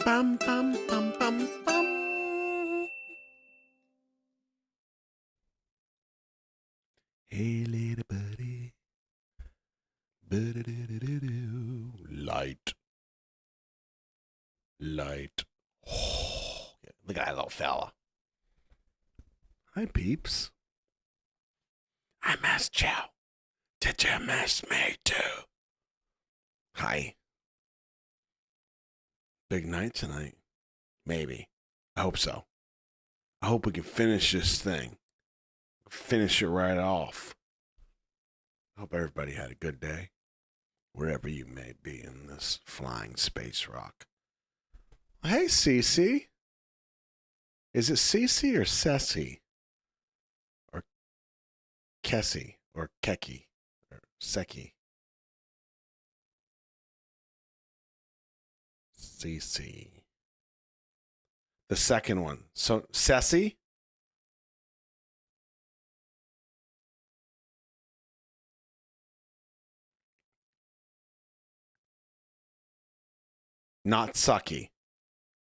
bum, bum, bum, bum, bum. Hey, little buddy. Light. Light. Oh, look at that little fella. Hi, peeps. I missed you. Did you miss me too? Hi. Big night tonight. Maybe. I hope so. I hope we can finish this thing. Finish it right off. I hope everybody had a good day, wherever you may be in this flying space rock. Hey, Cece. Is it Cece or Ceci? Or Kessie? Or Keki? Or Seki? Cece. The second one. So, Ceci? Not Sucky.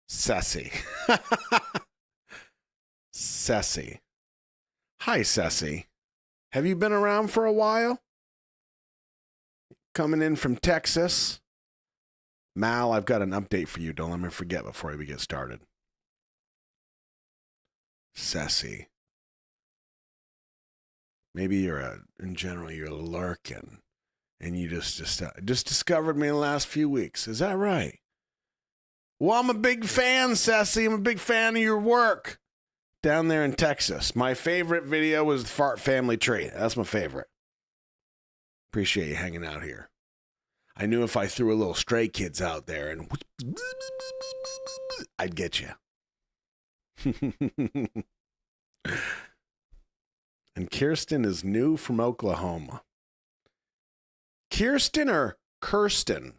Ceci. Ceci. Hi, Ceci. Have you been around for a while? Coming in from Texas? Mal, I've got an update for you. Don't let me forget before we get started. Ceci. Maybe in general, you're lurking. And you just discovered me in the last few weeks. Is that right? Well, I'm a big fan, Ceci. I'm a big fan of your work down there in Texas. My favorite video was the Fart Family Tree. That's my favorite. Appreciate you hanging out here. I knew if I threw a little Stray Kids out there and I'd get you. And Kirsten is new from Oklahoma. Kirsten or Kirsten?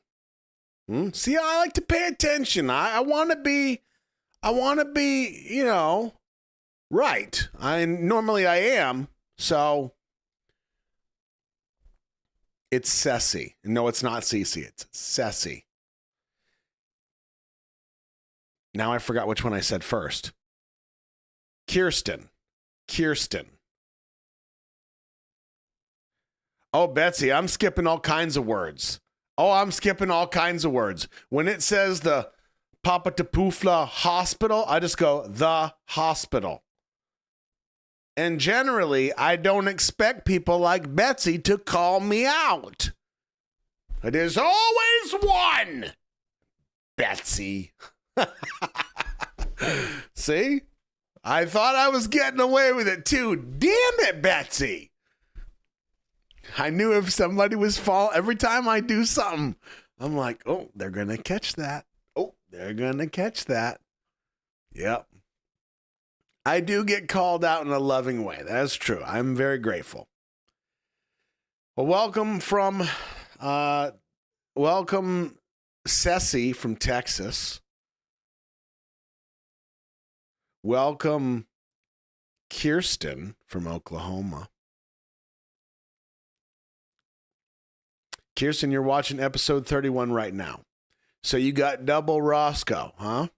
See, I like to pay attention. I want to be, right. Normally I am. So it's Ceci. No, it's not Cece. It's Ceci. Now I forgot which one I said first. Kirsten. Oh, Betsy, I'm skipping all kinds of words. When it says the Papa Tapufla Hospital, I just go, the hospital. And generally, I don't expect people like Betsy to call me out. It is always one, Betsy. See? I thought I was getting away with it too. Damn it, Betsy. I knew if somebody was every time I do something, I'm like, oh, they're going to catch that. Yep. I do get called out in a loving way. That's true. I'm very grateful. Well, welcome Ceci from Texas. Welcome Kirsten from Oklahoma. Kirsten, you're watching episode 31 right now. So you got double Roscoe, huh?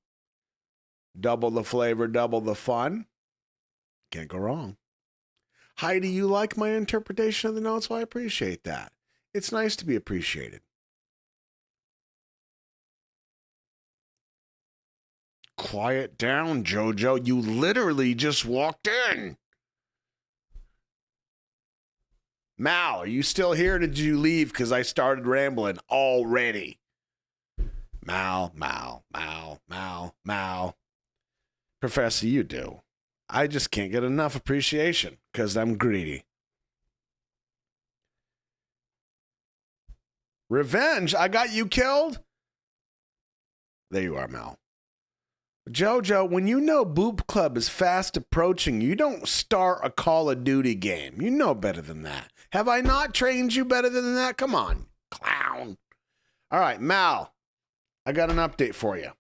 Double the flavor, double the fun. Can't go wrong. Heidi, you like my interpretation of the notes? Well, I appreciate that. It's nice to be appreciated. Quiet down, Jojo. You literally just walked in. Mal, are you still here or did you leave because I started rambling already? Mal. Professor, you do. I just can't get enough appreciation because I'm greedy. Revenge? I got you killed? There you are, Mal. Jojo, when you know Boop Club is fast approaching, you don't start a Call of Duty game. You know better than that. Have I not trained you better than that? Come on, clown. All right, Mal, I got an update for you.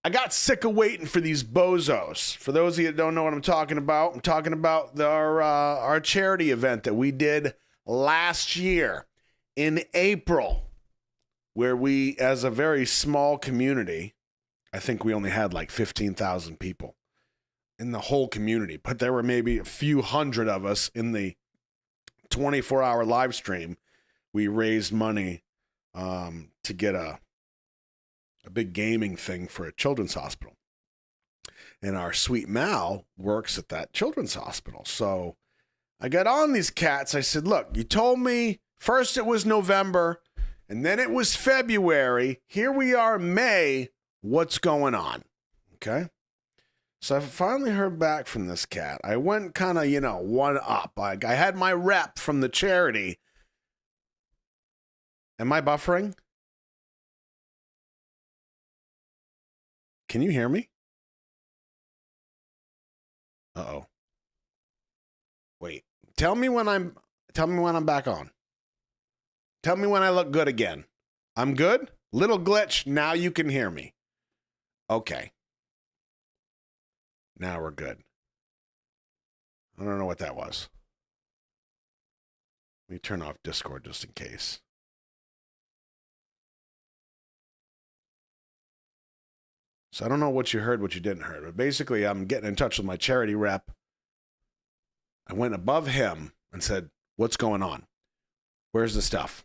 I got sick of waiting for these bozos. For those of you that don't know what I'm talking about our charity event that we did last year in April, where we, as a very small community, I think we only had like 15,000 people in the whole community, but there were maybe a few hundred of us in the 24-hour live stream. We raised money to get a big gaming thing for a children's hospital. And our sweet Mal works at that children's hospital. So I got on these cats. I said, look, you told me first it was November and then it was February. Here we are, May. What's going on? Okay. So I finally heard back from this cat. I went kind of, one up. Like I had my rep from the charity. Am I buffering? Can you hear me? Uh-oh. Wait. Tell me when I'm back on. Tell me when I look good again. I'm good? Little glitch. Now you can hear me. Okay. Now we're good. I don't know what that was. Let me turn off Discord just in case. So I don't know what you heard, what you didn't hear, but basically I'm getting in touch with my charity rep. I went above him and said, what's going on? Where's the stuff?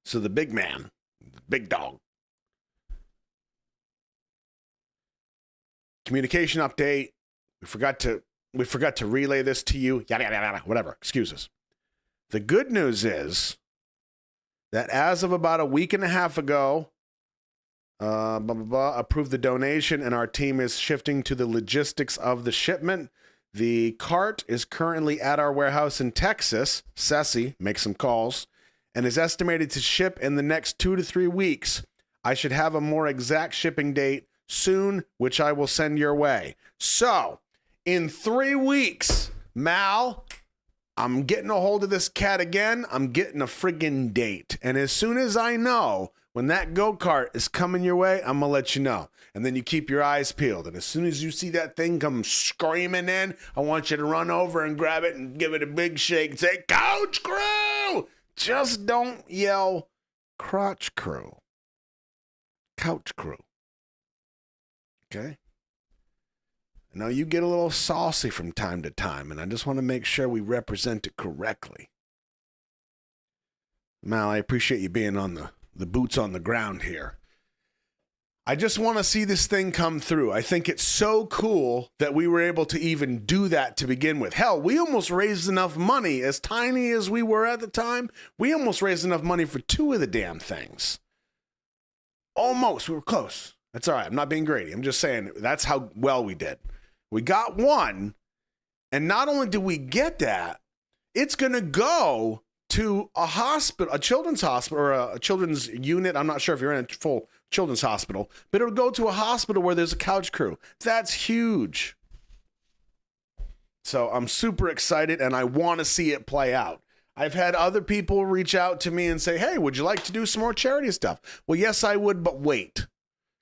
So the big man, the big dog. Communication update. We forgot to relay this to you. Yada, yada, yada, whatever. Excuses. The good news is that as of about a week and a half ago, approved the donation, and our team is shifting to the logistics of the shipment. The cart is currently at our warehouse in Texas. Ceci, make some calls, and is estimated to ship in the next 2 to 3 weeks. I should have a more exact shipping date soon, which I will send your way. So, in 3 weeks, Mal, I'm getting a hold of this cat again. I'm getting a friggin' date. And as soon as I know when that go-kart is coming your way, I'm going to let you know. And then you keep your eyes peeled. And as soon as you see that thing come screaming in, I want you to run over and grab it and give it a big shake and say, Couch Crew! Just don't yell, Crotch Crew. Couch Crew. Okay? I know you get a little saucy from time to time, and I just want to make sure we represent it correctly. Mal, I appreciate you being on the boots on the ground here. I just want to see this thing come through. I think it's so cool that we were able to even do that to begin with. Hell, we almost raised enough money, as tiny as we were at the time, we almost raised enough money for 2 of the damn things. Almost. We were close. That's all right. I'm not being greedy. I'm just saying that's how well we did. We got one, and not only did we get that, it's going to go to a hospital, a children's hospital, or a children's unit. I'm not sure if you're in a full children's hospital, but it'll go to a hospital where there's a couch crew. That's huge. So I'm super excited, and I want to see it play out. I've had other people reach out to me and say, hey, would you like to do some more charity stuff? Well, yes, I would, but wait,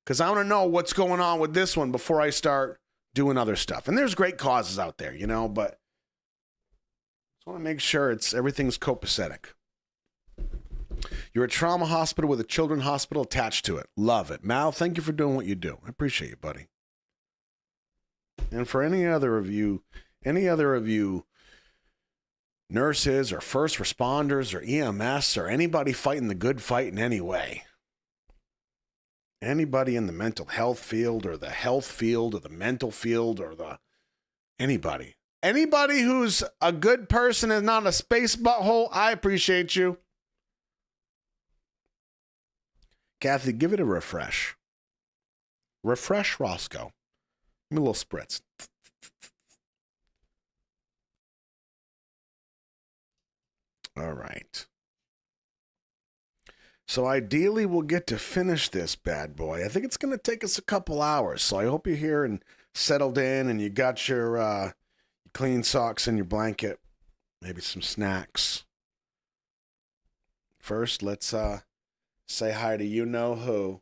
because I want to know what's going on with this one before I start doing other stuff. And there's great causes out there, but I just want to make sure everything's copacetic. You're a trauma hospital with a children's hospital attached to it. Love it. Mal, thank you for doing what you do. I appreciate you, buddy. And for any other of you nurses or first responders or EMS or anybody fighting the good fight in any way, anybody in the mental health field or the health field or the mental field or anybody who's a good person and not a space butthole, I appreciate you. Kathy, give it a refresh. Refresh Roscoe. Give me a little spritz. All right. So ideally, we'll get to finish this bad boy. I think it's going to take us a couple hours. So I hope you're here and settled in and you got your clean socks and your blanket, maybe some snacks. First, let's say hi to you-know-who,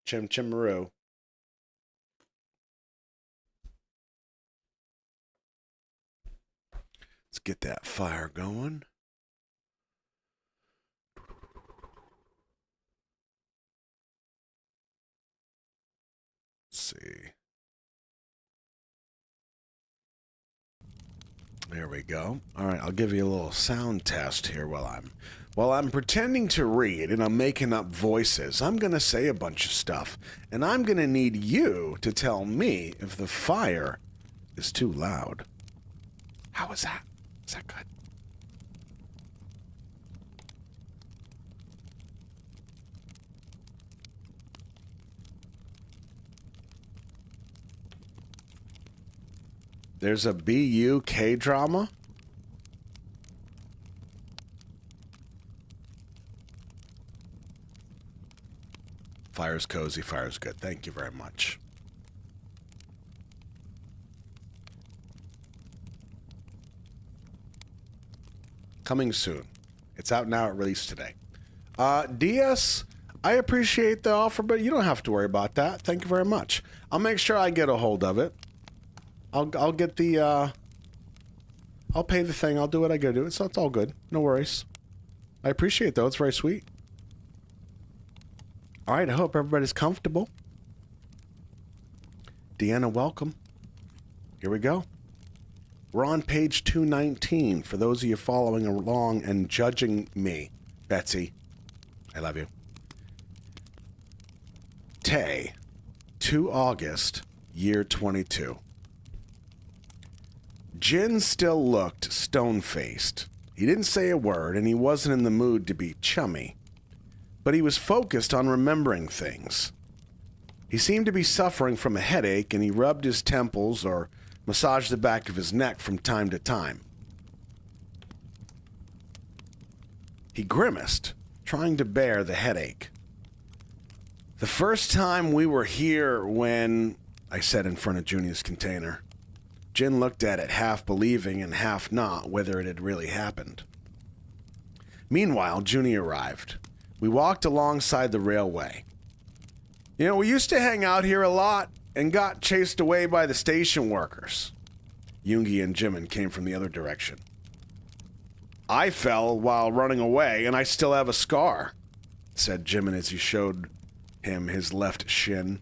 Chim Chimaroo. Let's get that fire going. see. There we go. All right, I'll give you a little sound test here while I'm pretending to read and I'm making up voices. I'm going to say a bunch of stuff, and I'm going to need you to tell me if the fire is too loud. How is that? Is that good? There's a BUK drama? Fire's cozy, fire's good. Thank you very much. Coming soon. It's out now, it released today. DS, I appreciate the offer, but you don't have to worry about that. Thank you very much. I'll make sure I get a hold of it. I'll get the, I'll pay the thing. I'll do what I gotta do. It's all good. No worries. I appreciate it, though. It's very sweet. All right, I hope everybody's comfortable. Deanna, welcome. Here we go. We're on page 219 for those of you following along and judging me. Betsy, I love you. Tay, 2 August, year 22. Jin still looked stone-faced. He didn't say a word, and he wasn't in the mood to be chummy. But he was focused on remembering things. He seemed to be suffering from a headache, and he rubbed his temples or massaged the back of his neck from time to time. He grimaced, trying to bear the headache. The first time we were here when, I said in front of Junior's container. Jin looked at it, half believing and half not whether it had really happened. Meanwhile, Junie arrived. We walked alongside the railway. You know, we used to hang out here a lot and got chased away by the station workers. Yoongi and Jimin came from the other direction. I fell while running away, and I still have a scar, said Jimin as he showed him his left shin.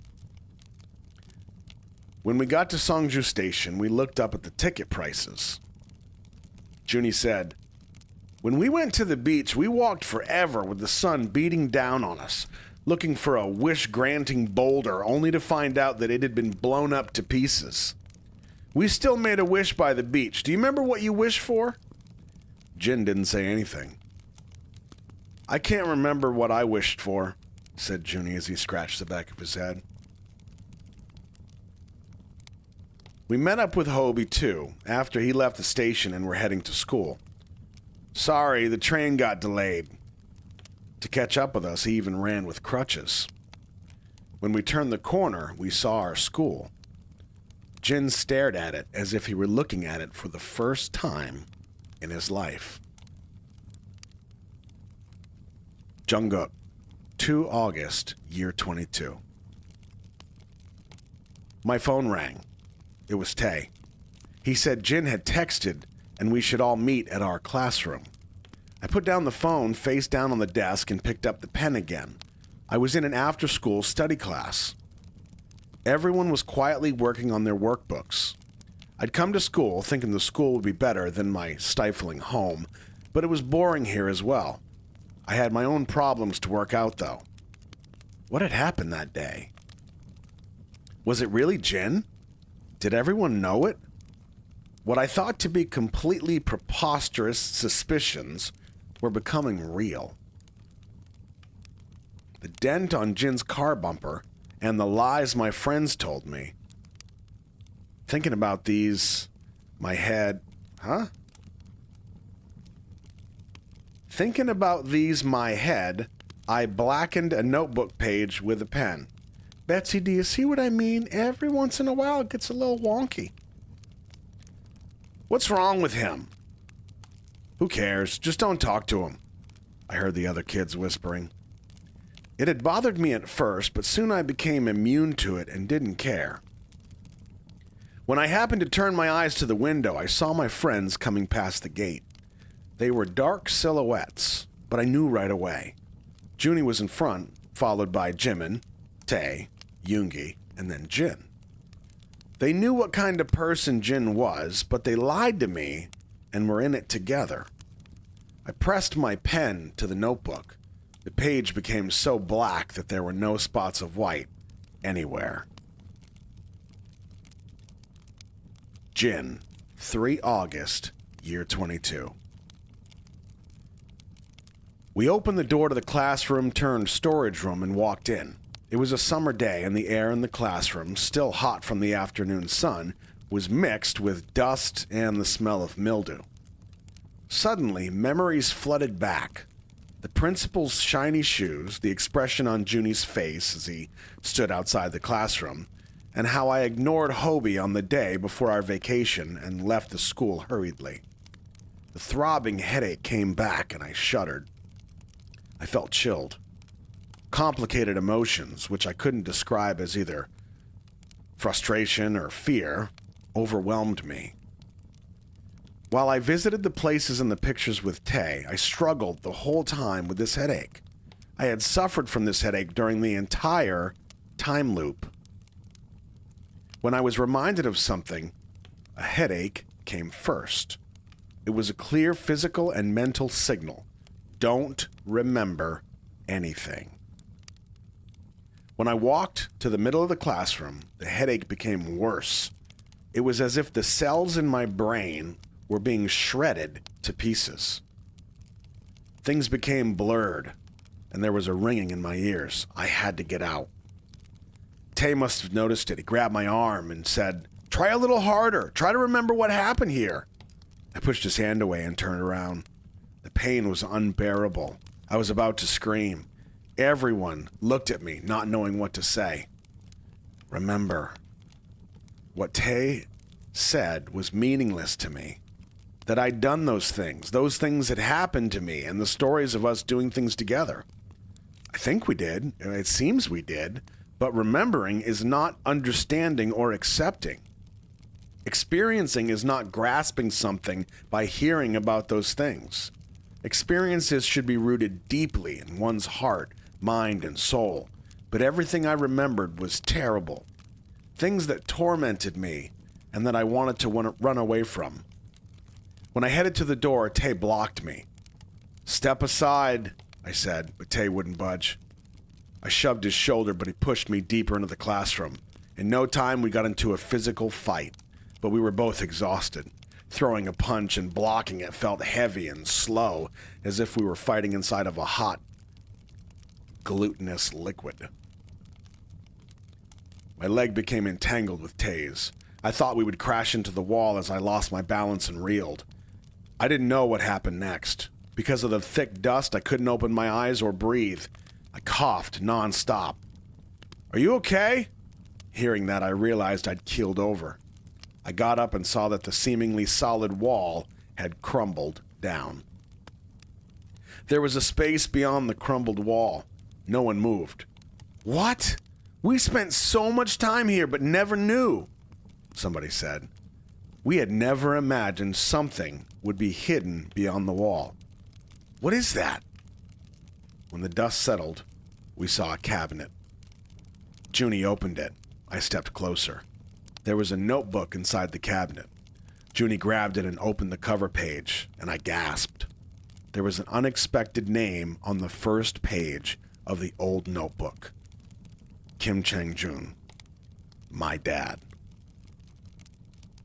When we got to Songju Station, we looked up at the ticket prices. Junie said, when we went to the beach, we walked forever with the sun beating down on us, looking for a wish-granting boulder, only to find out that it had been blown up to pieces. We still made a wish by the beach. Do you remember what you wished for? Jin didn't say anything. I can't remember what I wished for, said Junie as he scratched the back of his head. We met up with Hobie, too, after he left the station and were heading to school. Sorry, the train got delayed. To catch up with us, he even ran with crutches. When we turned the corner, we saw our school. Jin stared at it as if he were looking at it for the first time in his life. Jungkook, 2 August, year 22. My phone rang. It was Tay. He said Jin had texted and we should all meet at our classroom. I put down the phone face down on the desk and picked up the pen again. I was in an after-school study class. Everyone was quietly working on their workbooks. I'd come to school thinking the school would be better than my stifling home, but it was boring here as well. I had my own problems to work out, though. What had happened that day? Was it really Jin? Did everyone know it? What I thought to be completely preposterous suspicions were becoming real. The dent on Jin's car bumper and the lies my friends told me. Thinking about these, my head... Huh? Thinking about these, my head, I blackened a notebook page with a pen. Betsy, do you see what I mean? Every once in a while it gets a little wonky. What's wrong with him? Who cares? Just don't talk to him, I heard the other kids whispering. It had bothered me at first, but soon I became immune to it and didn't care. When I happened to turn my eyes to the window, I saw my friends coming past the gate. They were dark silhouettes, but I knew right away. Junie was in front, followed by Jimin, Tay, Yoongi, and then Jin. They knew what kind of person Jin was, but they lied to me and were in it together. I pressed my pen to the notebook. The page became so black that there were no spots of white anywhere. Jin, 3 August, year 22. We opened the door to the classroom turned storage room and walked in. It was a summer day and the air in the classroom, still hot from the afternoon sun, was mixed with dust and the smell of mildew. Suddenly, memories flooded back. The principal's shiny shoes, the expression on Junie's face as he stood outside the classroom, and how I ignored Hobie on the day before our vacation and left the school hurriedly. The throbbing headache came back and I shuddered. I felt chilled. Complicated emotions, which I couldn't describe as either frustration or fear, overwhelmed me. While I visited the places in the pictures with Tay, I struggled the whole time with this headache. I had suffered from this headache during the entire time loop. When I was reminded of something, a headache came first. It was a clear physical and mental signal. Don't remember anything. When I walked to the middle of the classroom, the headache became worse. It was as if the cells in my brain were being shredded to pieces. Things became blurred, and there was a ringing in my ears. I had to get out. Tay must have noticed it. He grabbed my arm and said, "Try a little harder. Try to remember what happened here." I pushed his hand away and turned around. The pain was unbearable. I was about to scream. Everyone looked at me, not knowing what to say. Remember. What Tay said was meaningless to me. That I'd done those things had happened to me, and the stories of us doing things together. I think we did. It seems we did. But remembering is not understanding or accepting. Experiencing is not grasping something by hearing about those things. Experiences should be rooted deeply in one's heart, mind, and soul. But everything I remembered was terrible. Things that tormented me and that I wanted to run away from. When I headed to the door, Tay blocked me. "Step aside," I said, but Tay wouldn't budge. I shoved his shoulder, but he pushed me deeper into the classroom. In no time, we got into a physical fight, but we were both exhausted. Throwing a punch and blocking it felt heavy and slow, as if we were fighting inside of a hot, glutinous liquid. My leg became entangled with Tay's. I thought we would crash into the wall as I lost my balance and reeled. I didn't know what happened next. Because of the thick dust, I couldn't open my eyes or breathe. I coughed nonstop. "Are you okay?" Hearing that, I realized I'd keeled over. I got up and saw that the seemingly solid wall had crumbled down. There was a space beyond the crumbled wall. No one moved. "What? We spent so much time here but never knew," somebody said. We had never imagined something would be hidden beyond the wall. "What is that?" When the dust settled, we saw a cabinet. Junie opened it. I stepped closer. There was a notebook inside the cabinet. Junie grabbed it and opened the cover page, and I gasped. There was an unexpected name on the first page of the old notebook. Kim Chang-jun. My dad.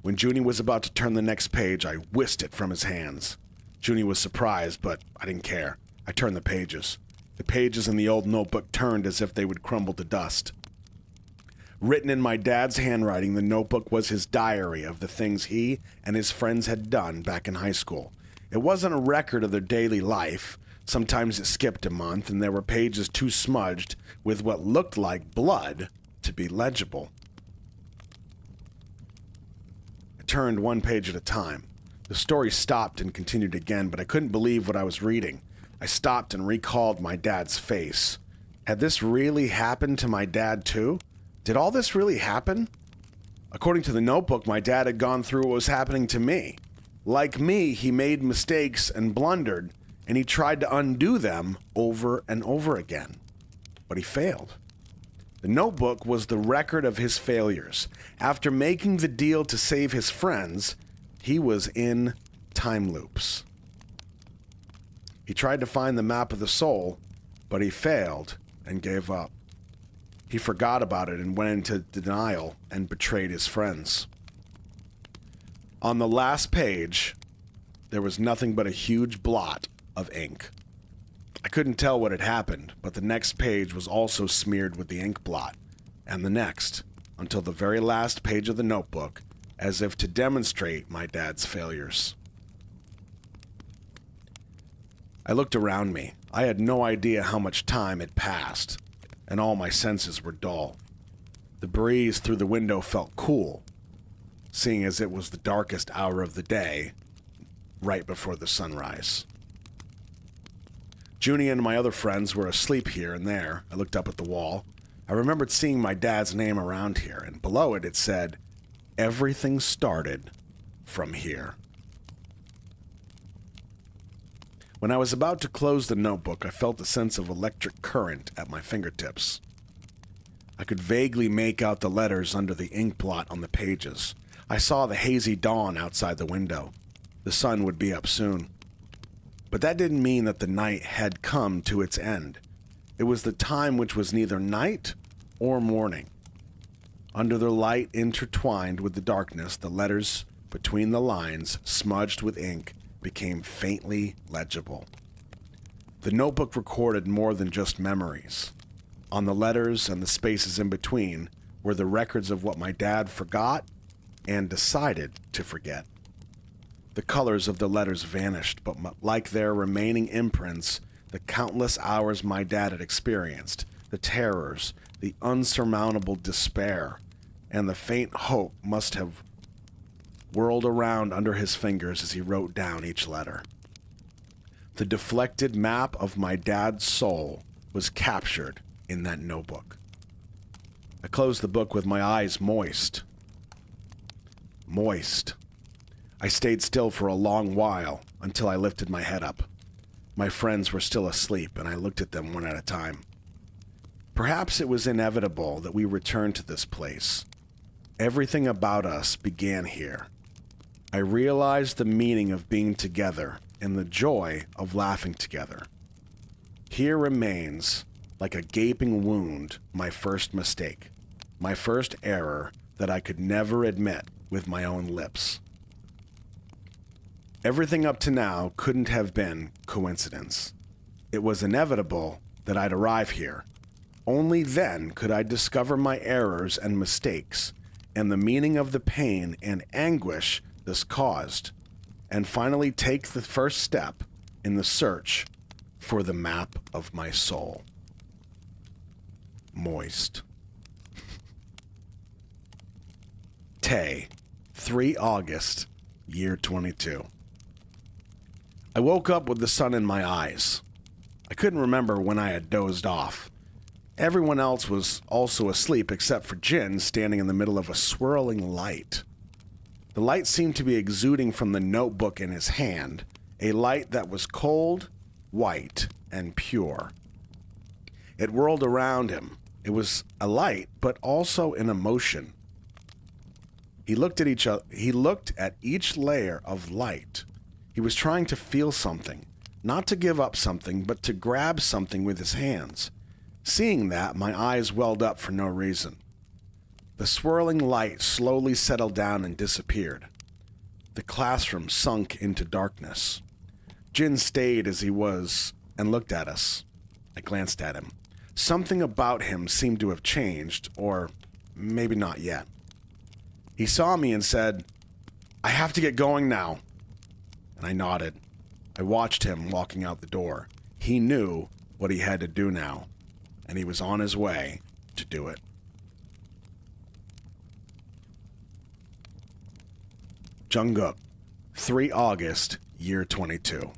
When Junie was about to turn the next page, I whisked it from his hands. Junie was surprised, but I didn't care. I turned the pages. The pages in the old notebook turned as if they would crumble to dust. Written in my dad's handwriting, the notebook was his diary of the things he and his friends had done back in high school. It wasn't a record of their daily life. Sometimes it skipped a month, and there were pages too smudged with what looked like blood to be legible. I turned one page at a time. The story stopped and continued again, but I couldn't believe what I was reading. I stopped and recalled my dad's face. Had this really happened to my dad too? Did all this really happen? According to the notebook, my dad had gone through what was happening to me. Like me, he made mistakes and blundered, and he tried to undo them over and over again. But he failed. The notebook was the record of his failures. After making the deal to save his friends, he was in time loops. He tried to find the map of the soul, but he failed and gave up. He forgot about it and went into denial and betrayed his friends. On the last page, there was nothing but a huge blot of ink. I couldn't tell what had happened, but the next page was also smeared with the ink blot, and the next, until the very last page of the notebook, as if to demonstrate my dad's failures. I looked around me. I had no idea how much time had passed, and all my senses were dull. The breeze through the window felt cool, seeing as it was the darkest hour of the day, right before the sunrise. Junie and my other friends were asleep here and there. I looked up at the wall. I remembered seeing my dad's name around here, and below it said, "Everything started from here." When I was about to close the notebook, I felt a sense of electric current at my fingertips. I could vaguely make out the letters under the ink blot on the pages. I saw the hazy dawn outside the window. The sun would be up soon. But that didn't mean that the night had come to its end. It was the time which was neither night or morning. Under the light intertwined with the darkness, the letters between the lines, smudged with ink, became faintly legible. The notebook recorded more than just memories. On the letters and the spaces in between were the records of what my dad forgot and decided to forget. The colors of the letters vanished, but like their remaining imprints, the countless hours my dad had experienced, the terrors, the unsurmountable despair, and the faint hope must have whirled around under his fingers as he wrote down each letter. The deflected map of my dad's soul was captured in that notebook. I closed the book with my eyes moist. Moist. I stayed still for a long while until I lifted my head up. My friends were still asleep, and I looked at them one at a time. Perhaps it was inevitable that we return to this place. Everything about us began here. I realized the meaning of being together and the joy of laughing together. Here remains, like a gaping wound, my first mistake, my first error that I could never admit with my own lips. Everything up to now couldn't have been coincidence. It was inevitable that I'd arrive here. Only then could I discover my errors and mistakes and the meaning of the pain and anguish this caused, and finally take the first step in the search for the map of my soul. Moist. Tay, 3 August, year 22. I woke up with the sun in my eyes. I couldn't remember when I had dozed off. Everyone else was also asleep except for Jin, standing in the middle of a swirling light. The light seemed to be exuding from the notebook in his hand, a light that was cold, white, and pure. It whirled around him. It was a light, but also an emotion. He looked at each layer of light. He was trying to feel something, not to give up something, but to grab something with his hands. Seeing that, my eyes welled up for no reason. The swirling light slowly settled down and disappeared. The classroom sunk into darkness. Jin stayed as he was and looked at us. I glanced at him. Something about him seemed to have changed, or maybe not yet. He saw me and said, "I have to get going now." And I nodded. I watched him walking out the door. He knew what he had to do now, and he was on his way to do it. Jungkook, 3 August, year 22.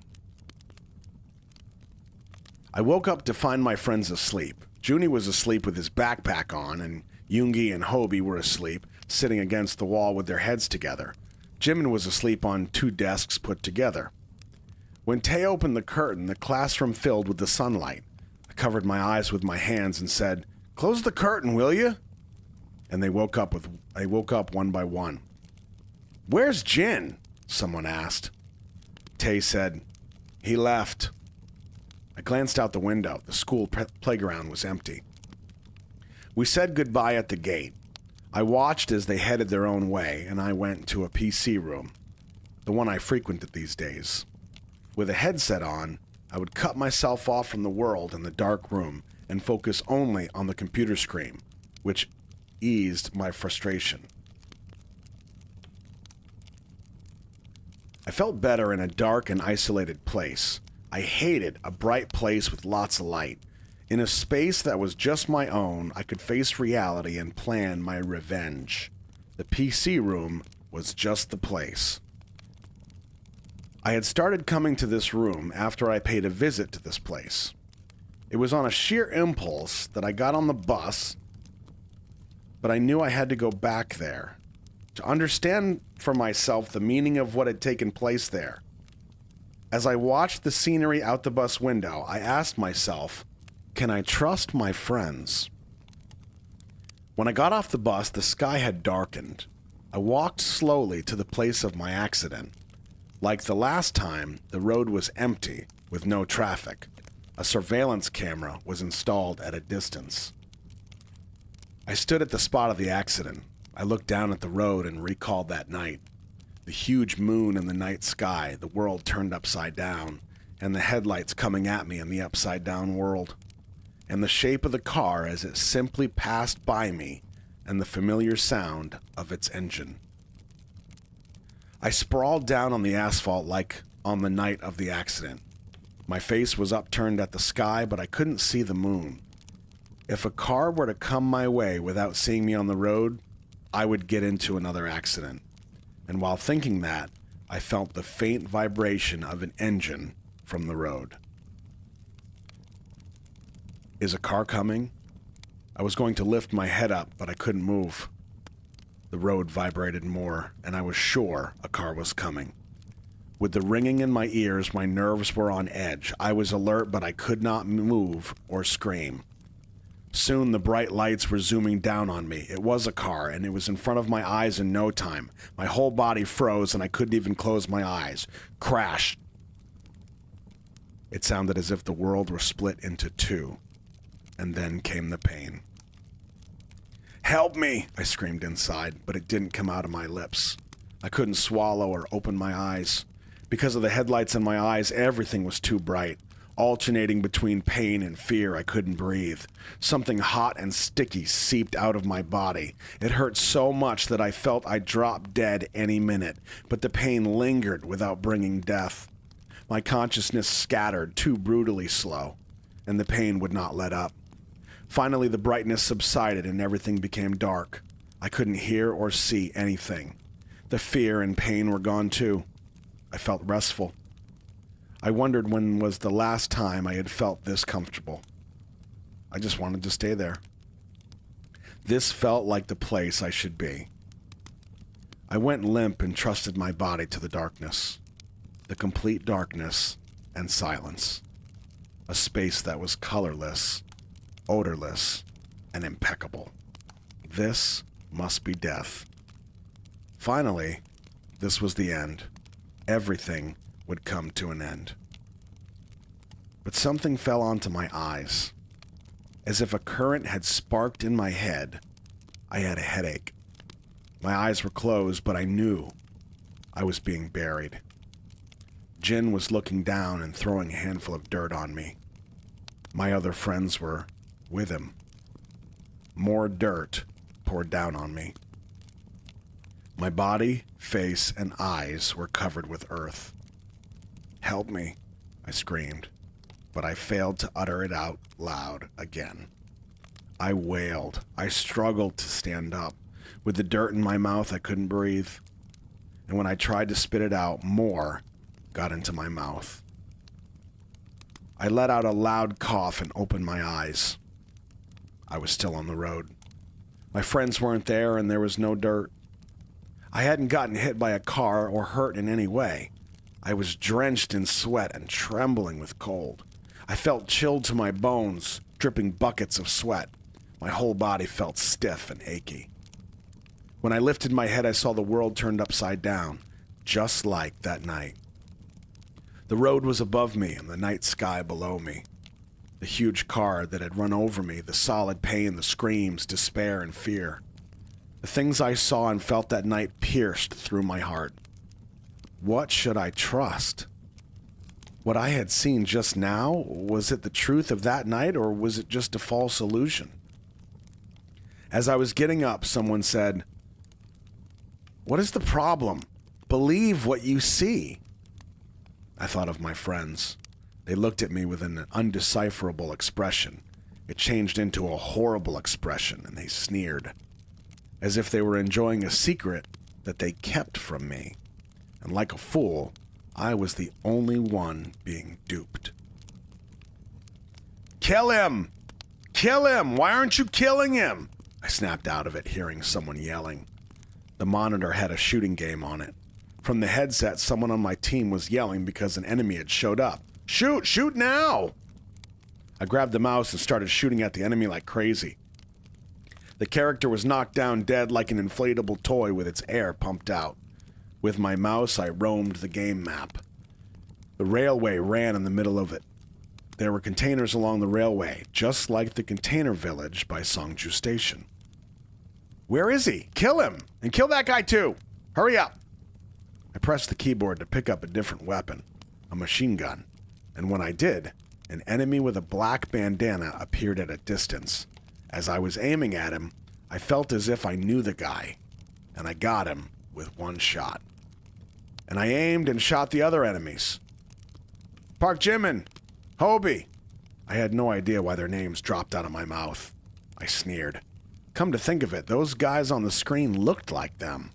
I woke up to find my friends asleep. Junie was asleep with his backpack on, and Yoongi and Hobie were asleep, sitting against the wall with their heads together. Jimin was asleep on 2 desks put together. When Tay opened the curtain, the classroom filled with the sunlight. I covered my eyes with my hands and said, Close the curtain, will you? And they woke up one by one. Where's Jin? Someone asked. Tay said, he left. I glanced out the window. The school playground was empty. We said goodbye at the gate. I watched as they headed their own way, and I went to a PC room, the one I frequented these days. With a headset on, I would cut myself off from the world in the dark room and focus only on the computer screen, which eased my frustration. I felt better in a dark and isolated place. I hated a bright place with lots of light. In a space that was just my own, I could face reality and plan my revenge. The PC room was just the place. I had started coming to this room after I paid a visit to this place. It was on a sheer impulse that I got on the bus, but I knew I had to go back there to understand for myself the meaning of what had taken place there. As I watched the scenery out the bus window, I asked myself, can I trust my friends? When I got off the bus, the sky had darkened. I walked slowly to the place of my accident. Like the last time, the road was empty, with no traffic. A surveillance camera was installed at a distance. I stood at the spot of the accident. I looked down at the road and recalled that night. The huge moon in the night sky, the world turned upside down, and the headlights coming at me in the upside down world. And the shape of the car as it simply passed by me, and the familiar sound of its engine. I sprawled down on the asphalt like on the night of the accident. My face was upturned at the sky, but I couldn't see the moon. If a car were to come my way without seeing me on the road, I would get into another accident. And while thinking that, I felt the faint vibration of an engine from the road. Is a car coming? I was going to lift my head up, but I couldn't move. The road vibrated more, and I was sure a car was coming. With the ringing in my ears, my nerves were on edge. I was alert, but I could not move or scream. Soon the bright lights were zooming down on me. It was a car, and it was in front of my eyes in no time. My whole body froze, and I couldn't even close my eyes. Crash! It sounded as if the world were split into two. And then came the pain. Help me! I screamed inside, but it didn't come out of my lips. I couldn't swallow or open my eyes. Because of the headlights in my eyes, everything was too bright. Alternating between pain and fear, I couldn't breathe. Something hot and sticky seeped out of my body. It hurt so much that I felt I'd drop dead any minute, but the pain lingered without bringing death. My consciousness scattered too brutally slow, and the pain would not let up. Finally, the brightness subsided and everything became dark. I couldn't hear or see anything. The fear and pain were gone too. I felt restful. I wondered when was the last time I had felt this comfortable. I just wanted to stay there. This felt like the place I should be. I went limp and trusted my body to the darkness. The complete darkness and silence. A space that was colorless, odorless, and impeccable. This must be death. Finally, this was the end. Everything would come to an end. But something fell onto my eyes. As if a current had sparked in my head, I had a headache. My eyes were closed, but I knew I was being buried. Jin was looking down and throwing a handful of dirt on me. My other friends were with him. More dirt poured down on me. My body, face, and eyes were covered with earth. Help me, I screamed, but I failed to utter it out loud again. I wailed. I struggled to stand up. With the dirt in my mouth, I couldn't breathe. And when I tried to spit it out, more got into my mouth. I let out a loud cough and opened my eyes. I was still on the road. My friends weren't there, and there was no dirt. I hadn't gotten hit by a car or hurt in any way. I was drenched in sweat and trembling with cold. I felt chilled to my bones, dripping buckets of sweat. My whole body felt stiff and achy. When I lifted my head, I saw the world turned upside down, just like that night. The road was above me and the night sky below me. The huge car that had run over me, the solid pain, the screams, despair, and fear. The things I saw and felt that night pierced through my heart. What should I trust? What I had seen just now, was it the truth of that night, or was it just a false illusion? As I was getting up, someone said, "What is the problem? Believe what you see." I thought of my friends. They looked at me with an undecipherable expression. It changed into a horrible expression, and they sneered, as if they were enjoying a secret that they kept from me. And like a fool, I was the only one being duped. "Kill him! Kill him! Why aren't you killing him?" I snapped out of it, hearing someone yelling. The monitor had a shooting game on it. From the headset, someone on my team was yelling because an enemy had showed up. "Shoot! Shoot now!" I grabbed the mouse and started shooting at the enemy like crazy. The character was knocked down dead like an inflatable toy with its air pumped out. With my mouse, I roamed the game map. The railway ran in the middle of it. There were containers along the railway, just like the container village by Songju Station. "Where is he? Kill him! And kill that guy too! Hurry up!" I pressed the keyboard to pick up a different weapon, a machine gun. And when I did, an enemy with a black bandana appeared at a distance. As I was aiming at him, I felt as if I knew the guy, and I got him with one shot. And I aimed and shot the other enemies. Park Jimin, Hobie. I had no idea why their names dropped out of my mouth. I sneered. Come to think of it, those guys on the screen looked like them.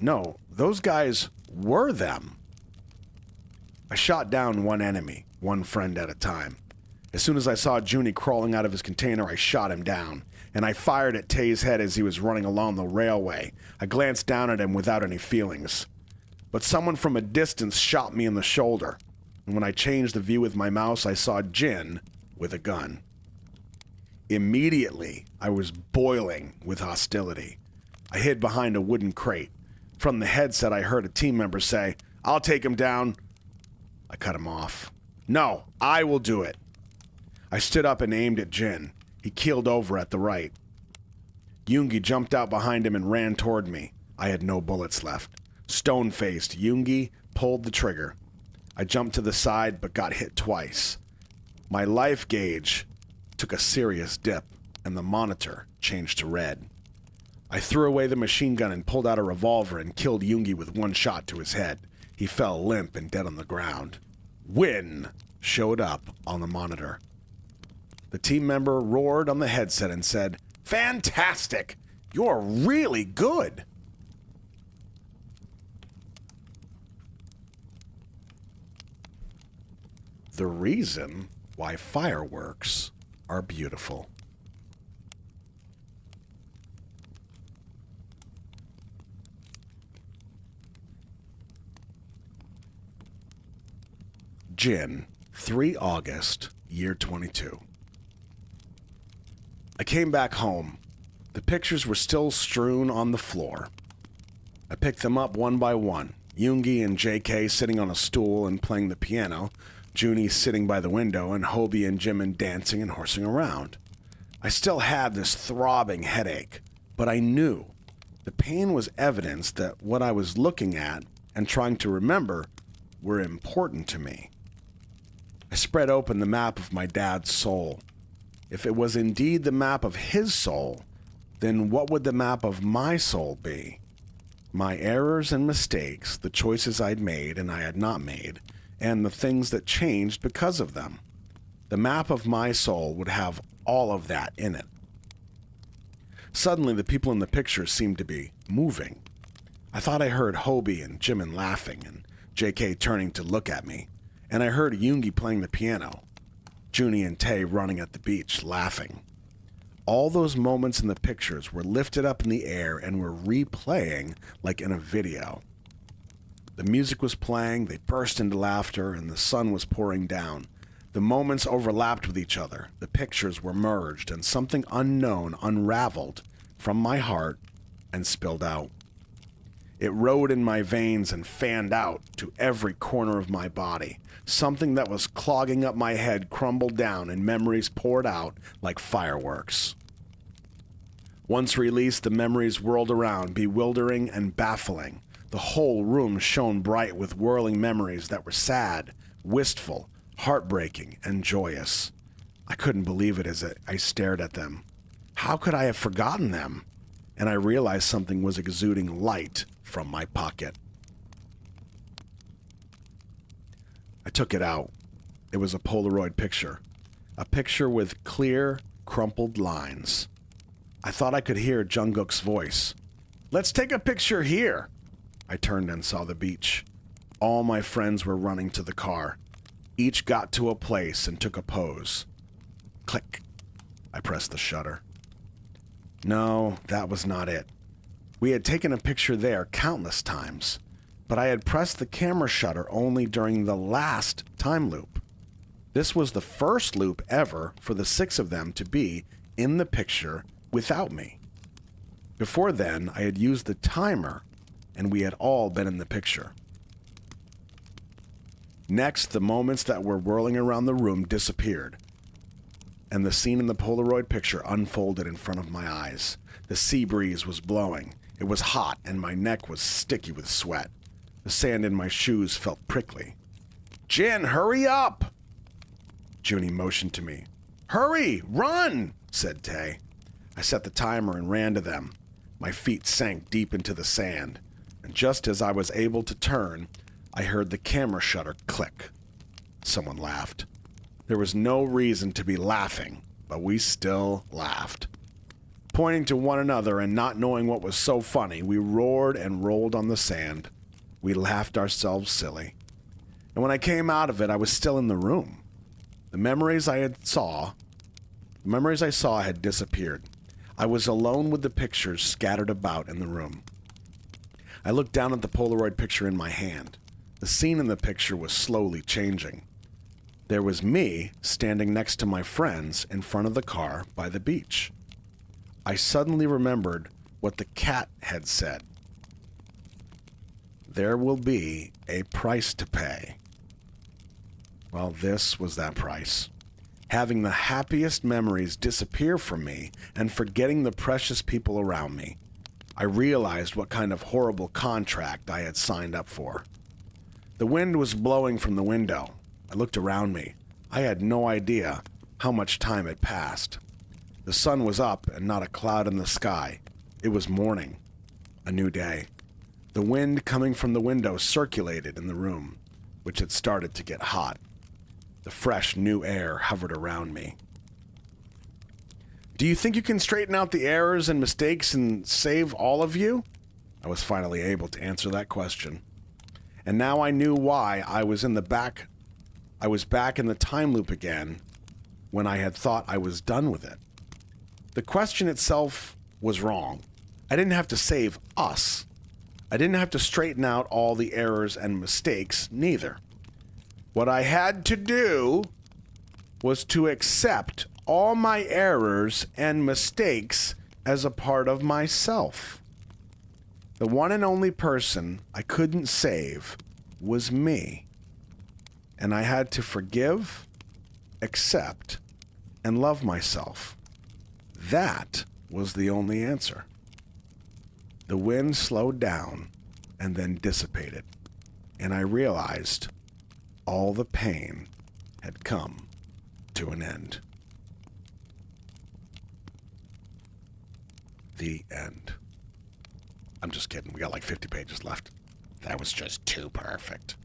No, those guys were them. I shot down one enemy, one friend at a time. As soon as I saw Junie crawling out of his container, I shot him down, and I fired at Tay's head as he was running along the railway. I glanced down at him without any feelings. But someone from a distance shot me in the shoulder, and when I changed the view with my mouse, I saw Jin with a gun. Immediately, I was boiling with hostility. I hid behind a wooden crate. From the headset, I heard a team member say, "I'll take him down." I cut him off. "No, I will do it." I stood up and aimed at Jin. He keeled over at the right. Yoongi jumped out behind him and ran toward me. I had no bullets left. Stone-faced, Yoongi pulled the trigger. I jumped to the side but got hit twice. My life gauge took a serious dip, and the monitor changed to red. I threw away the machine gun and pulled out a revolver and killed Yoongi with one shot to his head. He fell limp and dead on the ground. "Win" showed up on the monitor. The team member roared on the headset and said, "Fantastic! You're really good!" The reason why fireworks are beautiful. Jin, 3 August, year 22. I came back home. The pictures were still strewn on the floor. I picked them up one by one. Yoongi and JK sitting on a stool and playing the piano, Junie sitting by the window, and Hobie and Jimin dancing and horsing around. I still had this throbbing headache, but I knew the pain was evidence that what I was looking at and trying to remember were important to me. I spread open the map of my dad's soul. If it was indeed the map of his soul, then what would the map of my soul be? My errors and mistakes, the choices I'd made and I had not made, and the things that changed because of them. The map of my soul would have all of that in it. Suddenly, the people in the picture seemed to be moving. I thought I heard Hobie and Jimin laughing and JK turning to look at me, and I heard Yoongi playing the piano, Junie and Tay running at the beach, laughing. All those moments in the pictures were lifted up in the air and were replaying like in a video. The music was playing, they burst into laughter, and the sun was pouring down. The moments overlapped with each other. The pictures were merged, and something unknown unraveled from my heart and spilled out. It rode in my veins and fanned out to every corner of my body. Something that was clogging up my head crumbled down, and memories poured out like fireworks. Once released, the memories whirled around, bewildering and baffling. The whole room shone bright with whirling memories that were sad, wistful, heartbreaking, and joyous. I couldn't believe it as I stared at them. How could I have forgotten them? And I realized something was exuding light from my pocket. I took it out. It was a Polaroid picture. A picture with clear, crumpled lines. I thought I could hear Jungkook's voice. "Let's take a picture here." I turned and saw the beach. All my friends were running to the car. Each got to a place and took a pose. Click. I pressed the shutter. No, that was not it. We had taken a picture there countless times, but I had pressed the camera shutter only during the last time loop. This was the first loop ever for the 6 of them to be in the picture without me. Before then, I had used the timer, and we had all been in the picture. Next, the moments that were whirling around the room disappeared, and the scene in the Polaroid picture unfolded in front of my eyes. The sea breeze was blowing. It was hot, and my neck was sticky with sweat. The sand in my shoes felt prickly. "Jin, hurry up!" Junie motioned to me. "Hurry! Run!" said Tae. I set the timer and ran to them. My feet sank deep into the sand, and just as I was able to turn, I heard the camera shutter click. Someone laughed. There was no reason to be laughing, but we still laughed. Pointing to one another and not knowing what was so funny, we roared and rolled on the sand. We laughed ourselves silly. And when I came out of it, I was still in the room. The memories I saw had disappeared. I was alone with the pictures scattered about in the room. I looked down at the Polaroid picture in my hand. The scene in the picture was slowly changing. There was me standing next to my friends in front of the car by the beach. I suddenly remembered what the cat had said. There will be a price to pay. Well, this was that price. Having the happiest memories disappear from me and forgetting the precious people around me. I realized what kind of horrible contract I had signed up for. The wind was blowing from the window. I looked around me. I had no idea how much time had passed. The sun was up and not a cloud in the sky. It was morning, a new day. The wind coming from the window circulated in the room, which had started to get hot. The fresh, new air hovered around me. "Do you think you can straighten out the errors and mistakes and save all of you?" I was finally able to answer that question. And now I knew why I was back in the time loop again when I had thought I was done with it. The question itself was wrong. I didn't have to save us. I didn't have to straighten out all the errors and mistakes, neither. What I had to do was to accept all my errors and mistakes as a part of myself. The one and only person I couldn't save was me. And I had to forgive, accept, and love myself. That was the only answer. The wind slowed down and then dissipated, and I realized all the pain had come to an end. The end. I'm just kidding. We got like 50 pages left. That was just too perfect.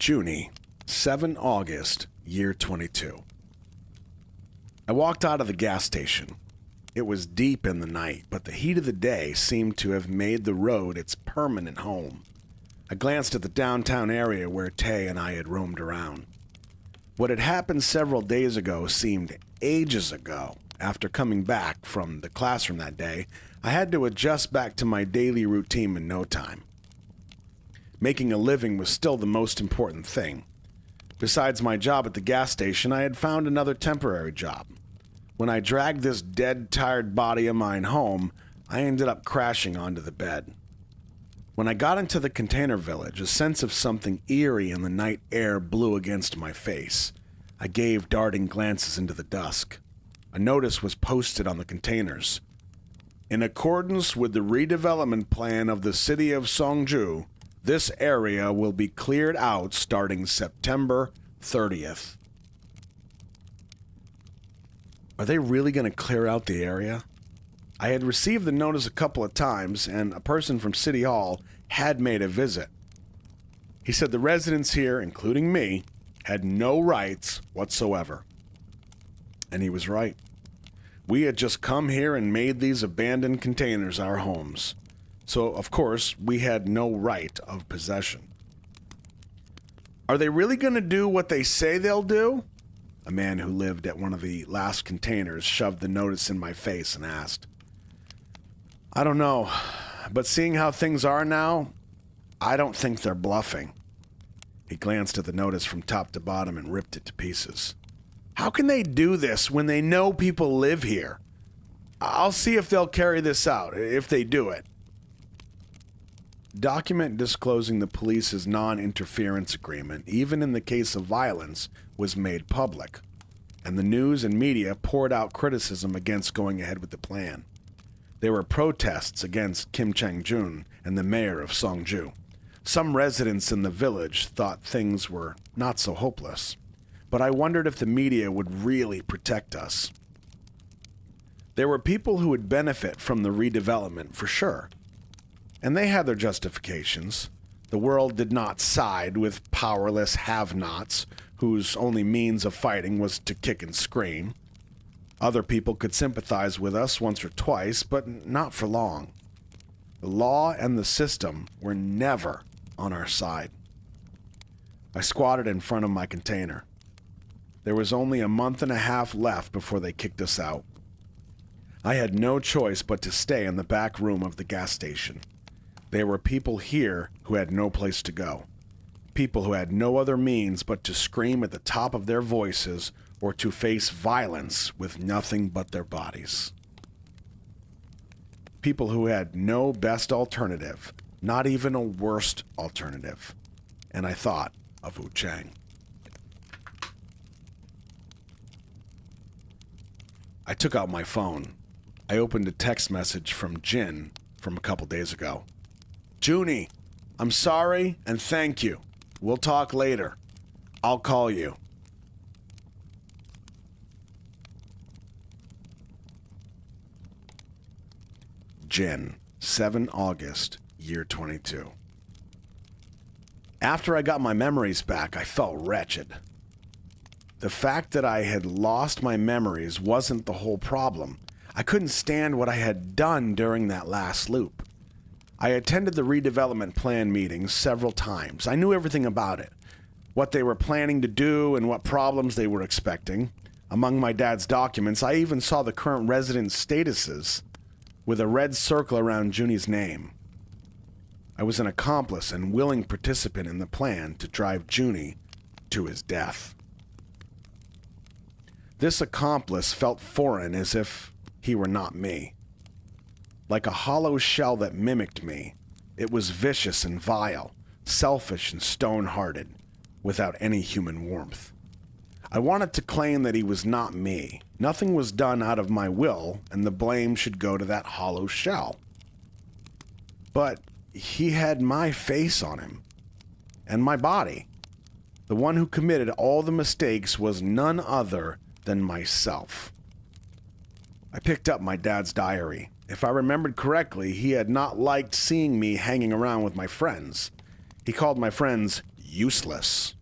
Junie, 7 August, year 22. I walked out of the gas station. It was deep in the night, but the heat of the day seemed to have made the road its permanent home. I glanced at the downtown area where Tae and I had roamed around. What had happened several days ago seemed ages ago, after coming back from the classroom that day, I had to adjust back to my daily routine in no time. Making a living was still the most important thing. Besides my job at the gas station, I had found another temporary job. When I dragged this dead, tired body of mine home, I ended up crashing onto the bed. When I got into the container village, a sense of something eerie in the night air blew against my face. I gave darting glances into the dusk. A notice was posted on the containers. In accordance with the redevelopment plan of the city of Songju, this area will be cleared out starting September 30th. Are they really going to clear out the area? I had received the notice a couple of times, and a person from City Hall had made a visit. He said the residents here, including me, had no rights whatsoever. And he was right. We had just come here and made these abandoned containers our homes. So, of course, we had no right of possession. Are they really going to do what they say they'll do? A man who lived at one of the last containers shoved the notice in my face and asked. I don't know, but seeing how things are now, I don't think they're bluffing. He glanced at the notice from top to bottom and ripped it to pieces. How can they do this when they know people live here? I'll see if they'll carry this out, if they do it. Document disclosing the police's non-interference agreement, even in the case of violence, was made public, and the news and media poured out criticism against going ahead with the plan. There were protests against Kim Chang-jun and the mayor of Songju. Some residents in the village thought things were not so hopeless, but I wondered if the media would really protect us. There were people who would benefit from the redevelopment for sure, and they had their justifications. The world did not side with powerless have-nots whose only means of fighting was to kick and scream. Other people could sympathize with us once or twice, but not for long. The law and the system were never on our side. I squatted in front of my container. There was only a month and a half left before they kicked us out. I had no choice but to stay in the back room of the gas station. There were people here who had no place to go. People who had no other means but to scream at the top of their voices or to face violence with nothing but their bodies. People who had no best alternative, not even a worst alternative. And I thought of Wu Chang. I took out my phone. I opened a text message from Jin from a couple days ago. Junie, I'm sorry and thank you. We'll talk later. I'll call you. Jin, 7 August, year 22. After I got my memories back, I felt wretched. The fact that I had lost my memories wasn't the whole problem. I couldn't stand what I had done during that last loop. I attended the redevelopment plan meetings several times. I knew everything about it, what they were planning to do and what problems they were expecting. Among my dad's documents, I even saw the current resident statuses with a red circle around Junie's name. I was an accomplice and willing participant in the plan to drive Junie to his death. This accomplice felt foreign, as if he were not me. Like a hollow shell that mimicked me, it was vicious and vile, selfish and stone-hearted, without any human warmth. I wanted to claim that he was not me. Nothing was done out of my will, and the blame should go to that hollow shell. But he had my face on him, and my body. The one who committed all the mistakes was none other than myself. I picked up my dad's diary. If I remembered correctly, he had not liked seeing me hanging around with my friends. He called my friends useless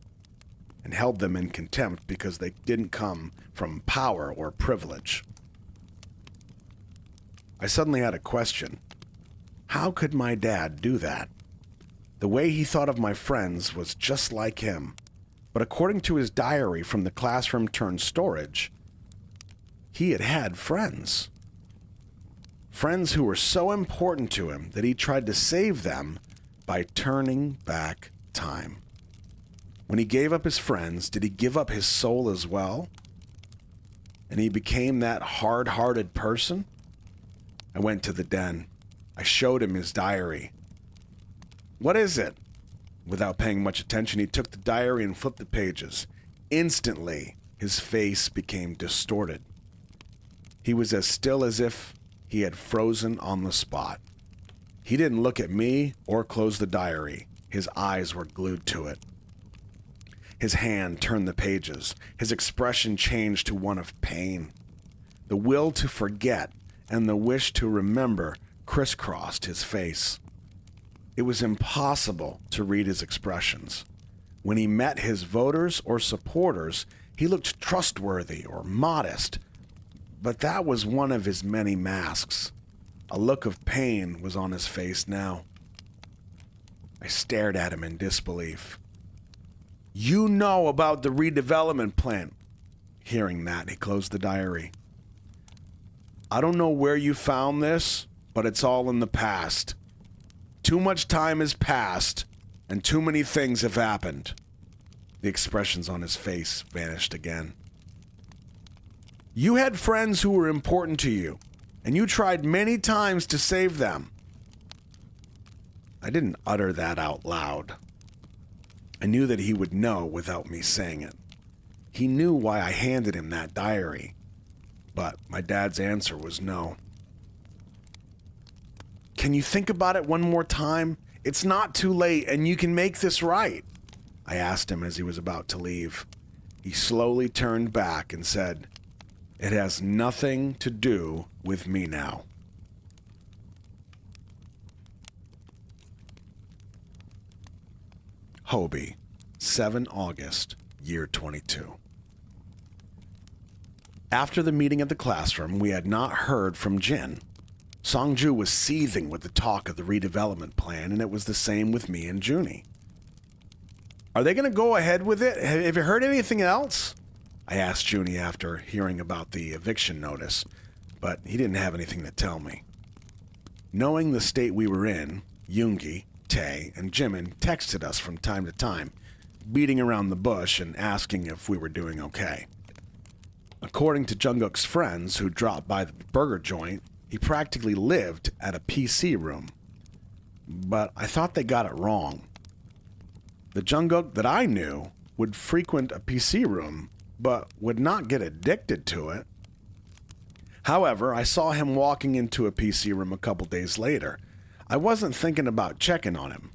and held them in contempt because they didn't come from power or privilege. I suddenly had a question. How could my dad do that? The way he thought of my friends was just like him, but according to his diary from the classroom turned storage, he had had friends. Friends who were so important to him that he tried to save them by turning back time. When he gave up his friends, did he give up his soul as well? And he became that hard-hearted person? I went to the den. I showed him his diary. "What is it?" Without paying much attention, he took the diary and flipped the pages. Instantly, his face became distorted. He was as still as if he had frozen on the spot. He didn't look at me or close the diary. His eyes were glued to it. His hand turned the pages. His expression changed to one of pain. The will to forget and the wish to remember crisscrossed his face. It was impossible to read his expressions. When he met his voters or supporters, he looked trustworthy or modest, but that was one of his many masks. A look of pain was on his face now. I stared at him in disbelief. "You know about the redevelopment plan." Hearing that, he closed the diary. "I don't know where you found this, but it's all in the past. Too much time has passed, and too many things have happened." The expressions on his face vanished again. "You had friends who were important to you, and you tried many times to save them." I didn't utter that out loud. I knew that he would know without me saying it. He knew why I handed him that diary, but my dad's answer was no. "Can you think about it one more time? It's not too late, and you can make this right," I asked him as he was about to leave. He slowly turned back and said, "It has nothing to do with me now." Hobie, 7 August, year 22. After the meeting at the classroom, we had not heard from Jin. Songju was seething with the talk of the redevelopment plan, and it was the same with me and Junie. "Are they going to go ahead with it? Have you heard anything else?" I asked Junie after hearing about the eviction notice, but he didn't have anything to tell me. Knowing the state we were in, Yoongi, Tae, and Jimin texted us from time to time, beating around the bush and asking if we were doing okay. According to Jungkook's friends who dropped by the burger joint, he practically lived at a PC room. But I thought they got it wrong. The Jungkook that I knew would frequent a PC room, but would not get addicted to it. However, I saw him walking into a PC room a couple days later. I wasn't thinking about checking on him.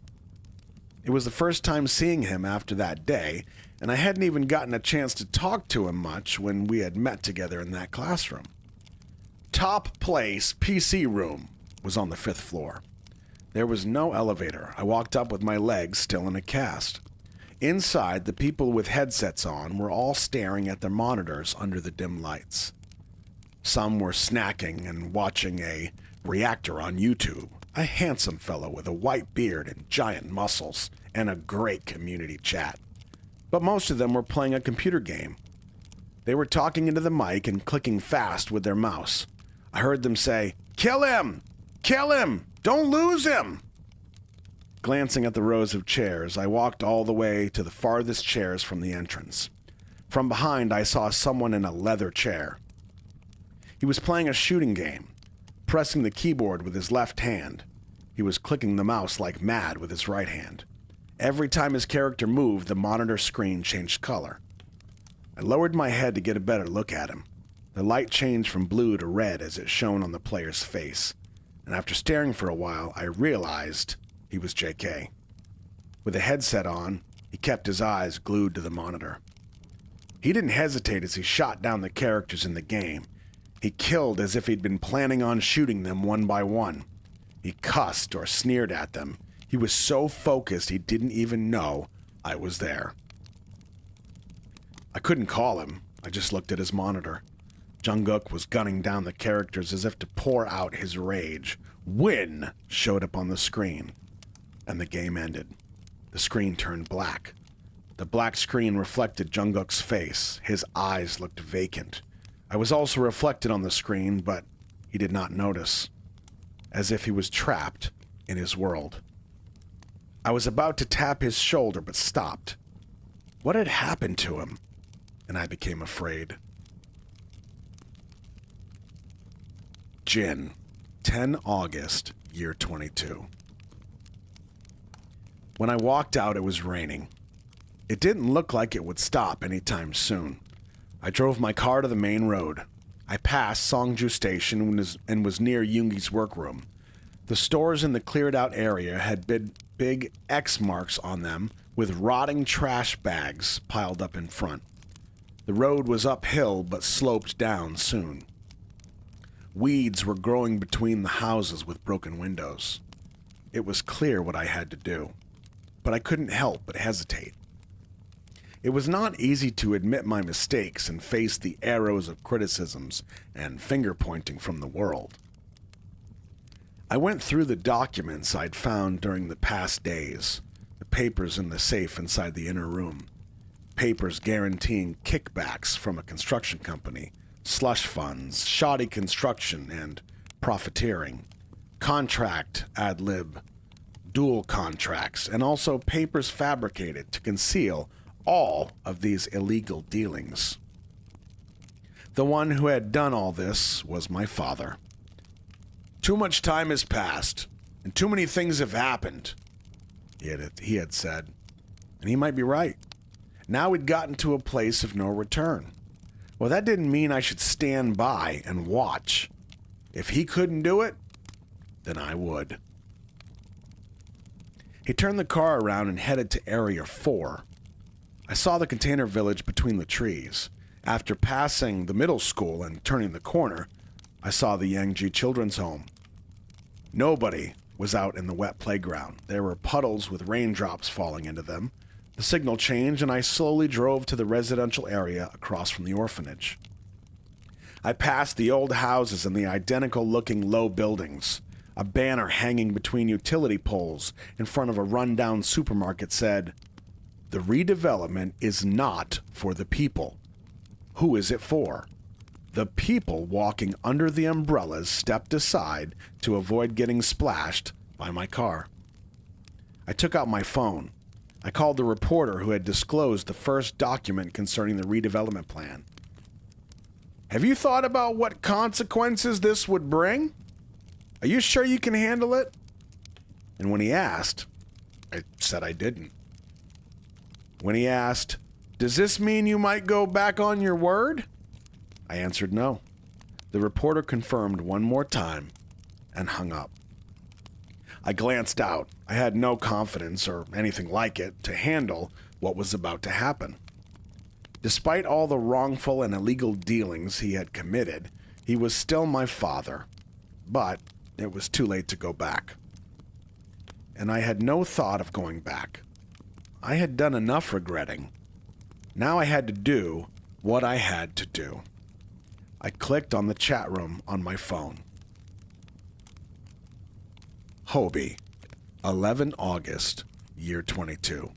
It was the first time seeing him after that day, and I hadn't even gotten a chance to talk to him much when we had met together in that classroom. Top place PC room was on the 5th floor. There was no elevator. I walked up with my legs still in a cast. Inside, the people with headsets on were all staring at their monitors under the dim lights. Some were snacking and watching a reactor on YouTube, a handsome fellow with a white beard and giant muscles, and a great community chat. But most of them were playing a computer game. They were talking into the mic and clicking fast with their mouse. I heard them say, "Kill him! Kill him! Don't lose him!" Glancing at the rows of chairs, I walked all the way to the farthest chairs from the entrance. From behind, I saw someone in a leather chair. He was playing a shooting game, pressing the keyboard with his left hand. He was clicking the mouse like mad with his right hand. Every time his character moved, the monitor screen changed color. I lowered my head to get a better look at him. The light changed from blue to red as it shone on the player's face, and after staring for a while, I realized he was JK. With a headset on, he kept his eyes glued to the monitor. He didn't hesitate as he shot down the characters in the game. He killed as if he'd been planning on shooting them one by one. He cussed or sneered at them. He was so focused he didn't even know I was there. I couldn't call him. I just looked at his monitor. Jungkook was gunning down the characters as if to pour out his rage. "Win" showed up on the screen, and the game ended. The screen turned black. The black screen reflected Jungkook's face. His eyes looked vacant. I was also reflected on the screen, but he did not notice, as if he was trapped in his world. I was about to tap his shoulder, but stopped. What had happened to him? And I became afraid. Jin, 10 August, year 22. When I walked out, it was raining. It didn't look like it would stop anytime soon. I drove my car to the main road. I passed Songju Station and was near Yoongi's workroom. The stores in the cleared-out area had big X marks on them with rotting trash bags piled up in front. The road was uphill but sloped down soon. Weeds were growing between the houses with broken windows. It was clear what I had to do, but I couldn't help but hesitate. It was not easy to admit my mistakes and face the arrows of criticisms and finger-pointing from the world. I went through the documents I'd found during the past days, the papers in the safe inside the inner room, papers guaranteeing kickbacks from a construction company, slush funds, shoddy construction, and profiteering, contract ad lib, dual contracts, and also papers fabricated to conceal all of these illegal dealings. The one who had done all this was my father. Too much time has passed, and too many things have happened, he had said, and he might be right. Now we'd gotten to a place of no return. Well, that didn't mean I should stand by and watch. If he couldn't do it, then I would. He turned the car around and headed to Area 4. I saw the container village between the trees. After passing the middle school and turning the corner, I saw the Yangji Children's Home. Nobody was out in the wet playground. There were puddles with raindrops falling into them. The signal changed, and I slowly drove to the residential area across from the orphanage. I passed the old houses and the identical-looking low buildings. A banner hanging between utility poles in front of a rundown supermarket said, "The redevelopment is not for the people. Who is it for?" The people walking under the umbrellas stepped aside to avoid getting splashed by my car. I took out my phone. I called the reporter who had disclosed the first document concerning the redevelopment plan. "Have you thought about what consequences this would bring? Are you sure you can handle it?" And when he asked, I said I didn't. When he asked, "Does this mean you might go back on your word?" I answered no. The reporter confirmed one more time and hung up. I glanced out. I had no confidence or anything like it to handle what was about to happen. Despite all the wrongful and illegal dealings he had committed, he was still my father. But it was too late to go back. And I had no thought of going back. I had done enough regretting. Now I had to do what I had to do. I clicked on the chat room on my phone. Hobie, 11 August, year 22.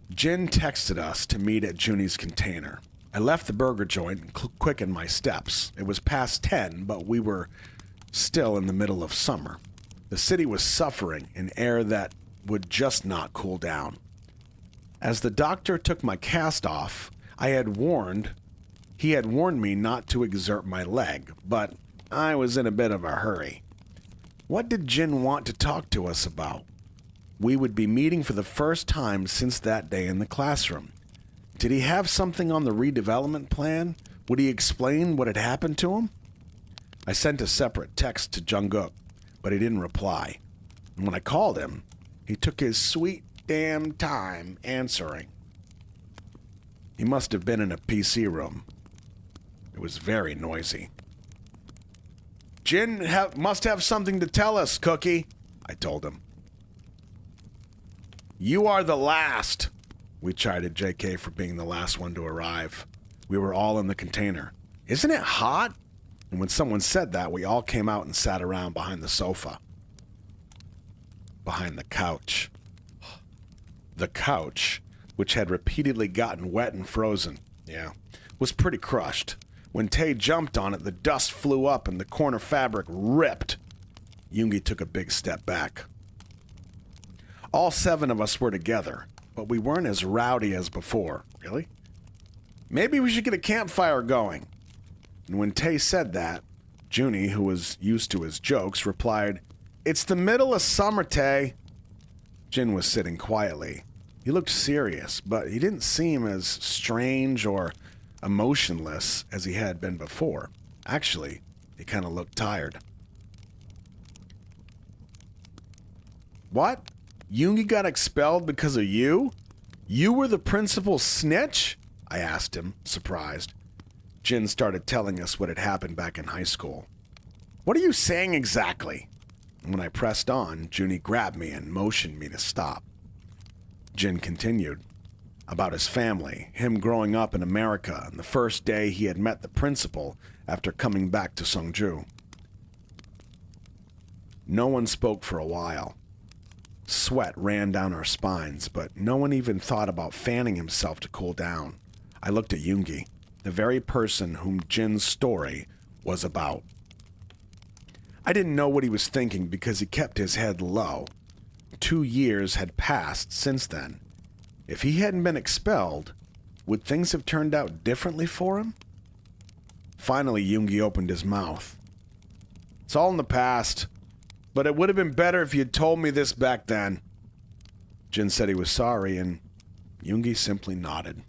Jin texted us to meet at Junie's container. I left the burger joint and quickened my steps. It was past 10, but we were still in the middle of summer. The city was suffering in air that would just not cool down. As the doctor took my cast off, he had warned me not to exert my leg, but I was in a bit of a hurry. What did Jin want to talk to us about? We would be meeting for the first time since that day in the classroom. Did he have something on the redevelopment plan? Would he explain what had happened to him? I sent a separate text to Jungkook, but he didn't reply. And when I called him, he took his sweet damn time answering. He must have been in a PC room. It was very noisy. Jin must have something to tell us, Cookie, I told him. You are the last, we chided JK for being the last one to arrive. We were all in the container. Isn't it hot? And when someone said that, we all came out and sat around behind the sofa. Behind the couch. The couch, which had repeatedly gotten wet and frozen. Yeah, was pretty crushed. When Tay jumped on it, the dust flew up and the corner fabric ripped. Yoongi took a big step back. All 7 of us were together, but we weren't as rowdy as before. Really? Maybe we should get a campfire going. And when Tay said that, Junie, who was used to his jokes, replied, "It's the middle of summer, Tay." Jin was sitting quietly. He looked serious, but he didn't seem as strange or emotionless as he had been before. Actually, he kind of looked tired. "What? Yoongi got expelled because of you? You were the principal snitch?" I asked him, surprised. Jin started telling us what had happened back in high school. "What are you saying exactly?" And when I pressed on, Junie grabbed me and motioned me to stop. Jin continued about his family, him growing up in America, and the first day he had met the principal after coming back to Songju. No one spoke for a while. Sweat ran down our spines, but no one even thought about fanning himself to cool down. I looked at Yoongi, the very person whom Jin's story was about. I didn't know what he was thinking because he kept his head low. 2 years had passed since then. If he hadn't been expelled, would things have turned out differently for him? Finally, Yoongi opened his mouth. "It's all in the past, but it would have been better if you had told me this back then." Jin said he was sorry, and Yoongi simply nodded.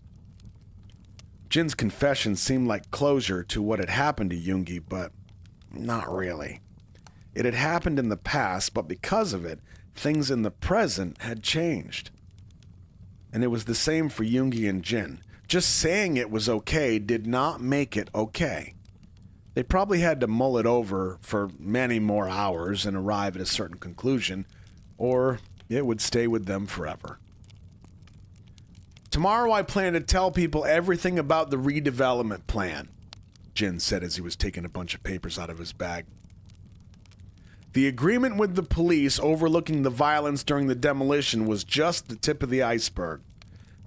Jin's confession seemed like closure to what had happened to Yoongi, but not really. It had happened in the past, but because of it, things in the present had changed. And it was the same for Yoongi and Jin. Just saying it was okay did not make it okay. They probably had to mull it over for many more hours and arrive at a certain conclusion, or it would stay with them forever. "Tomorrow I plan to tell people everything about the redevelopment plan," Jin said as he was taking a bunch of papers out of his bag. "The agreement with the police overlooking the violence during the demolition was just the tip of the iceberg.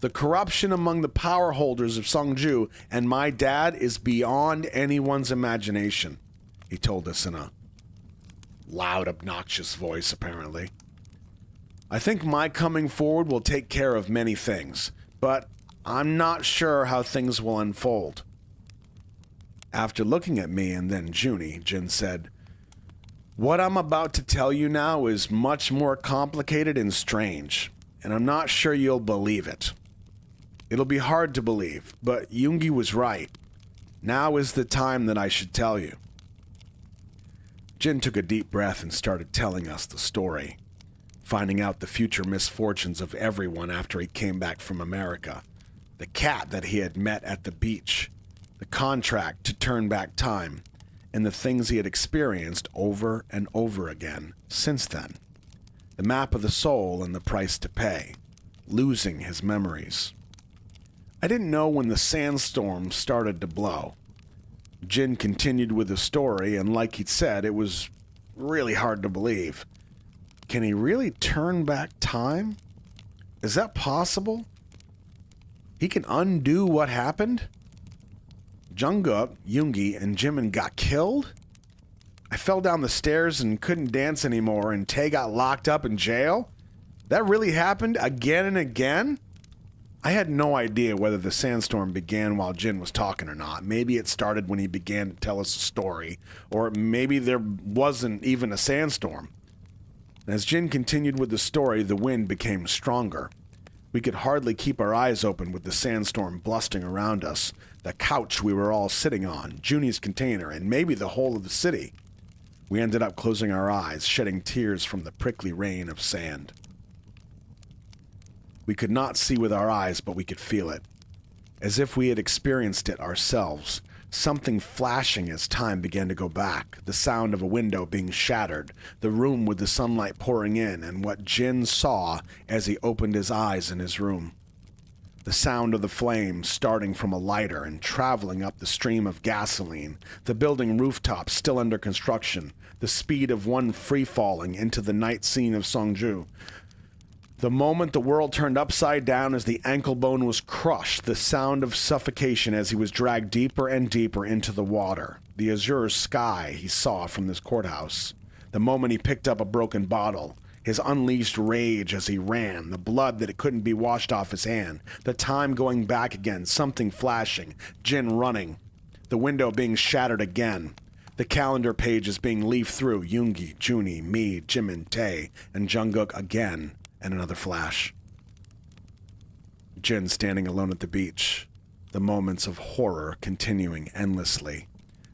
The corruption among the power holders of Songju and my dad is beyond anyone's imagination," he told us in a loud, obnoxious voice, apparently. "I think my coming forward will take care of many things, but I'm not sure how things will unfold." After looking at me and then Junie, Jin said, "What I'm about to tell you now is much more complicated and strange, and I'm not sure you'll believe it. It'll be hard to believe, but Yoongi was right. Now is the time that I should tell you." Jin took a deep breath and started telling us the story, finding out the future misfortunes of everyone after he came back from America, the cat that he had met at the beach, the contract to turn back time, and the things he had experienced over and over again since then. The map of the soul and the price to pay, losing his memories. I didn't know when the sandstorm started to blow. Jin continued with the story, and like he'd said, it was really hard to believe. Can he really turn back time? Is that possible? He can undo what happened? Jungkook, Yoongi, and Jimin got killed? I fell down the stairs and couldn't dance anymore, and Tae got locked up in jail? That really happened again and again? I had no idea whether the sandstorm began while Jin was talking or not. Maybe it started when he began to tell us a story, or maybe there wasn't even a sandstorm. As Jin continued with the story, the wind became stronger. We could hardly keep our eyes open with the sandstorm blustering around us, the couch we were all sitting on, Junie's container, and maybe the whole of the city. We ended up closing our eyes, shedding tears from the prickly rain of sand. We could not see with our eyes, but we could feel it. As if we had experienced it ourselves, something flashing as time began to go back, the sound of a window being shattered, the room with the sunlight pouring in, and what Jin saw as he opened his eyes in his room. The sound of the flames starting from a lighter and traveling up the stream of gasoline, the building rooftops still under construction, the speed of one free-falling into the night scene of Songju. The moment the world turned upside down as the ankle bone was crushed, the sound of suffocation as he was dragged deeper and deeper into the water. The azure sky he saw from this courthouse. The moment he picked up a broken bottle. His unleashed rage as he ran, the blood that it couldn't be washed off his hand, the time going back again, something flashing, Jin running, the window being shattered again, the calendar pages being leafed through, Yoongi, Junie, me, Jimin, Tae, and Jungkook again, and another flash. Jin standing alone at the beach, the moments of horror continuing endlessly.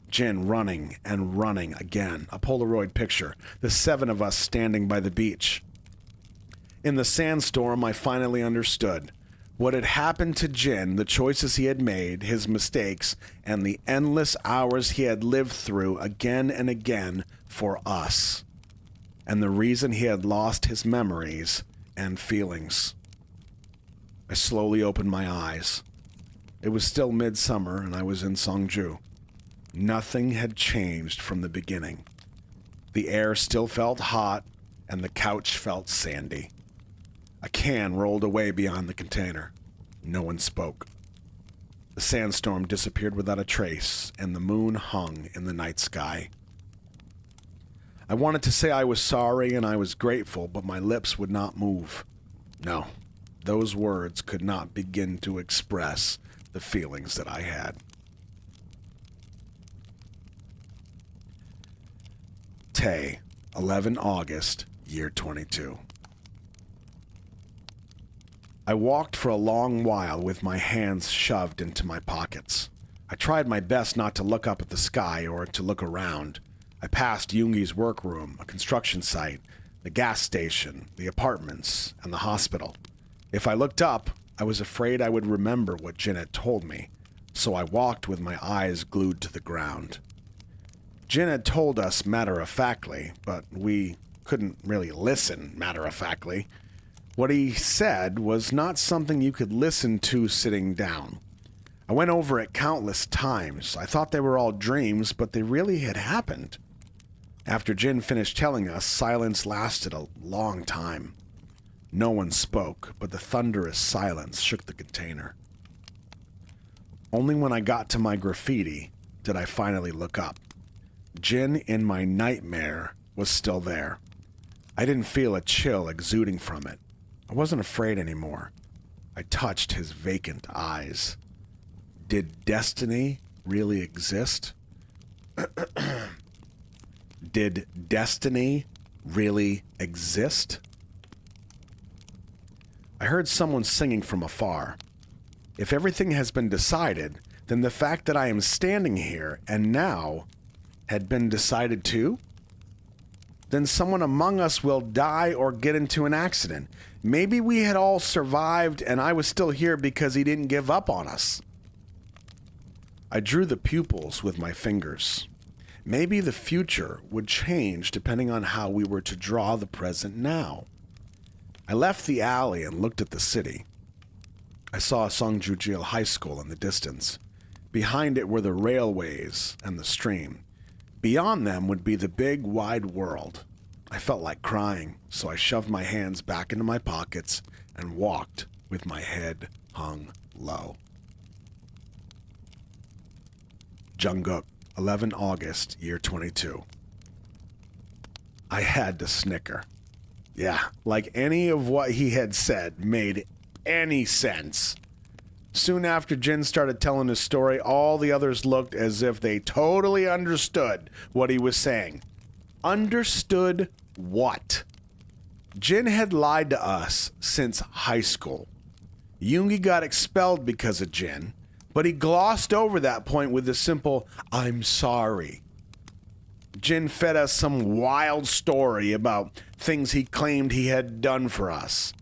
Jin running and running again, a Polaroid picture, the 7 of us standing by the beach. In the sandstorm, I finally understood what had happened to Jin, the choices he had made, his mistakes, and the endless hours he had lived through again and again for us, and the reason he had lost his memories and feelings. I slowly opened my eyes. It was still midsummer, and I was in Songju. Nothing had changed from the beginning. The air still felt hot, and the couch felt sandy. A can rolled away beyond the container. No one spoke. The sandstorm disappeared without a trace, and the moon hung in the night sky. I wanted to say I was sorry and I was grateful, but my lips would not move. No, those words could not begin to express the feelings that I had. Tae, 11 August, year 22. I walked for a long while with my hands shoved into my pockets. I tried my best not to look up at the sky or to look around. I passed Yoongi's workroom, a construction site, the gas station, the apartments, and the hospital. If I looked up, I was afraid I would remember what Jin had told me, so I walked with my eyes glued to the ground. Jin had told us matter-of-factly, but we couldn't really listen matter-of-factly. What he said was not something you could listen to sitting down. I went over it countless times. I thought they were all dreams, but they really had happened. After Jin finished telling us, silence lasted a long time. No one spoke, but the thunderous silence shook the container. Only when I got to my graffiti did I finally look up. Jin in my nightmare was still there. I didn't feel a chill exuding from it. I wasn't afraid anymore. I touched his vacant eyes. Did destiny really exist? Did destiny really exist? I heard someone singing from afar. If everything has been decided, then the fact that I am standing here and now had been decided too? Then someone among us will die or get into an accident. Maybe we had all survived and I was still here because he didn't give up on us. I drew the pupils with my fingers. Maybe the future would change depending on how we were to draw the present now. I left the alley and looked at the city. I saw Songjujil High School in the distance. Behind it were the railways and the stream. Beyond them would be the big, wide world. I felt like crying, so I shoved my hands back into my pockets and walked with my head hung low. Jungkook, 11 August, year 22. I had to snicker. Yeah, like any of what he had said made any sense. Soon after Jin started telling his story, all the others looked as if they totally understood what he was saying. Understood what? Jin had lied to us since high school. Yoongi got expelled because of Jin, but he glossed over that point with a simple, "I'm sorry." Jin fed us some wild story about things he claimed he had done for us.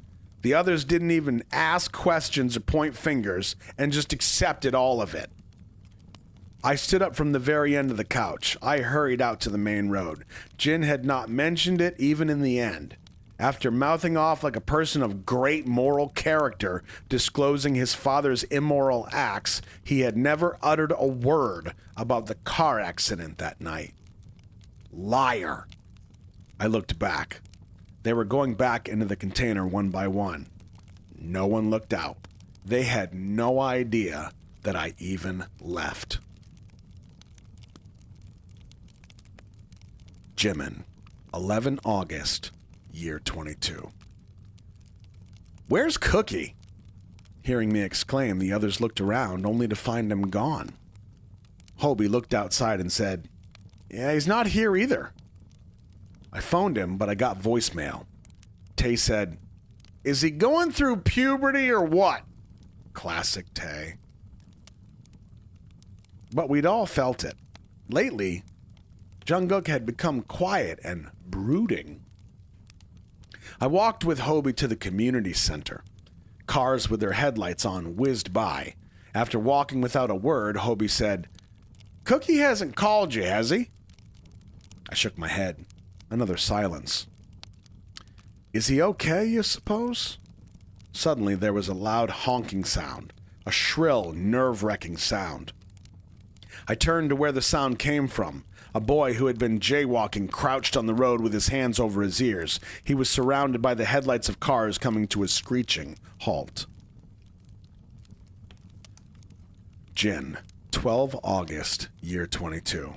The others didn't even ask questions or point fingers and just accepted all of it. I stood up from the very end of the couch. I hurried out to the main road. Jin had not mentioned it even in the end. After mouthing off like a person of great moral character, disclosing his father's immoral acts, he had never uttered a word about the car accident that night. Liar. I looked back. They were going back into the container one by one. No one looked out. They had no idea that I even left. Jimin, 11 August, year 22. Where's Cookie? Hearing me exclaim, the others looked around, only to find him gone. Hobie looked outside and said, "Yeah, he's not here either." I phoned him, but I got voicemail. Tay said, "Is he going through puberty or what?" Classic Tay. But we'd all felt it. Lately, Jungkook had become quiet and brooding. I walked with Hobie to the community center. Cars with their headlights on whizzed by. After walking without a word, Hobie said, "Cookie hasn't called you, has he?" I shook my head. Another silence. "Is he okay, you suppose?" Suddenly there was a loud honking sound, a shrill, nerve-wracking sound. I turned to where the sound came from. A boy who had been jaywalking crouched on the road with his hands over his ears. He was surrounded by the headlights of cars coming to a screeching halt. Jin, 12 August, year 22.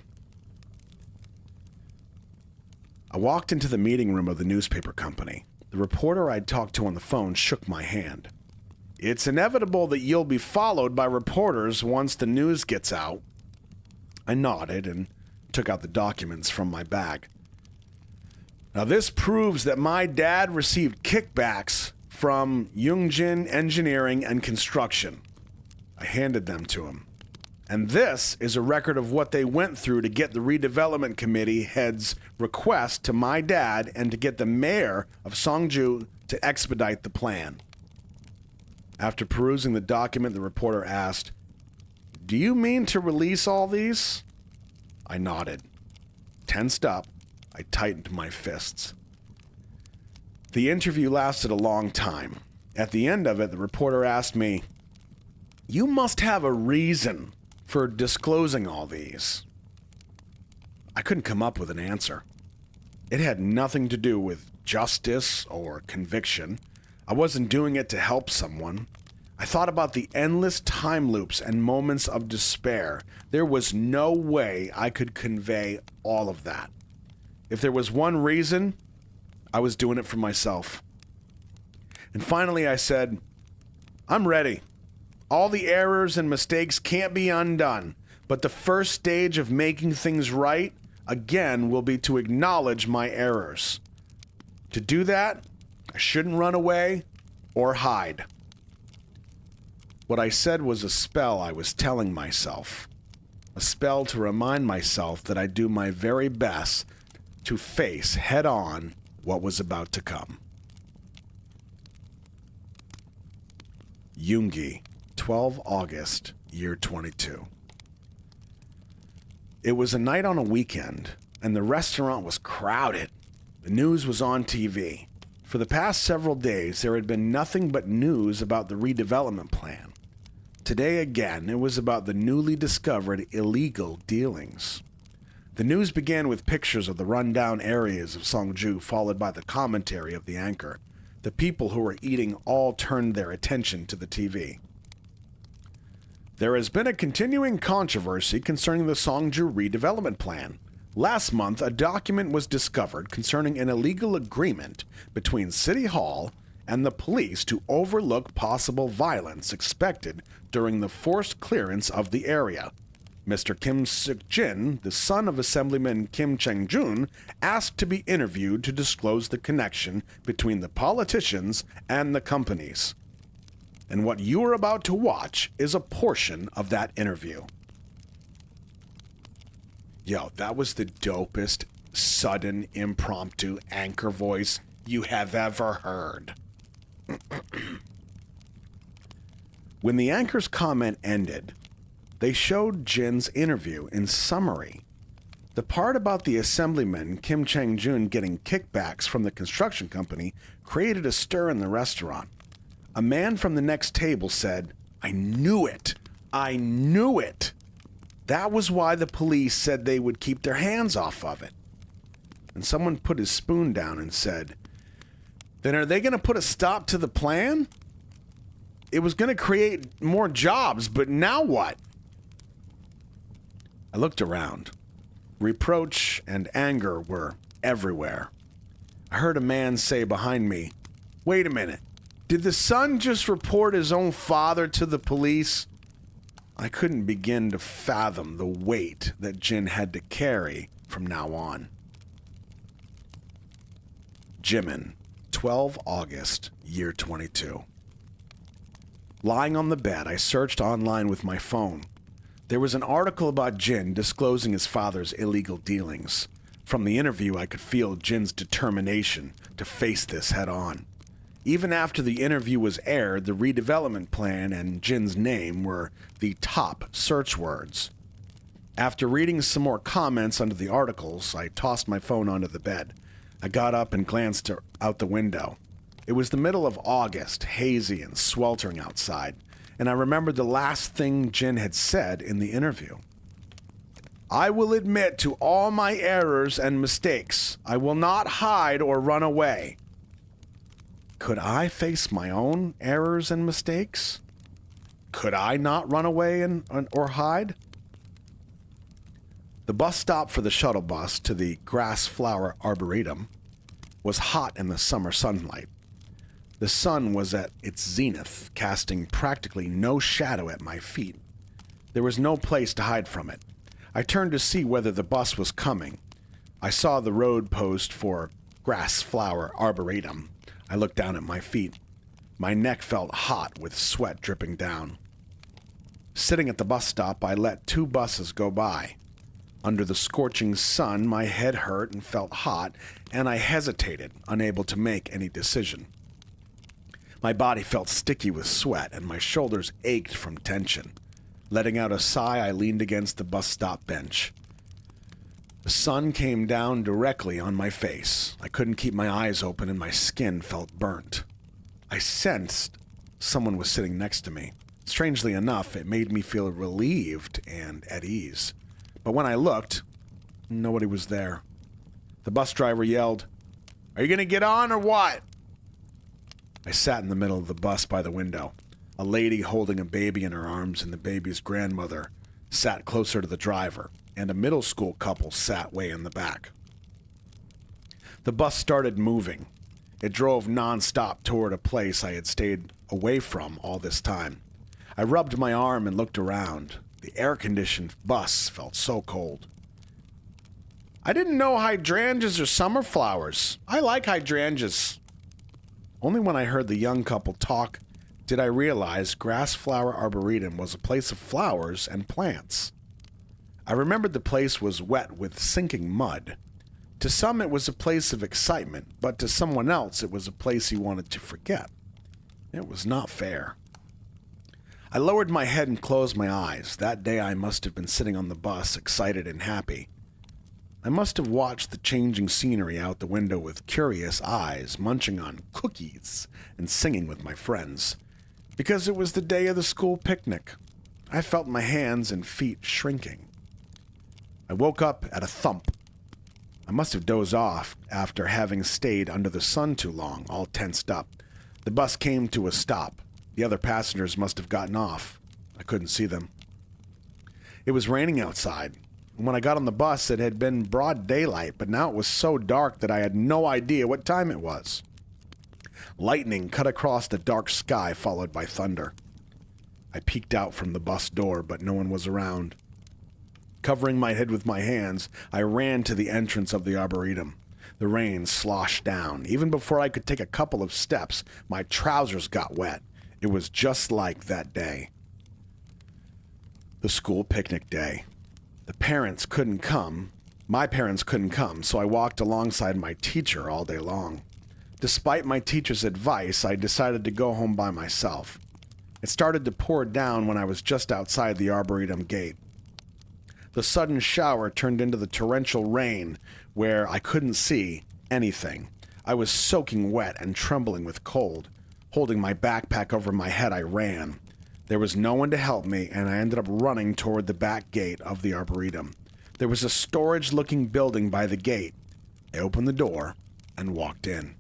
I walked into the meeting room of the newspaper company. The reporter I'd talked to on the phone shook my hand. "It's inevitable that you'll be followed by reporters once the news gets out." I nodded and took out the documents from my bag. "Now this proves that my dad received kickbacks from Yoongjin Engineering and Construction." I handed them to him. "And this is a record of what they went through to get the redevelopment committee head's request to my dad and to get the mayor of Songju to expedite the plan." After perusing the document, the reporter asked, "Do you mean to release all these?" I nodded. Tensed up, I tightened my fists. The interview lasted a long time. At the end of it, the reporter asked me, "You must have a reason for disclosing all these." I couldn't come up with an answer. It had nothing to do with justice or conviction. I wasn't doing it to help someone. I thought about the endless time loops and moments of despair. There was no way I could convey all of that. If there was one reason, I was doing it for myself. And finally I said, "I'm ready. All the errors and mistakes can't be undone, but the first stage of making things right, again, will be to acknowledge my errors. To do that, I shouldn't run away or hide." What I said was a spell I was telling myself. A spell to remind myself that I'd do my very best to face head-on what was about to come. Yoongi, 12 August, year 22. It was a night on a weekend, and the restaurant was crowded. The news was on TV. For the past several days, there had been nothing but news about the redevelopment plan. Today again, it was about the newly discovered illegal dealings. The news began with pictures of the rundown areas of Songju, followed by the commentary of the anchor. The people who were eating all turned their attention to the TV. There has been a continuing controversy concerning the Songju redevelopment plan. Last month, a document was discovered concerning an illegal agreement between City Hall and the police to overlook possible violence expected during the forced clearance of the area. Mr. Kim Suk-jin, the son of Assemblyman Kim Chang-jun, asked to be interviewed to disclose the connection between the politicians and the companies. And what you are about to watch is a portion of that interview. Yo, that was the dopest, sudden, impromptu anchor voice you have ever heard. When the anchor's comment ended, they showed Jin's interview in summary. The part about the assemblyman Kim Chang-jun getting kickbacks from the construction company created a stir in the restaurant. A man from the next table said, "I knew it! I knew it!" That was why the police said they would keep their hands off of it. And someone put his spoon down and said, then are they going to put a stop to the plan? It was going to create more jobs, but now what? I looked around. Reproach and anger were everywhere. I heard a man say behind me, "Wait a minute. Did the son just report his own father to the police?" I couldn't begin to fathom the weight that Jin had to carry from now on. Jimin, 12 August, year 22. Lying on the bed, I searched online with my phone. There was an article about Jin disclosing his father's illegal dealings. From the interview, I could feel Jin's determination to face this head on. Even after the interview was aired, the redevelopment plan and Jin's name were the top search words. After reading some more comments under the articles, I tossed my phone onto the bed. I got up and glanced out the window. It was the middle of August, hazy and sweltering outside, and I remembered the last thing Jin had said in the interview. "I will admit to all my errors and mistakes. I will not hide or run away." Could I face my own errors and mistakes? Could I not run away or hide? The bus stop for the shuttle bus to the grass flower arboretum was hot in the summer sunlight. The sun was at its zenith, casting practically no shadow at my feet. There was no place to hide from it. I turned to see whether the bus was coming. I saw the road post for Grass Flower Arboretum. I looked down at my feet. My neck felt hot with sweat dripping down. Sitting at the bus stop, I let 2 buses go by. Under the scorching sun, my head hurt and felt hot, and I hesitated, unable to make any decision. My body felt sticky with sweat, and my shoulders ached from tension. Letting out a sigh, I leaned against the bus stop bench. The sun came down directly on my face. I couldn't keep my eyes open, and my skin felt burnt. I sensed someone was sitting next to me. Strangely enough, it made me feel relieved and at ease. But when I looked, nobody was there. The bus driver yelled, "Are you going to get on or what?" I sat in the middle of the bus by the window. A lady holding a baby in her arms and the baby's grandmother sat closer to the driver, and a middle school couple sat way in the back. The bus started moving. It drove nonstop toward a place I had stayed away from all this time. I rubbed my arm and looked around. The air-conditioned bus felt so cold. "I didn't know hydrangeas are summer flowers. I like hydrangeas." Only when I heard the young couple talk did I realize Grass Flower Arboretum was a place of flowers and plants. I remembered the place was wet with sinking mud. To some it was a place of excitement, but to someone else it was a place he wanted to forget. It was not fair. I lowered my head and closed my eyes. That day I must have been sitting on the bus, excited and happy. I must have watched the changing scenery out the window with curious eyes, munching on cookies and singing with my friends. Because it was the day of the school picnic. I felt my hands and feet shrinking. I woke up at a thump. I must have dozed off after having stayed under the sun too long, all tensed up. The bus came to a stop. The other passengers must have gotten off. I couldn't see them. It was raining outside. When I got on the bus, it had been broad daylight, but now it was so dark that I had no idea what time it was. Lightning cut across the dark sky, followed by thunder. I peeked out from the bus door, but no one was around. Covering my head with my hands, I ran to the entrance of the arboretum. The rain sloshed down. Even before I could take a couple of steps, my trousers got wet. It was just like that day. The school picnic day. The parents couldn't come. My parents couldn't come, so I walked alongside my teacher all day long. Despite my teacher's advice, I decided to go home by myself. It started to pour down when I was just outside the arboretum gate. The sudden shower turned into the torrential rain where I couldn't see anything. I was soaking wet and trembling with cold. Holding my backpack over my head, I ran. There was no one to help me, and I ended up running toward the back gate of the arboretum. There was a storage-looking building by the gate. I opened the door and walked in.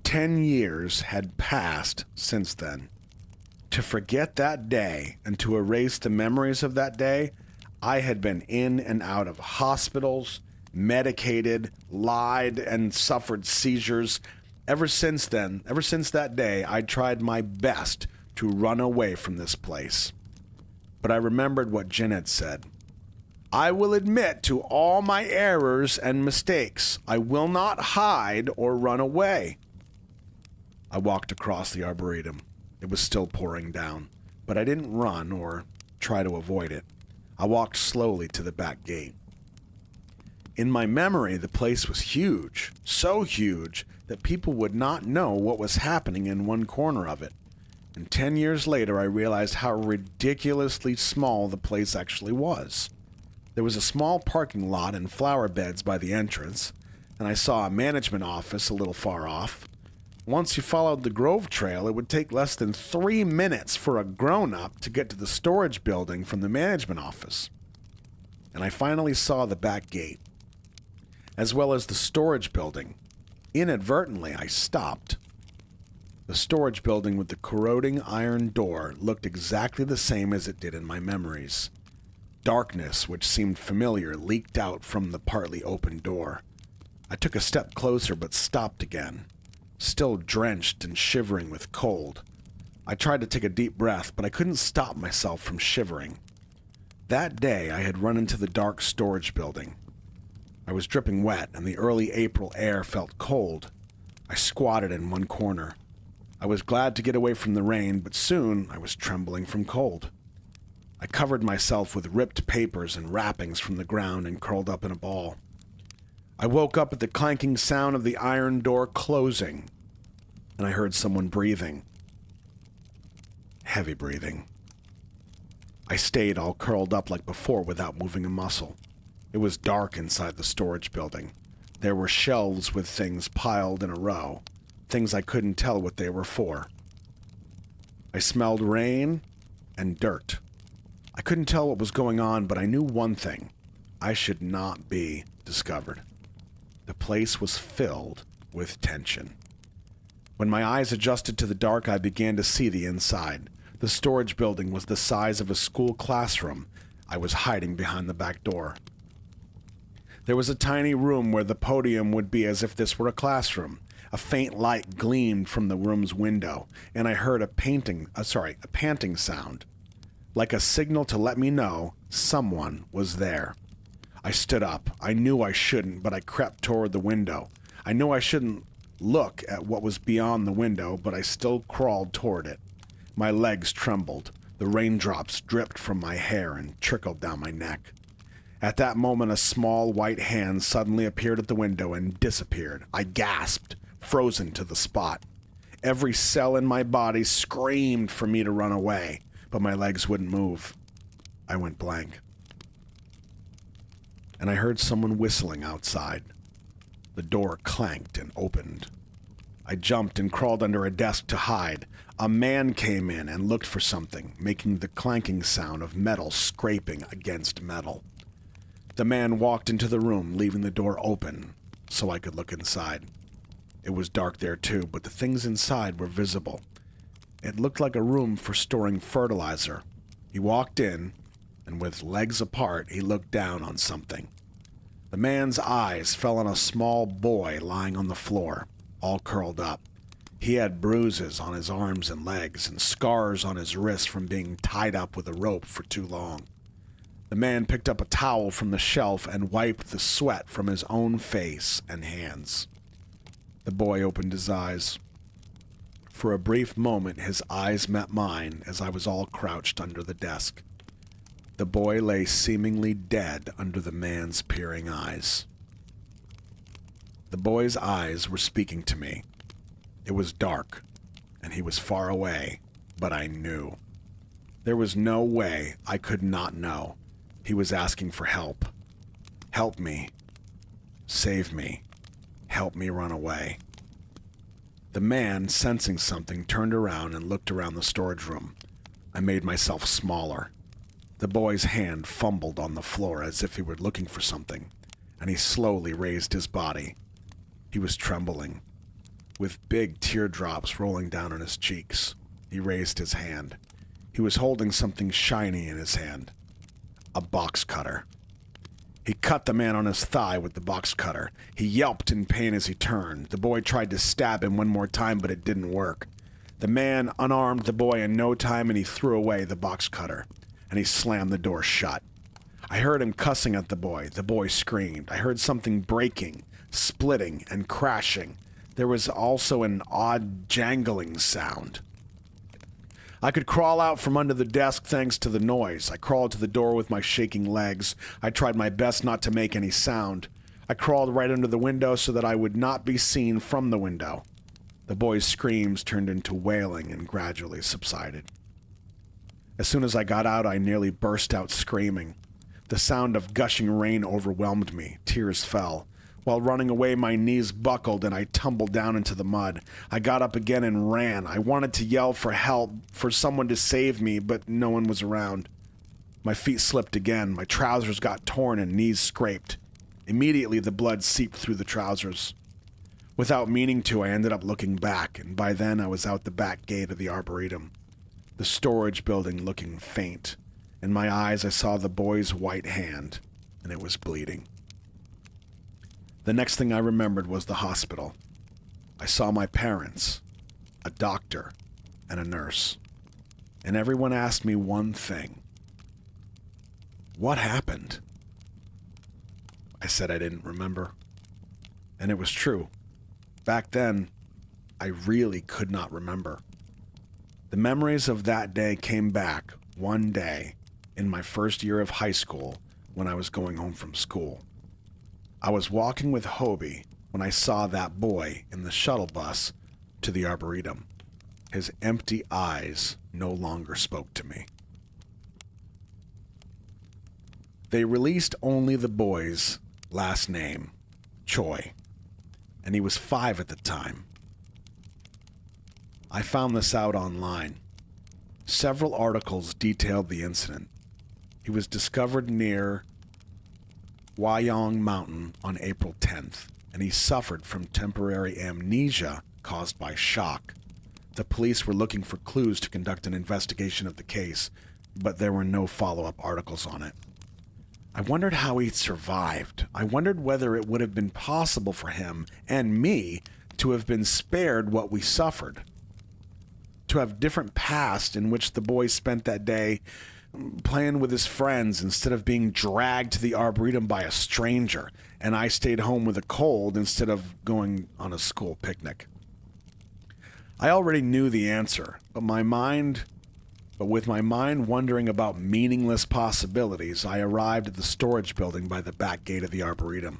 10 years had passed since then. To forget that day and to erase the memories of that day, I had been in and out of hospitals, medicated, lied, and suffered seizures. Ever since then, ever since that day, I tried my best to run away from this place. But I remembered what Jen had said. I will admit to all my errors and mistakes. I will not hide or run away. I walked across the arboretum. It was still pouring down, but I didn't run or try to avoid it. I walked slowly to the back gate. In my memory, the place was huge, so huge that people would not know what was happening in one corner of it. And 10 years later, I realized how ridiculously small the place actually was. There was a small parking lot and flower beds by the entrance, and I saw a management office a little far off. Once you followed the Grove Trail, it would take less than 3 minutes for a grown-up to get to the storage building from the management office. And I finally saw the back gate, as well as the storage building. Inadvertently, I stopped. The storage building with the corroding iron door looked exactly the same as it did in my memories. Darkness, which seemed familiar, leaked out from the partly open door. I took a step closer but stopped again, still drenched and shivering with cold. I tried to take a deep breath, but I couldn't stop myself from shivering. That day, I had run into the dark storage building. I was dripping wet, and the early April air felt cold. I squatted in one corner. I was glad to get away from the rain, but soon I was trembling from cold. I covered myself with ripped papers and wrappings from the ground and curled up in a ball. I woke up at the clanking sound of the iron door closing, and I heard someone breathing. Heavy breathing. I stayed all curled up like before without moving a muscle. It was dark inside the storage building. There were shelves with things piled in a row, things I couldn't tell what they were for. I smelled rain and dirt. I couldn't tell what was going on, but I knew one thing. I should not be discovered. The place was filled with tension. When my eyes adjusted to the dark, I began to see the inside. The storage building was the size of a school classroom. I was hiding behind the back door. There was a tiny room where the podium would be as if this were a classroom. A faint light gleamed from the room's window, and I heard a panting sound, like a signal to let me know someone was there. I stood up. I knew I shouldn't, but I crept toward the window. I knew I shouldn't look at what was beyond the window, but I still crawled toward it. My legs trembled. The raindrops dripped from my hair and trickled down my neck. At that moment, a small white hand suddenly appeared at the window and disappeared. I gasped, frozen to the spot. Every cell in my body screamed for me to run away, but my legs wouldn't move. I went blank. And I heard someone whistling outside. The door clanked and opened. I jumped and crawled under a desk to hide. A man came in and looked for something, making the clanking sound of metal scraping against metal. The man walked into the room, leaving the door open so I could look inside. It was dark there too, but the things inside were visible. It looked like a room for storing fertilizer. He walked in, and with legs apart, he looked down on something. The man's eyes fell on a small boy lying on the floor, all curled up. He had bruises on his arms and legs and scars on his wrists from being tied up with a rope for too long. The man picked up a towel from the shelf and wiped the sweat from his own face and hands. The boy opened his eyes. For a brief moment, his eyes met mine as I was all crouched under the desk. The boy lay seemingly dead under the man's peering eyes. The boy's eyes were speaking to me. It was dark, and he was far away, but I knew. There was no way I could not know. He was asking for help. Help me. Save me. Help me run away. The man, sensing something, turned around and looked around the storage room. I made myself smaller. The boy's hand fumbled on the floor as if he were looking for something, and he slowly raised his body. He was trembling. with big teardrops rolling down on his cheeks. He raised his hand. He was holding something shiny in his hand. A box cutter. He cut the man on his thigh with the box cutter. He yelped in pain as he turned. The boy tried to stab him one more time, but it didn't work. The man unarmed the boy in no time, and he threw away the box cutter, and he slammed the door shut. I heard him cussing at the boy. The boy screamed. I heard something breaking, splitting, and crashing. There was also an odd jangling sound. I could crawl out from under the desk thanks to the noise. I crawled to the door with my shaking legs. I tried my best not to make any sound. I crawled right under the window so that I would not be seen from the window. The boy's screams turned into wailing and gradually subsided. As soon as I got out, I nearly burst out screaming. The sound of gushing rain overwhelmed me. Tears fell. While running away, my knees buckled and I tumbled down into the mud. I got up again and ran. I wanted to yell for help, for someone to save me, but no one was around. My feet slipped again. My trousers got torn and knees scraped. Immediately, the blood seeped through the trousers. Without meaning to, I ended up looking back, and by then I was out the back gate of the Arboretum, the storage building looking faint. In my eyes, I saw the boy's white hand, and it was bleeding. The next thing I remembered was the hospital. I saw my parents, a doctor, and a nurse. And everyone asked me one thing. What happened? I said I didn't remember. And it was true. Back then, I really could not remember. The memories of that day came back one day in my first year of high school when I was going home from school. I was walking with Hobie when I saw that boy in the shuttle bus to the Arboretum. His empty eyes no longer spoke to me. They released only the boy's last name, Choi, and he was 5 at the time. I found this out online. Several articles detailed the incident. He was discovered near Wyong Mountain on April 10th, and he suffered from temporary amnesia caused by shock. The police were looking for clues to conduct an investigation of the case, but there were no follow-up articles on it. I wondered how he'd survived. I wondered whether it would have been possible for him and me to have been spared what we suffered. To have different past in which the boy spent that day playing with his friends instead of being dragged to the Arboretum by a stranger, and I stayed home with a cold instead of going on a school picnic. I already knew the answer, but with my mind wondering about meaningless possibilities, I arrived at the storage building by the back gate of the Arboretum.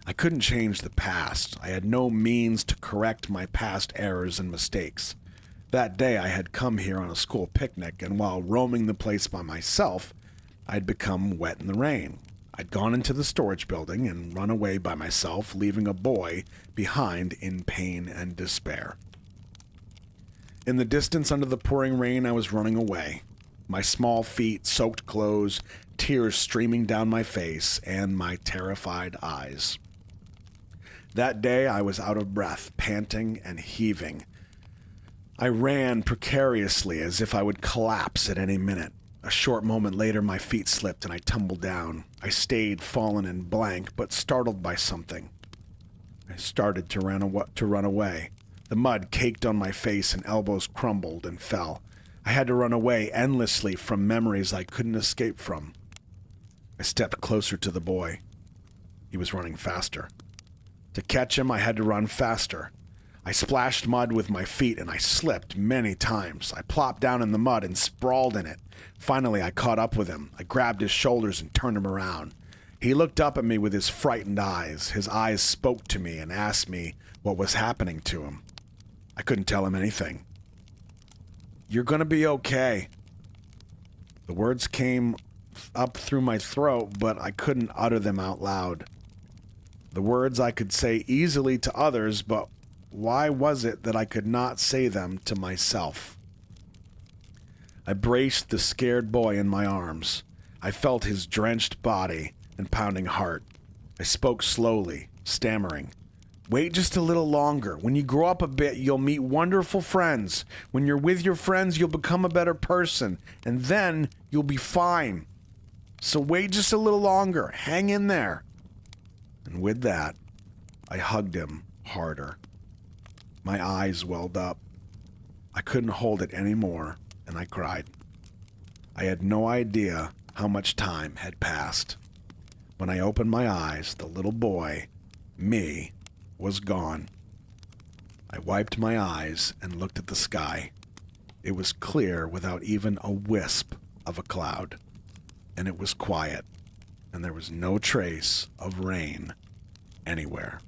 I couldn't change the past. I had no means to correct my past errors and mistakes. That day I had come here on a school picnic, and while roaming the place by myself, I'd become wet in the rain. I'd gone into the storage building and run away by myself, leaving a boy behind in pain and despair. In the distance under the pouring rain, I was running away. My small feet, soaked clothes, tears streaming down my face, and my terrified eyes. That day I was out of breath, panting and heaving. I ran precariously as if I would collapse at any minute. A short moment later, my feet slipped and I tumbled down. I stayed fallen and blank, but startled by something. I started to run away. The mud caked on my face and elbows crumbled and fell. I had to run away endlessly from memories I couldn't escape from. I stepped closer to the boy. He was running faster. To catch him, I had to run faster. I splashed mud with my feet and I slipped many times. I plopped down in the mud and sprawled in it. Finally, I caught up with him. I grabbed his shoulders and turned him around. He looked up at me with his frightened eyes. His eyes spoke to me and asked me what was happening to him. I couldn't tell him anything. "You're gonna be okay." The words came up through my throat, but I couldn't utter them out loud. The words I could say easily to others, but why was it that I could not say them to myself? I braced the scared boy in my arms. I felt his drenched body and pounding heart. I spoke slowly, stammering. Wait just a little longer. When you grow up a bit, you'll meet wonderful friends. When you're with your friends, you'll become a better person. And then you'll be fine. So wait just a little longer. Hang in there. And with that, I hugged him harder. My eyes welled up. I couldn't hold it anymore, and I cried. I had no idea how much time had passed. When I opened my eyes, the little boy, me, was gone. I wiped my eyes and looked at the sky. It was clear without even a wisp of a cloud. And it was quiet, and there was no trace of rain anywhere.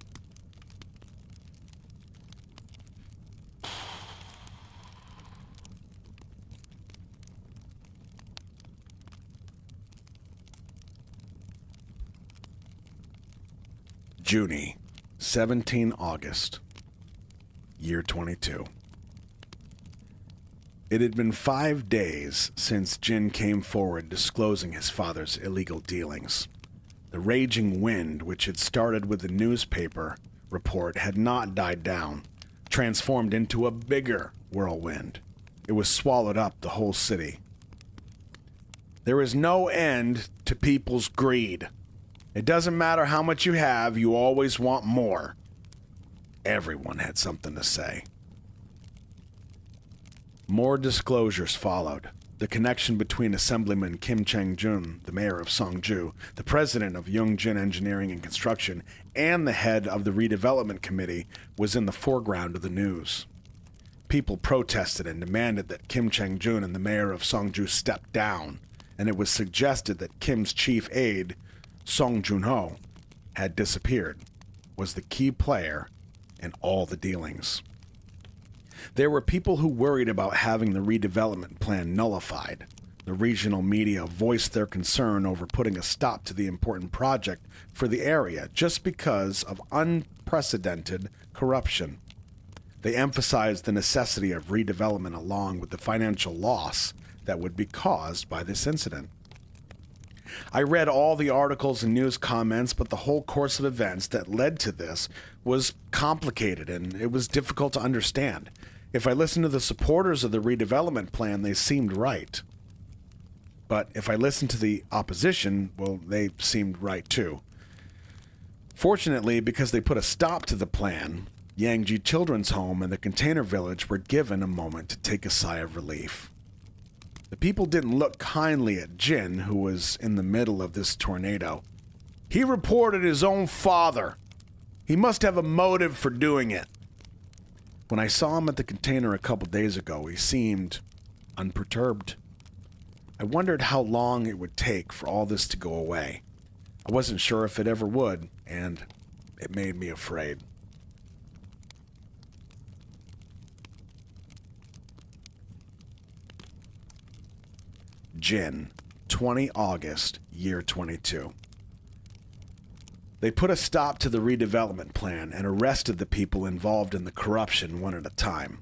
Junie, 17 August, year 22. It had been 5 days since Jin came forward disclosing his father's illegal dealings. The raging wind, which had started with the newspaper report, had not died down, transformed into a bigger whirlwind. It was swallowed up the whole city. There is no end to people's greed. It doesn't matter how much you have, you always want more. Everyone had something to say. More disclosures followed. The connection between Assemblyman Kim Chang-jun, the mayor of Songju, the president of Yongjin Engineering and Construction, and the head of the redevelopment committee was in the foreground of the news. People protested and demanded that Kim Chang-jun and the mayor of Songju step down, and it was suggested that Kim's chief aide, Song Joon-ho, had disappeared, was the key player in all the dealings. There were people who worried about having the redevelopment plan nullified. The regional media voiced their concern over putting a stop to the important project for the area just because of unprecedented corruption. They emphasized the necessity of redevelopment along with the financial loss that would be caused by this incident. I read all the articles and news comments, but the whole course of events that led to this was complicated and it was difficult to understand. If I listened to the supporters of the redevelopment plan, they seemed right. But if I listened to the opposition, well, they seemed right too. Fortunately, because they put a stop to the plan, Yangji Children's Home and the container village were given a moment to take a sigh of relief. The people didn't look kindly at Jin, who was in the middle of this tornado. He reported his own father. He must have a motive for doing it. When I saw him at the container a couple days ago, he seemed unperturbed. I wondered how long it would take for all this to go away. I wasn't sure if it ever would, and it made me afraid. Jin, 20 August, year 22. They put a stop to the redevelopment plan and arrested the people involved in the corruption one at a time.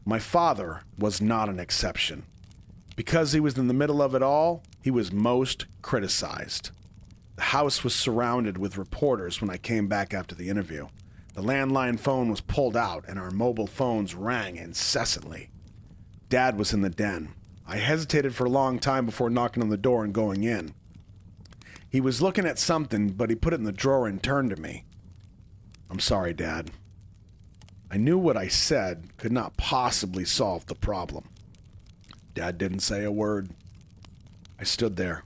My father was not an exception. Because he was in the middle of it all, he was most criticized. The house was surrounded with reporters when I came back after the interview. The landline phone was pulled out and our mobile phones rang incessantly. Dad was in the den. I hesitated for a long time before knocking on the door and going in. He was looking at something, but he put it in the drawer and turned to me. "I'm sorry, Dad." I knew what I said could not possibly solve the problem. Dad didn't say a word. I stood there.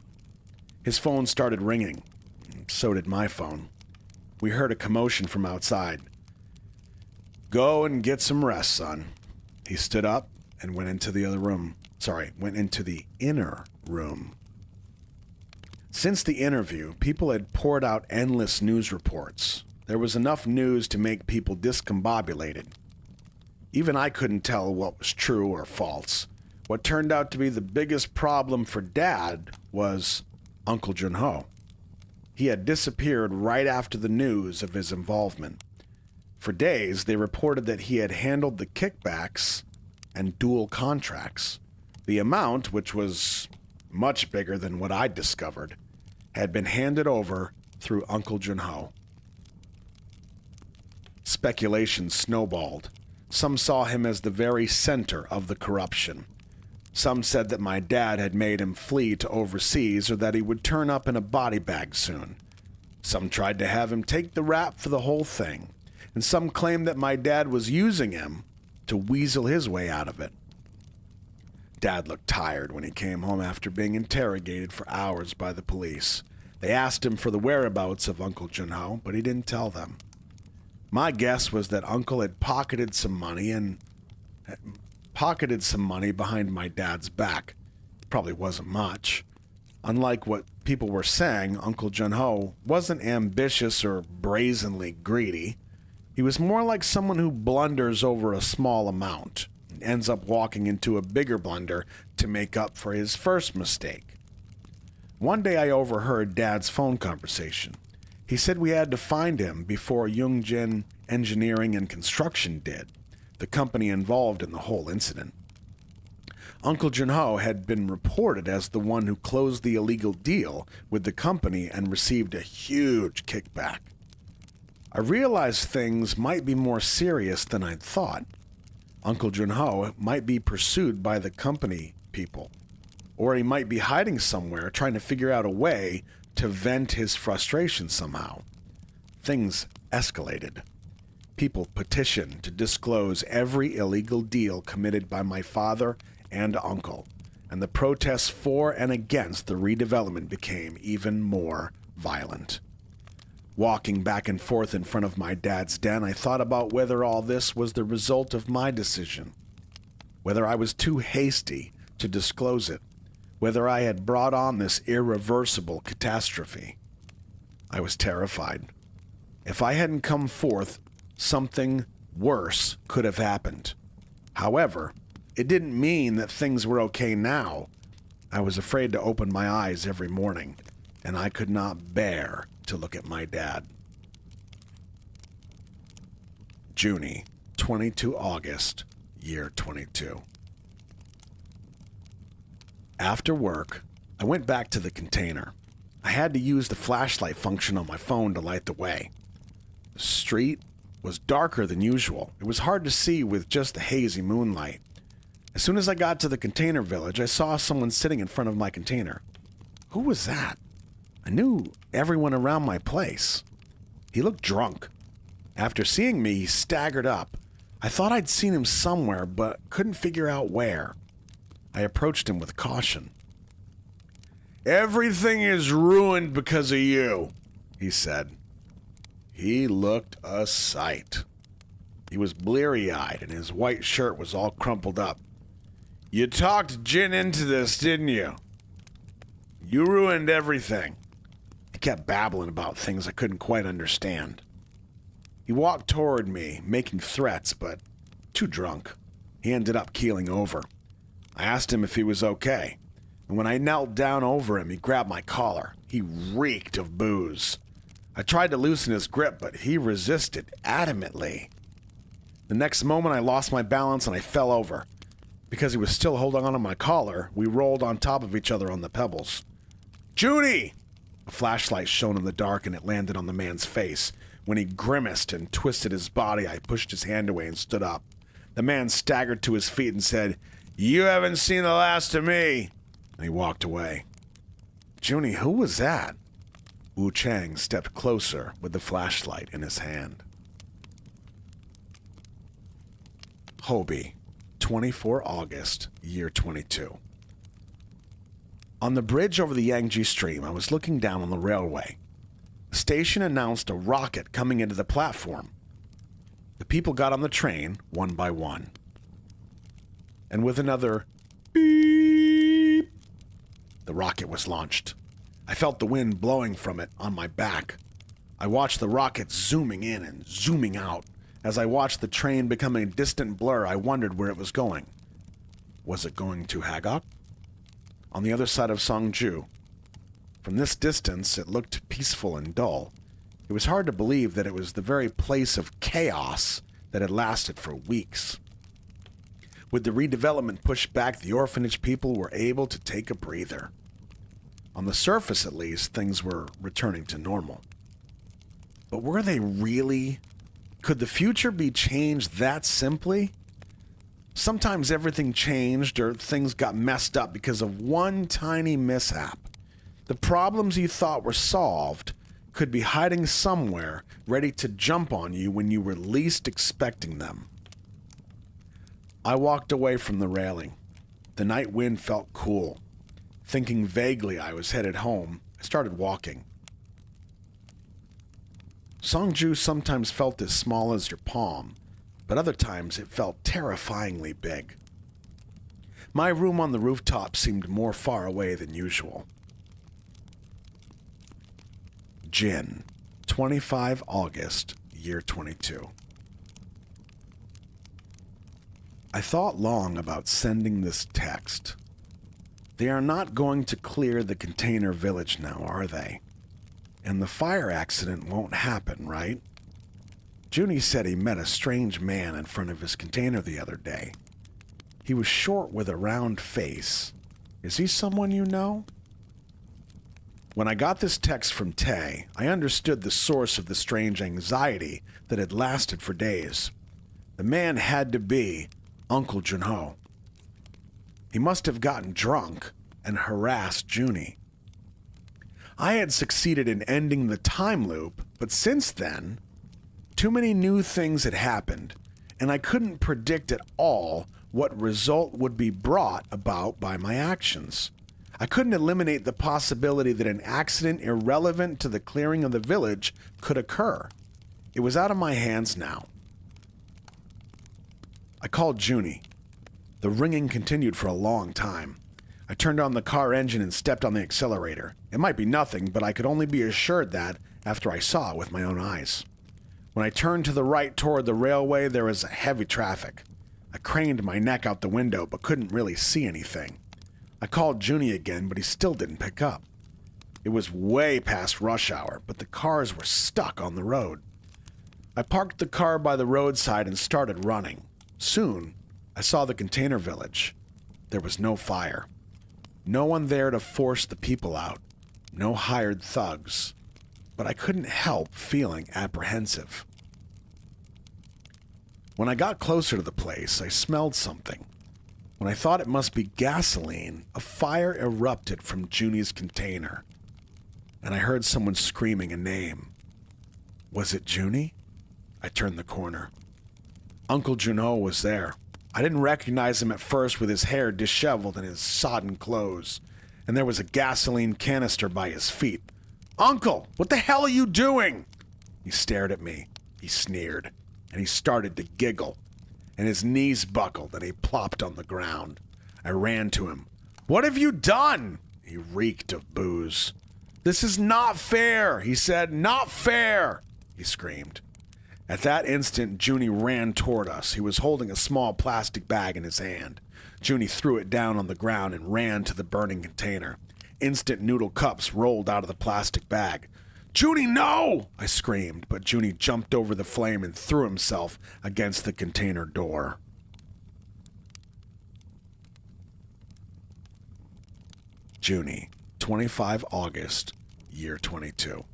His phone started ringing. So did my phone. We heard a commotion from outside. "Go and get some rest, son." He stood up and went into the inner room. Since the interview, people had poured out endless news reports. There was enough news to make people discombobulated. Even I couldn't tell what was true or false. What turned out to be the biggest problem for Dad was Uncle Jun-ho. He had disappeared right after the news of his involvement. For days, they reported that he had handled the kickbacks and dual contracts. The amount, which was much bigger than what I'd discovered, had been handed over through Uncle Jun-ho. Speculation snowballed. Some saw him as the very center of the corruption. Some said that my dad had made him flee to overseas or that he would turn up in a body bag soon. Some tried to have him take the rap for the whole thing, and some claimed that my dad was using him to weasel his way out of it. Dad looked tired when he came home after being interrogated for hours by the police. They asked him for the whereabouts of Uncle Junho, but he didn't tell them. My guess was that Uncle had pocketed some money behind my dad's back. Probably wasn't much. Unlike what people were saying, Uncle Junho wasn't ambitious or brazenly greedy. He was more like someone who blunders over a small amount and ends up walking into a bigger blunder to make up for his first mistake. One day I overheard Dad's phone conversation. He said we had to find him before Yoongjin Engineering and Construction did, the company involved in the whole incident. Uncle Junho had been reported as the one who closed the illegal deal with the company and received a huge kickback. I realized things might be more serious than I'd thought. Uncle Junho might be pursued by the company people, or he might be hiding somewhere trying to figure out a way to vent his frustration somehow. Things escalated. People petitioned to disclose every illegal deal committed by my father and uncle, and the protests for and against the redevelopment became even more violent. Walking back and forth in front of my dad's den, I thought about whether all this was the result of my decision, whether I was too hasty to disclose it, whether I had brought on this irreversible catastrophe. I was terrified. If I hadn't come forth, something worse could have happened. However, it didn't mean that things were okay now. I was afraid to open my eyes every morning, and I could not bear to look at my dad. Junie, 22 August, year 22. After work, I went back to the container. I had to use the flashlight function on my phone to light the way. The street was darker than usual. It was hard to see with just the hazy moonlight. As soon as I got to the container village, I saw someone sitting in front of my container. Who was that? I knew everyone around my place. He looked drunk. After seeing me, he staggered up. I thought I'd seen him somewhere, but couldn't figure out where. I approached him with caution. "Everything is ruined because of you," he said. He looked a sight. He was bleary-eyed, and his white shirt was all crumpled up. "You talked Jin into this, didn't you? You ruined everything." He kept babbling about things I couldn't quite understand. He walked toward me, making threats, but too drunk. He ended up keeling over. I asked him if he was okay, and when I knelt down over him, he grabbed my collar. He reeked of booze. I tried to loosen his grip, but he resisted adamantly. The next moment, I lost my balance and I fell over. Because he was still holding on to my collar, we rolled on top of each other on the pebbles. "Junie!" A flashlight shone in the dark and it landed on the man's face. When he grimaced and twisted his body, I pushed his hand away and stood up. The man staggered to his feet and said, "You haven't seen the last of me," and he walked away. "Junie, who was that?" Wu Chang stepped closer with the flashlight in his hand. Hobie, 24 August, year 22. On the bridge over the Yangtze Stream, I was looking down on the railway. The station announced a rocket coming into the platform. The people got on the train, one by one. And with another beep, the rocket was launched. I felt the wind blowing from it on my back. I watched the rocket zooming in and zooming out. As I watched the train becoming a distant blur, I wondered where it was going. Was it going to Hagok? On the other side of Songju. From this distance, it looked peaceful and dull. It was hard to believe that it was the very place of chaos that had lasted for weeks. With the redevelopment pushed back, the orphanage people were able to take a breather. On the surface, at least, things were returning to normal. But were they really Could the future be changed that simply? Sometimes everything changed or things got messed up because of one tiny mishap. The problems you thought were solved could be hiding somewhere, ready to jump on you when you were least expecting them. I walked away from the railing. The night wind felt cool. Thinking vaguely I was headed home, I started walking. Songju sometimes felt as small as your palm, but other times it felt terrifyingly big. My room on the rooftop seemed more far away than usual. Jin, 25 August, year 22. I thought long about sending this text. They are not going to clear the container village now, are they? And the fire accident won't happen, right? Junie said he met a strange man in front of his container the other day. He was short with a round face. Is he someone you know? When I got this text from Tae, I understood the source of the strange anxiety that had lasted for days. The man had to be Uncle Junho. He must have gotten drunk and harassed Junie. I had succeeded in ending the time loop, but since then, too many new things had happened, and I couldn't predict at all what result would be brought about by my actions. I couldn't eliminate the possibility that an accident irrelevant to the clearing of the village could occur. It was out of my hands now. I called Junie. The ringing continued for a long time. I turned on the car engine and stepped on the accelerator. It might be nothing, but I could only be assured that after I saw it with my own eyes. When I turned to the right toward the railway, there was heavy traffic. I craned my neck out the window, but couldn't really see anything. I called Junie again, but he still didn't pick up. It was way past rush hour, but the cars were stuck on the road. I parked the car by the roadside and started running. Soon, I saw the container village. There was no fire. No one there to force the people out. No hired thugs. But I couldn't help feeling apprehensive. When I got closer to the place, I smelled something. When I thought it must be gasoline, a fire erupted from Junie's container. And I heard someone screaming a name. Was it Junie? I turned the corner. Uncle Junho was there. I didn't recognize him at first with his hair disheveled and his sodden clothes. And there was a gasoline canister by his feet. Uncle, what the hell are you doing? He stared at me. He sneered. And he started to giggle. And his knees buckled and he plopped on the ground. I ran to him. What have you done? He reeked of booze. This is not fair, he said. Not fair, he screamed. At that instant, Junie ran toward us. He was holding a small plastic bag in his hand. Junie threw it down on the ground and ran to the burning container. Instant noodle cups rolled out of the plastic bag. Junie, no! I screamed, but Junie jumped over the flame and threw himself against the container door. Junie, 25 August, year 22.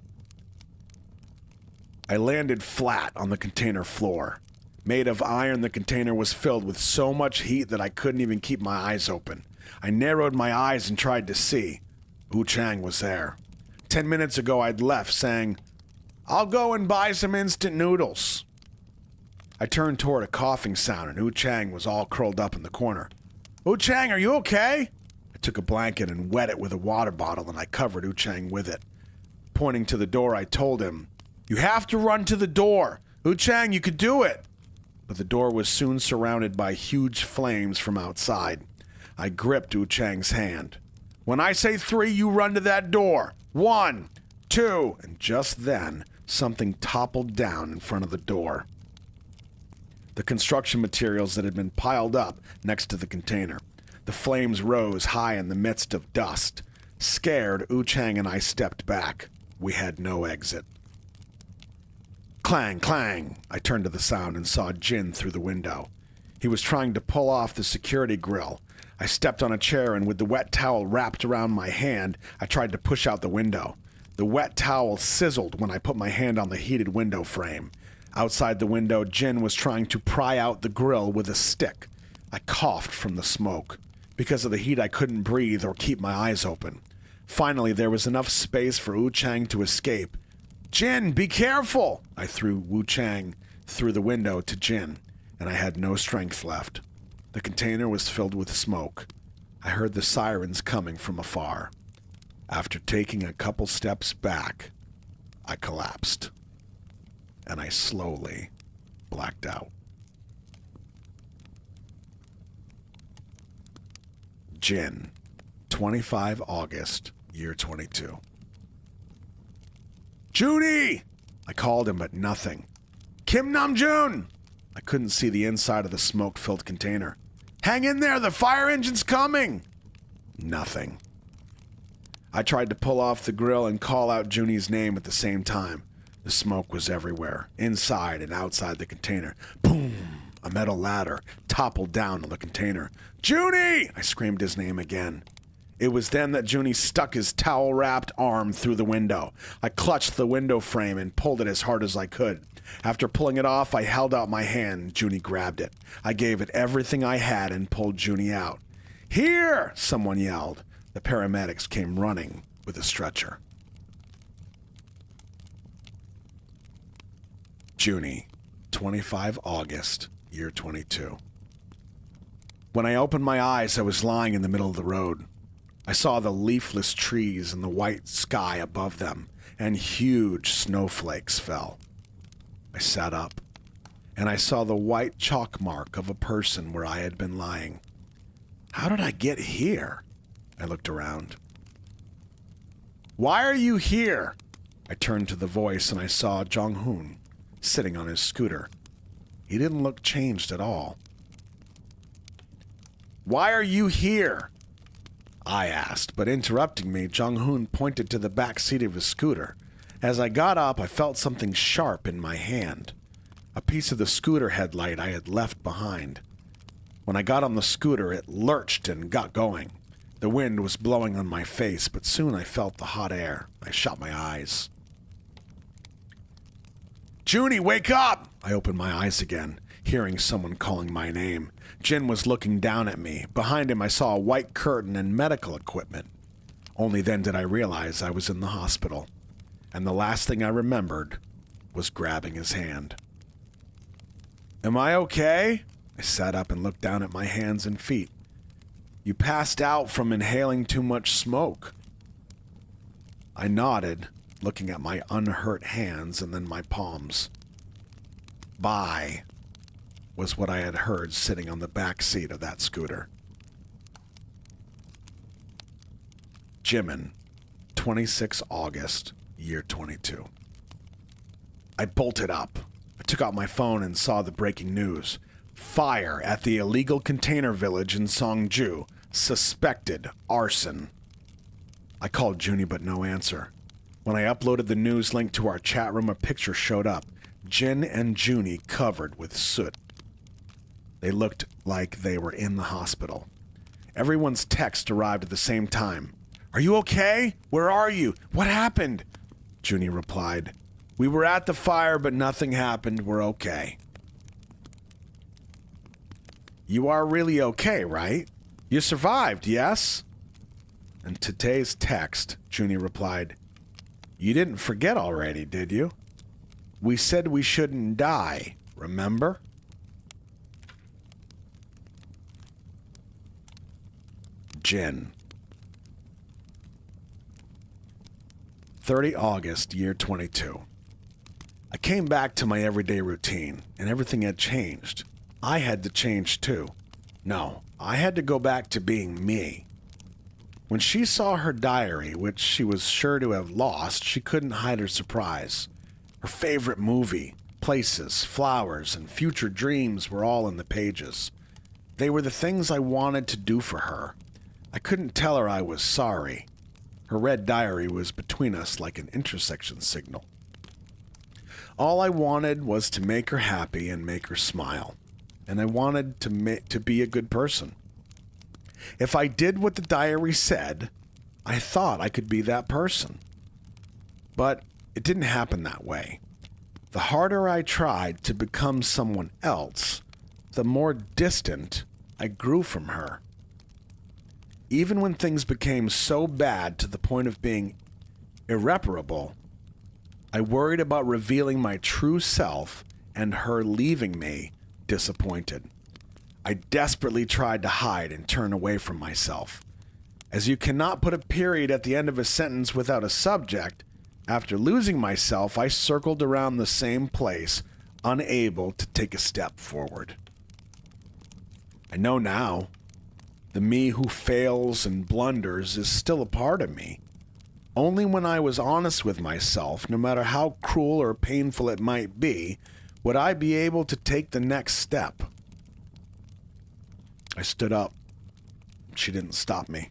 I landed flat on the container floor. Made of iron, the container was filled with so much heat that I couldn't even keep my eyes open. I narrowed my eyes and tried to see. Wu Chang was there. 10 minutes ago, I'd left, saying, I'll go and buy some instant noodles. I turned toward a coughing sound, and Wu Chang was all curled up in the corner. Wu Chang, are you okay? I took a blanket and wet it with a water bottle, and I covered Wu Chang with it. Pointing to the door, I told him, You have to run to the door. Wu Chang, you could do it. But the door was soon surrounded by huge flames from outside. I gripped Wu Chang's hand. When I say 3, you run to that door. 1, 2, and just then, something toppled down in front of the door. The construction materials that had been piled up next to the container. The flames rose high in the midst of dust. Scared, Wu Chang and I stepped back. We had no exit. Clang, clang! I turned to the sound and saw Jin through the window. He was trying to pull off the security grill. I stepped on a chair and with the wet towel wrapped around my hand, I tried to push out the window. The wet towel sizzled when I put my hand on the heated window frame. Outside the window, Jin was trying to pry out the grill with a stick. I coughed from the smoke. Because of the heat, I couldn't breathe or keep my eyes open. Finally, there was enough space for Wu Chang to escape. "Jin, be careful!" I threw Wu Chang through the window to Jin, and I had no strength left. The container was filled with smoke. I heard the sirens coming from afar. After taking a couple steps back, I collapsed, and I slowly blacked out. Jin, 25 August, year 22. "Judy!" I called him, but nothing. "Kim Namjoon!" I couldn't see the inside of the smoke-filled container. "Hang in there, the fire engine's coming!" Nothing. I tried to pull off the grill and call out Junie's name at the same time. The smoke was everywhere, inside and outside the container. Boom! A metal ladder toppled down on the container. "Junie!" I screamed his name again. It was then that Junie stuck his towel-wrapped arm through the window. I clutched the window frame and pulled it as hard as I could. After pulling it off, I held out my hand. Junie grabbed it. I gave it everything I had and pulled Junie out. "Here!" someone yelled. The paramedics came running with a stretcher. Junie, 25 August, year 22. When I opened my eyes, I was lying in the middle of the road. I saw the leafless trees and the white sky above them, and huge snowflakes fell. I sat up, and I saw the white chalk mark of a person where I had been lying. How did I get here? I looked around. "Why are you here?" I turned to the voice, and I saw Jong-hoon sitting on his scooter. He didn't look changed at all. "Why are you here?" I asked, but interrupting me, Jong-hoon pointed to the back seat of his scooter. As I got up, I felt something sharp in my hand. A piece of the scooter headlight I had left behind. When I got on the scooter, it lurched and got going. The wind was blowing on my face, but soon I felt the hot air. I shut my eyes. "Junie, wake up!" I opened my eyes again, hearing someone calling my name. Jin was looking down at me. Behind him, I saw a white curtain and medical equipment. Only then did I realize I was in the hospital. And the last thing I remembered was grabbing his hand. "Am I okay?" I sat up and looked down at my hands and feet. "You passed out from inhaling too much smoke." I nodded, looking at my unhurt hands and then my palms. "Bye," was what I had heard sitting on the back seat of that scooter. Jimin, 26 August, year 22. I bolted up. I took out my phone and saw the breaking news. Fire at the illegal container village in Songju. Suspected arson. I called Junie, but no answer. When I uploaded the news link to our chat room, a picture showed up. Jin and Junie covered with soot. They looked like they were in the hospital. Everyone's text arrived at the same time. "Are you okay? Where are you? What happened?" Junie replied, "We were at the fire, but nothing happened. We're okay." "You are really okay, right? You survived, yes?" And today's text, Junie replied, "You didn't forget already, did you? We said we shouldn't die, remember?" Jin. 30 August, year 22. I came back to my everyday routine, and everything had changed. I had to change too. No, I had to go back to being me. When she saw her diary, which she was sure to have lost, she couldn't hide her surprise. Her favorite movie, places, flowers, and future dreams were all in the pages. They were the things I wanted to do for her. I couldn't tell her I was sorry. Her red diary was between us like an intersection signal. All I wanted was to make her happy and make her smile. And I wanted to be a good person. If I did what the diary said, I thought I could be that person. But it didn't happen that way. The harder I tried to become someone else, the more distant I grew from her. Even when things became so bad to the point of being irreparable, I worried about revealing my true self and her leaving me disappointed. I desperately tried to hide and turn away from myself. As you cannot put a period at the end of a sentence without a subject, after losing myself, I circled around the same place, unable to take a step forward. I know now, the me who fails and blunders is still a part of me. Only when I was honest with myself, no matter how cruel or painful it might be, would I be able to take the next step. I stood up. She didn't stop me.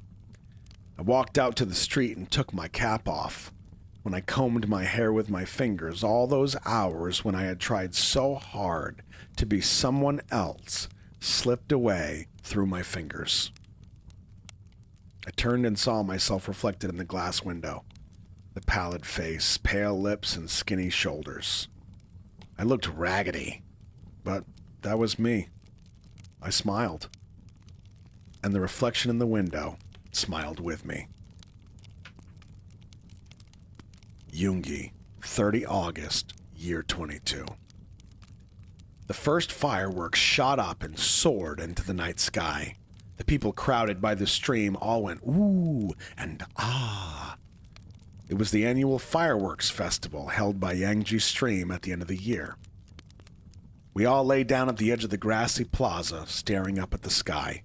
I walked out to the street and took my cap off. When I combed my hair with my fingers, all those hours when I had tried so hard to be someone else slipped away through my fingers. I turned and saw myself reflected in the glass window. The pallid face, pale lips, and skinny shoulders. I looked raggedy, but that was me. I smiled. And the reflection in the window smiled with me. Yoongi, 30 August, year 22. The first fireworks shot up and soared into the night sky. The people crowded by the stream all went ooh and ah. It was the annual fireworks festival held by Yangji Stream at the end of the year. We all lay down at the edge of the grassy plaza, staring up at the sky.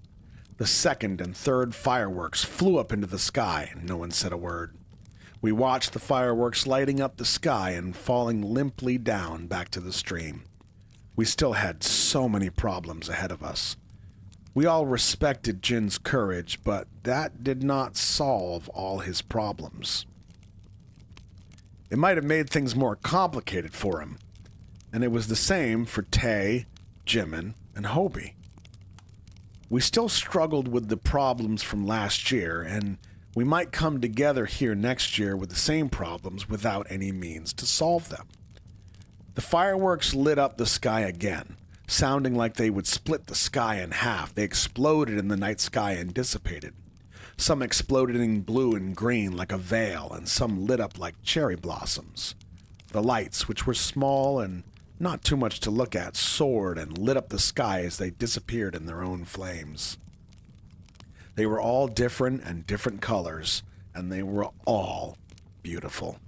The second and third fireworks flew up into the sky, and no one said a word. We watched the fireworks lighting up the sky and falling limply down back to the stream. We still had so many problems ahead of us. We all respected Jin's courage, but that did not solve all his problems. It might have made things more complicated for him, and it was the same for Tae, Jimin, and Hobie. We still struggled with the problems from last year, and we might come together here next year with the same problems without any means to solve them. The fireworks lit up the sky again, sounding like they would split the sky in half. They exploded in the night sky and dissipated. Some exploded in blue and green like a veil, and some lit up like cherry blossoms. The lights, which were small and not too much to look at, soared and lit up the sky as they disappeared in their own flames. They were all different and different colors, and they were all beautiful.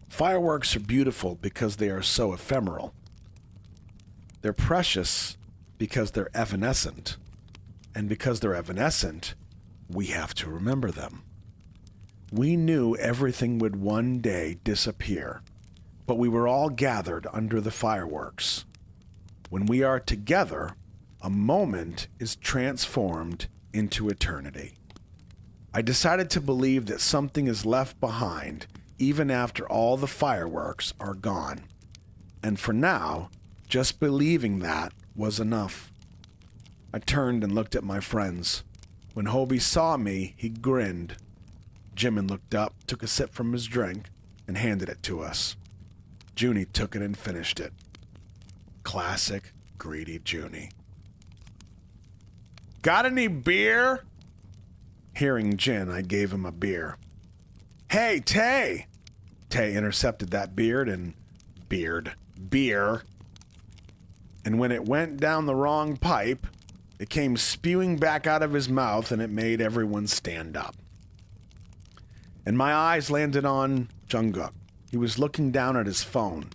Fireworks are beautiful because they are so ephemeral. They're precious because they're evanescent. And because they're evanescent, we have to remember them. We knew everything would one day disappear, but we were all gathered under the fireworks. When we are together, a moment is transformed into eternity. I decided to believe that something is left behind even after all the fireworks are gone. And for now, just believing that was enough. I turned and looked at my friends. When Hobie saw me, he grinned. Jimin looked up, took a sip from his drink, and handed it to us. Junie took it and finished it. Classic greedy Junie. Got any beer? Hearing Jin, I gave him a beer. Hey, Tae! Tae intercepted that beer. And when it went down the wrong pipe, it came spewing back out of his mouth, and it made everyone stand up. And my eyes landed on Jungkook. He was looking down at his phone.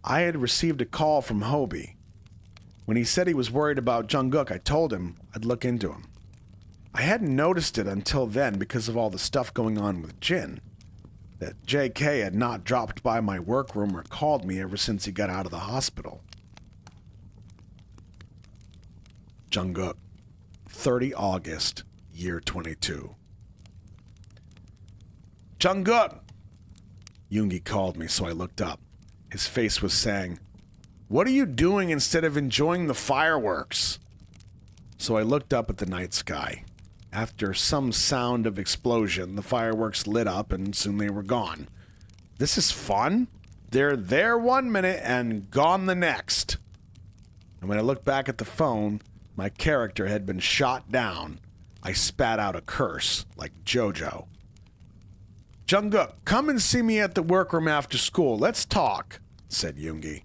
I had received a call from Hobie. When he said he was worried about Jungkook, I told him I'd look into him. I hadn't noticed it until then because of all the stuff going on with Jin. That JK had not dropped by my workroom or called me ever since he got out of the hospital. Jungkook, 30 August, year 22. Jungkook! Yoongi called me, so I looked up. His face was saying, "What are you doing instead of enjoying the fireworks?" So I looked up at the night sky. After some sound of explosion, the fireworks lit up and soon they were gone. This is fun? They're there 1 minute and gone the next. And when I looked back at the phone, my character had been shot down. I spat out a curse, like JoJo. Jungkook, come and see me at the workroom after school. Let's talk, said Yoongi.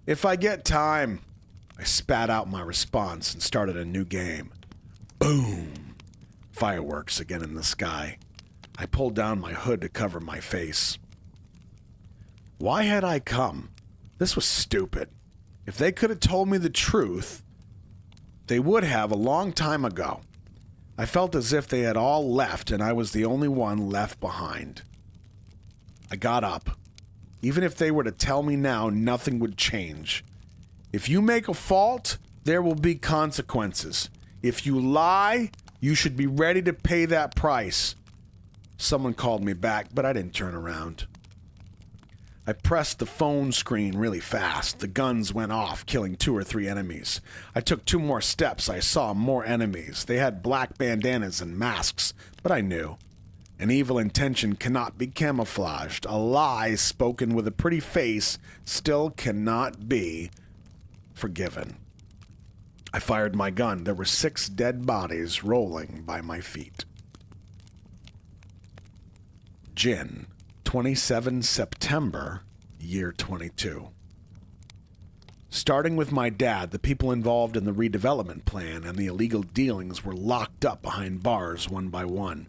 If I get time. I spat out my response and started a new game. Boom! Fireworks again in the sky. I pulled down my hood to cover my face. Why had I come? This was stupid. If they could have told me the truth, they would have a long time ago. I felt as if they had all left and I was the only one left behind. I got up. Even if they were to tell me now, nothing would change. If you make a fault, there will be consequences. If you lie, you should be ready to pay that price. Someone called me back, but I didn't turn around. I pressed the phone screen really fast. The guns went off, killing 2 or 3 enemies. I took 2 more steps. I saw more enemies. They had black bandanas and masks, but I knew. An evil intention cannot be camouflaged. A lie spoken with a pretty face still cannot be forgiven. I fired my gun. There were 6 dead bodies rolling by my feet. Jin, 27 September, year 22. Starting with my dad, the people involved in the redevelopment plan and the illegal dealings were locked up behind bars one by one.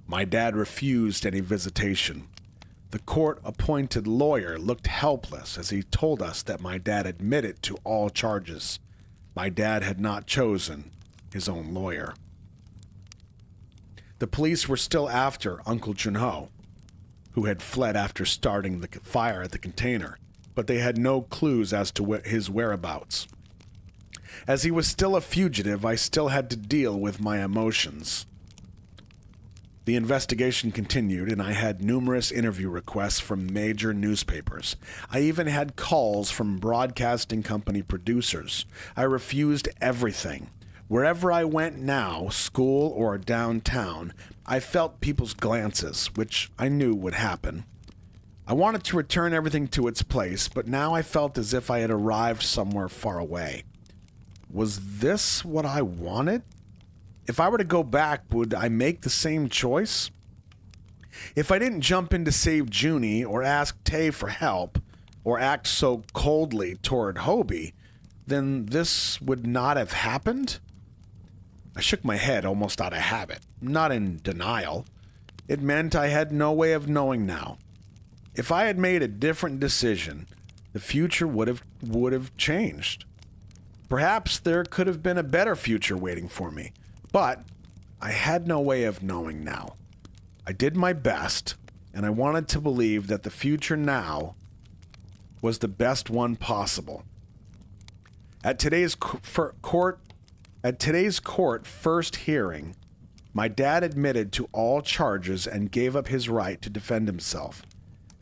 My dad refused any visitation. The court-appointed lawyer looked helpless as he told us that my dad admitted to all charges. My dad had not chosen his own lawyer. The police were still after Uncle Junho, who had fled after starting the fire at the container, but they had no clues as to his whereabouts. As he was still a fugitive, I still had to deal with my emotions. The investigation continued, and I had numerous interview requests from major newspapers. I even had calls from broadcasting company producers. I refused everything. Wherever I went now, school or downtown, I felt people's glances, which I knew would happen. I wanted to return everything to its place, but now I felt as if I had arrived somewhere far away. Was this what I wanted? If I were to go back, would I make the same choice? If I didn't jump in to save Junie or ask Tay for help or act so coldly toward Hobie, then this would not have happened? I shook my head almost out of habit, not in denial. It meant I had no way of knowing now. If I had made a different decision, the future would have changed. Perhaps there could have been a better future waiting for me. But I had no way of knowing now. I did my best, and I wanted to believe that the future now was the best one possible. At today's court first hearing, my dad admitted to all charges and gave up his right to defend himself.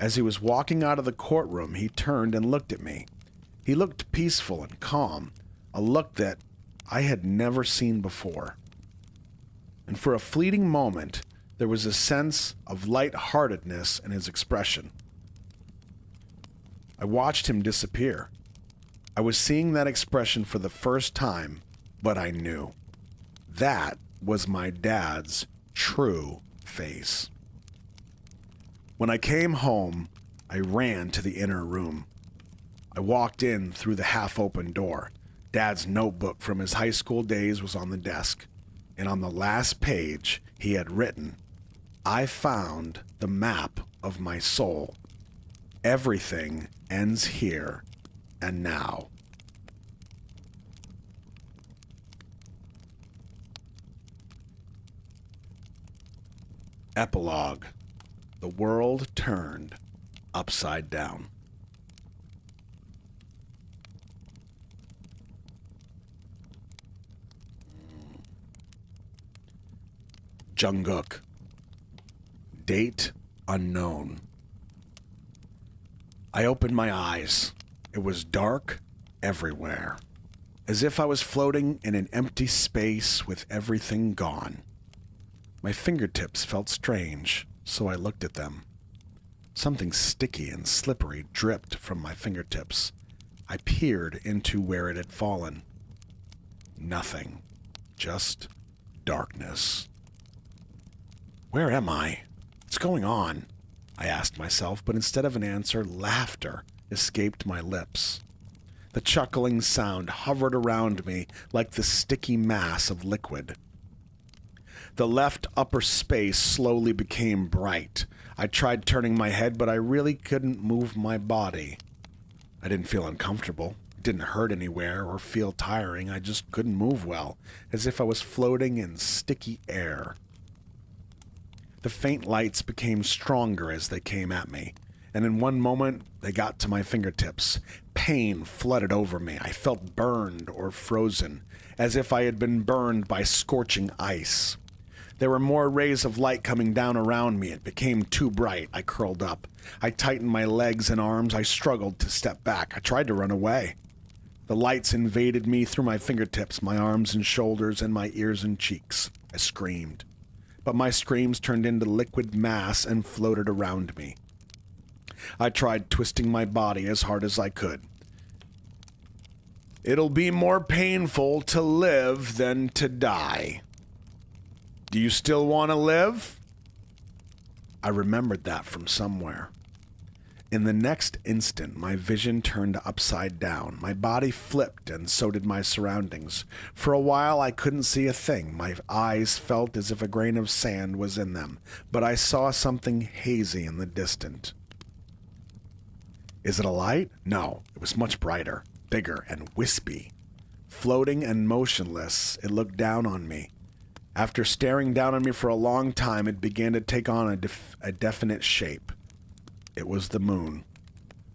As he was walking out of the courtroom, he turned and looked at me. He looked peaceful and calm, a look that I had never seen before. And for a fleeting moment, there was a sense of lightheartedness in his expression. I watched him disappear. I was seeing that expression for the first time, but I knew. That was my dad's true face. When I came home, I ran to the inner room. I walked in through the half-open door. Dad's notebook from his high school days was on the desk. And on the last page, he had written, "I found the map of my soul. Everything ends here and now." Epilogue. The world turned upside down. Jungkook. Date unknown. I opened my eyes. It was dark everywhere, as if I was floating in an empty space with everything gone. My fingertips felt strange, so I looked at them. Something sticky and slippery dripped from my fingertips. I peered into where it had fallen. Nothing. Just darkness. Where am I? What's going on? I asked myself, but instead of an answer, laughter escaped my lips. The chuckling sound hovered around me like the sticky mass of liquid. The left upper space slowly became bright. I tried turning my head, but I really couldn't move my body. I didn't feel uncomfortable. It didn't hurt anywhere or feel tiring. I just couldn't move well, as if I was floating in sticky air. The faint lights became stronger as they came at me, and in one moment, they got to my fingertips. Pain flooded over me. I felt burned or frozen, as if I had been burned by scorching ice. There were more rays of light coming down around me. It became too bright. I curled up. I tightened my legs and arms. I struggled to step back. I tried to run away. The lights invaded me through my fingertips, my arms and shoulders, and my ears and cheeks. I screamed. But my screams turned into liquid mass and floated around me. I tried twisting my body as hard as I could. It'll be more painful to live than to die. Do you still want to live? I remembered that from somewhere. In the next instant, my vision turned upside down. My body flipped, and so did my surroundings. For a while, I couldn't see a thing. My eyes felt as if a grain of sand was in them, but I saw something hazy in the distance. Is it a light? No, it was much brighter, bigger, and wispy. Floating and motionless, it looked down on me. After staring down on me for a long time, it began to take on a definite shape. It was the moon.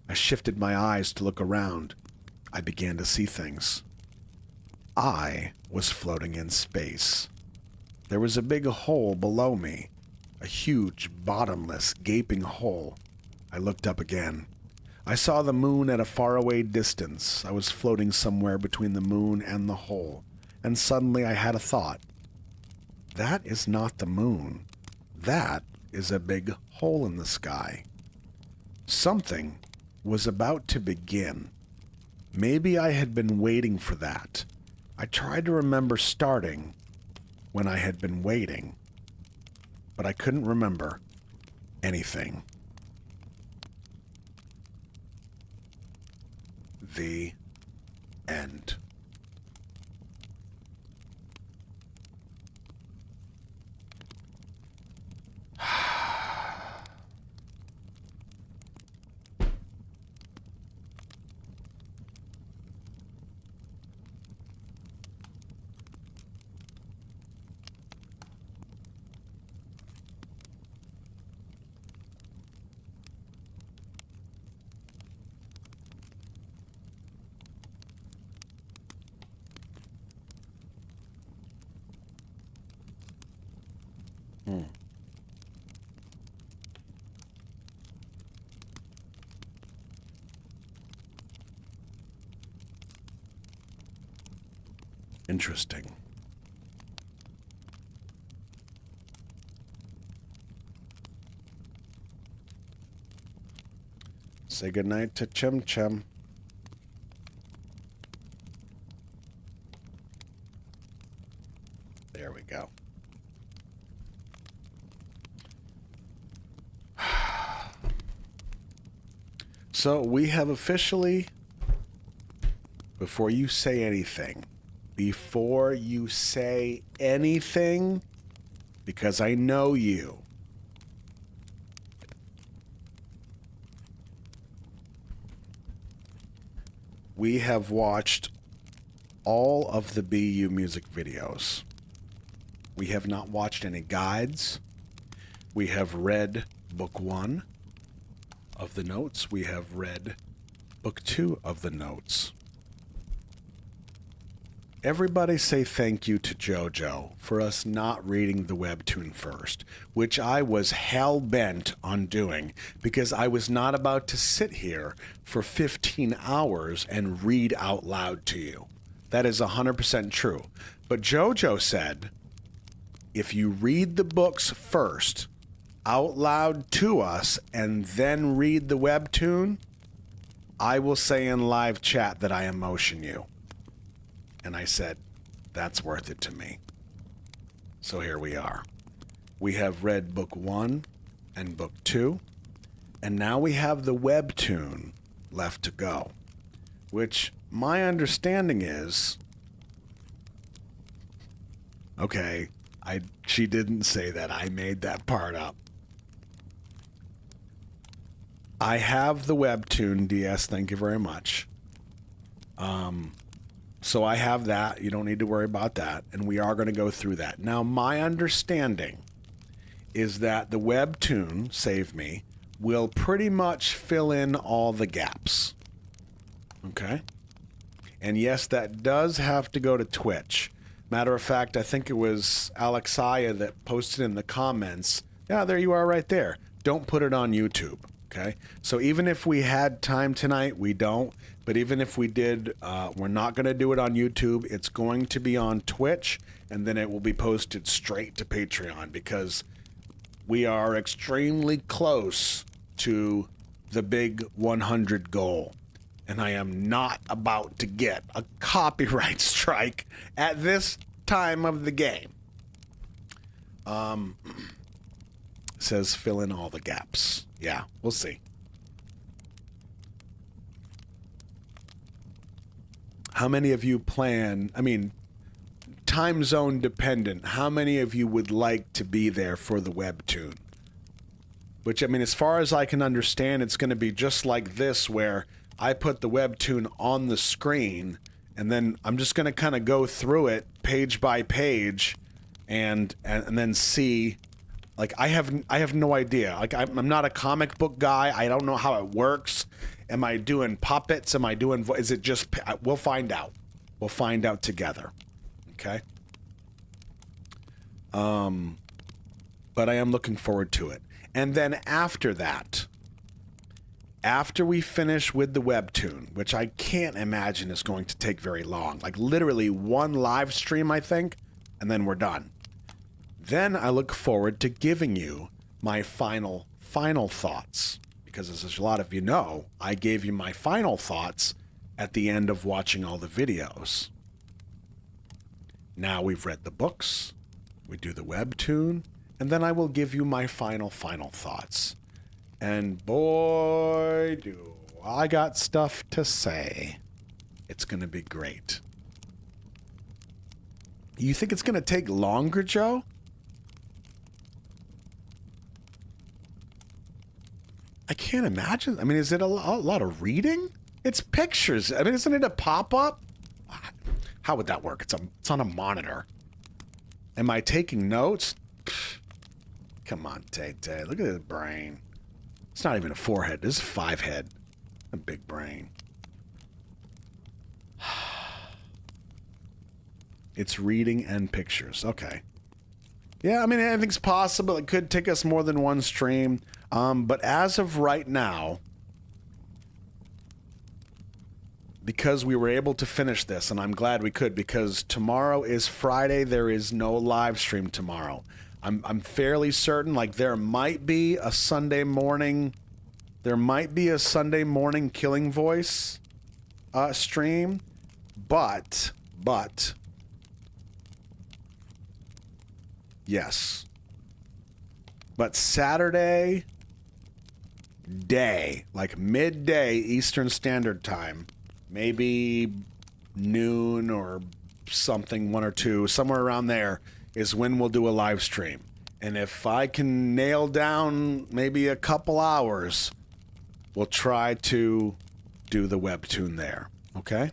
I shifted my eyes to look around. I began to see things. I was floating in space. There was a big hole below me, a huge, bottomless, gaping hole. I looked up again. I saw the moon at a faraway distance. I was floating somewhere between the moon and the hole, and suddenly I had a thought. That is not the moon. That is a big hole in the sky. Something was about to begin. Maybe I had been waiting for that. I tried to remember starting when I had been waiting, but I couldn't remember anything. The end. Interesting. Say goodnight to Chum Chum. There we go. So we have officially, before you say anything, because I know you, we have watched all of the BU music videos. We have not watched any guides. We have read book 1 of the notes. We have read book 2 of the notes. Everybody say thank you to JoJo for us not reading the webtoon first, which I was hell-bent on doing because I was not about to sit here for 15 hours and read out loud to you. That is 100% true. But JoJo said, if you read the books first, out loud to us and then read the webtoon, I will say in live chat that I emotion you. And I said, that's worth it to me. So here we are. We have read book 1 and book 2, and now we have the webtoon left to go, which my understanding is, okay, she didn't say that. I made that part up. I have the webtoon, DS, thank you very much. So I have that. You don't need to worry about that. And we are going to go through that. Now, my understanding is that the webtoon, Save Me, will pretty much fill in all the gaps. Okay? And yes, that does have to go to Twitch. Matter of fact, I think it was Alexia that posted in the comments, yeah, there you are right there. Don't put it on YouTube. Okay? So even if we had time tonight, we don't. But even if we did, we're not going to do it on YouTube. It's going to be on Twitch, and then it will be posted straight to Patreon because we are extremely close to the big 100 goal. And I am not about to get a copyright strike at this time of the game. It says fill in all the gaps. Yeah, we'll see. How many of you plan, I mean, time zone dependent, how many of you would like to be there for the webtoon? Which, I mean, as far as I can understand, it's going to be just like this, where I put the webtoon on the screen, and then I'm just going to kind of go through it page by page and then see. Like, I have no idea. Like, I'm not a comic book guy. I don't know how it works. Am I doing puppets? Am I doing... Is it just... We'll find out. We'll find out together. Okay? But I am looking forward to it. And then after that, after we finish with the webtoon, which I can't imagine is going to take very long, like literally one live stream, I think, and then we're done. Then I look forward to giving you my final thoughts. Because as a lot of you know, I gave you my final thoughts at the end of watching all the videos. Now we've read the books, we do the webtoon, and then I will give you my final thoughts. And boy, do I got stuff to say. It's going to be great. You think it's going to take longer, Joe? I can't imagine. I mean, is it a lot of reading? It's pictures. I mean, isn't it a pop-up? How would that work? It's on a monitor. Am I taking notes? Pfft. Come on, Tay-Tay. Look at his brain. It's not even a 4-head. This is a 5-head. A big brain. It's reading and pictures. Okay. Yeah, I mean, anything's possible. It could take us more than one stream. But as of right now, because we were able to finish this, and I'm glad we could, because tomorrow is Friday, there is no live stream tomorrow. I'm fairly certain, like, there might be a Sunday morning Killing Voice stream, but yes. But Saturday day, like midday Eastern Standard Time, maybe noon or something, 1 or 2, somewhere around there, is when we'll do a live stream. And if I can nail down maybe a couple hours, we'll try to do the webtoon there. Okay?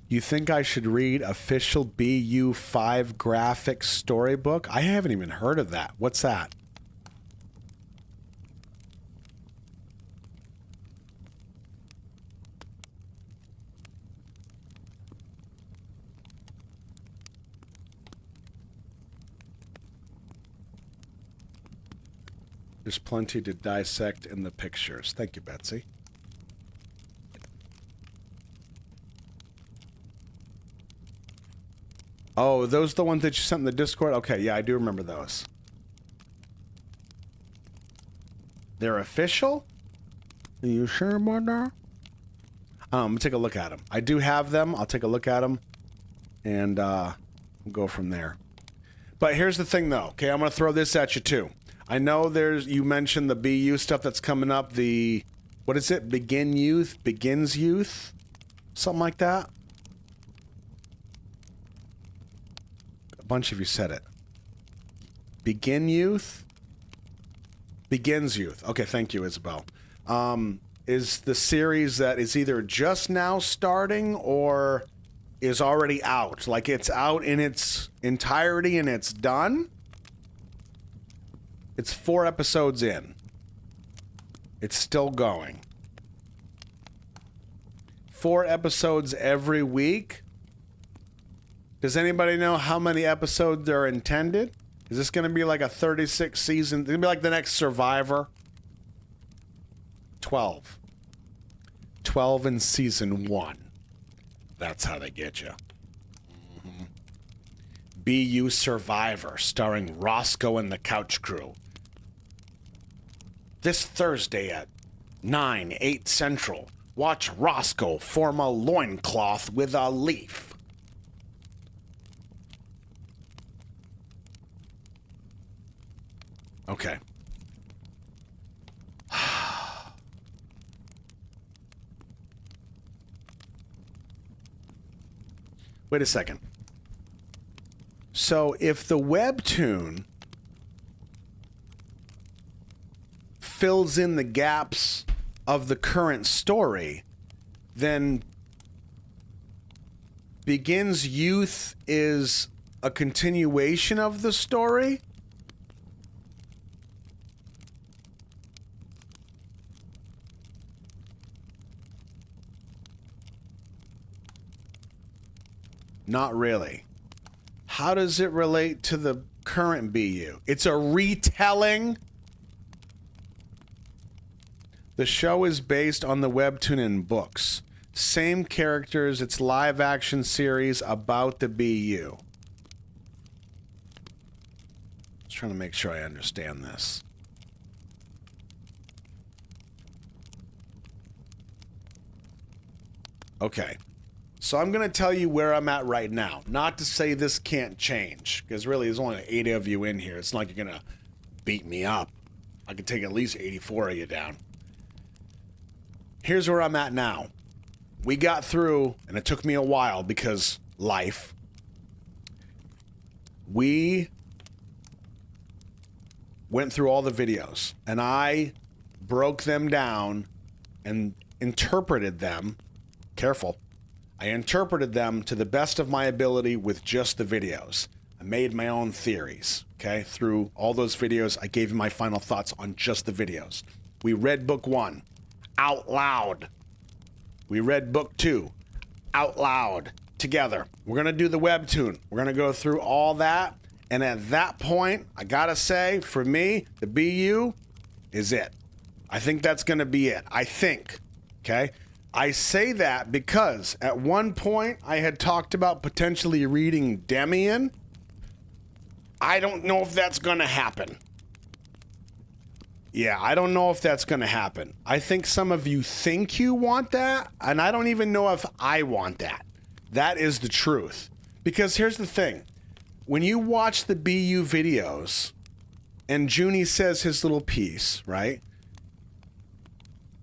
You think I should read official BU5 graphic storybook? I haven't even heard of that. What's that? There's plenty to dissect in the pictures. Thank you, Betsy. Oh, those the ones that you sent in the Discord? Okay, yeah, I do remember those. They're official? Are you sure about that? I'm gonna take a look at them. I do have them. I'll take a look at them, and we'll go from there. But here's the thing, though. Okay, I'm gonna throw this at you too. I know you mentioned the BU stuff that's coming up. The what is it? Begins Youth, something like that. A bunch of you said it. Begins Youth. Okay, thank you, Isabel. Is the series that is either just now starting or is already out? Like it's out in its entirety and it's done? It's 4 episodes in. It's still going. 4 episodes every week. Does anybody know how many episodes are intended? Is this going to be like a 36 season? It's going to be like the next Survivor? 12. 12 in season 1. That's how they get you. BU Survivor, starring Roscoe and the Couch Crew. This Thursday at 9, 8 Central, watch Roscoe form a loincloth with a leaf. Okay. Wait a second. So if the webtoon fills in the gaps of the current story, then Begins Youth is a continuation of the story? Not really. How does it relate to the current BU? It's a retelling. The show is based on the webtoon and books. Same characters. It's live action series about the BU. Just trying to make sure I understand this. Okay. So I'm going to tell you where I'm at right now. Not to say this can't change, because really there's only 80 of you in here. It's not like you're going to beat me up. I could take at least 84 of you down. Here's where I'm at now. We got through, and it took me a while because life. We went through all the videos, and I broke them down and interpreted them. Careful. I interpreted them to the best of my ability with just the videos. I made my own theories, okay? Through all those videos, I gave you my final thoughts on just the videos. We read book 1 out loud. We read book 2 out loud together. We're going to do the webtoon. We're going to go through all that. And at that point, I got to say, for me, the BU is it. I think that's going to be it. I think, okay? I say that because at one point I had talked about potentially reading Demian. I don't know if that's going to happen. Yeah, I don't know if that's going to happen. I think some of you think you want that, and I don't even know if I want that. That is the truth. Because here's the thing. When you watch the BU videos and Junie says his little piece, right?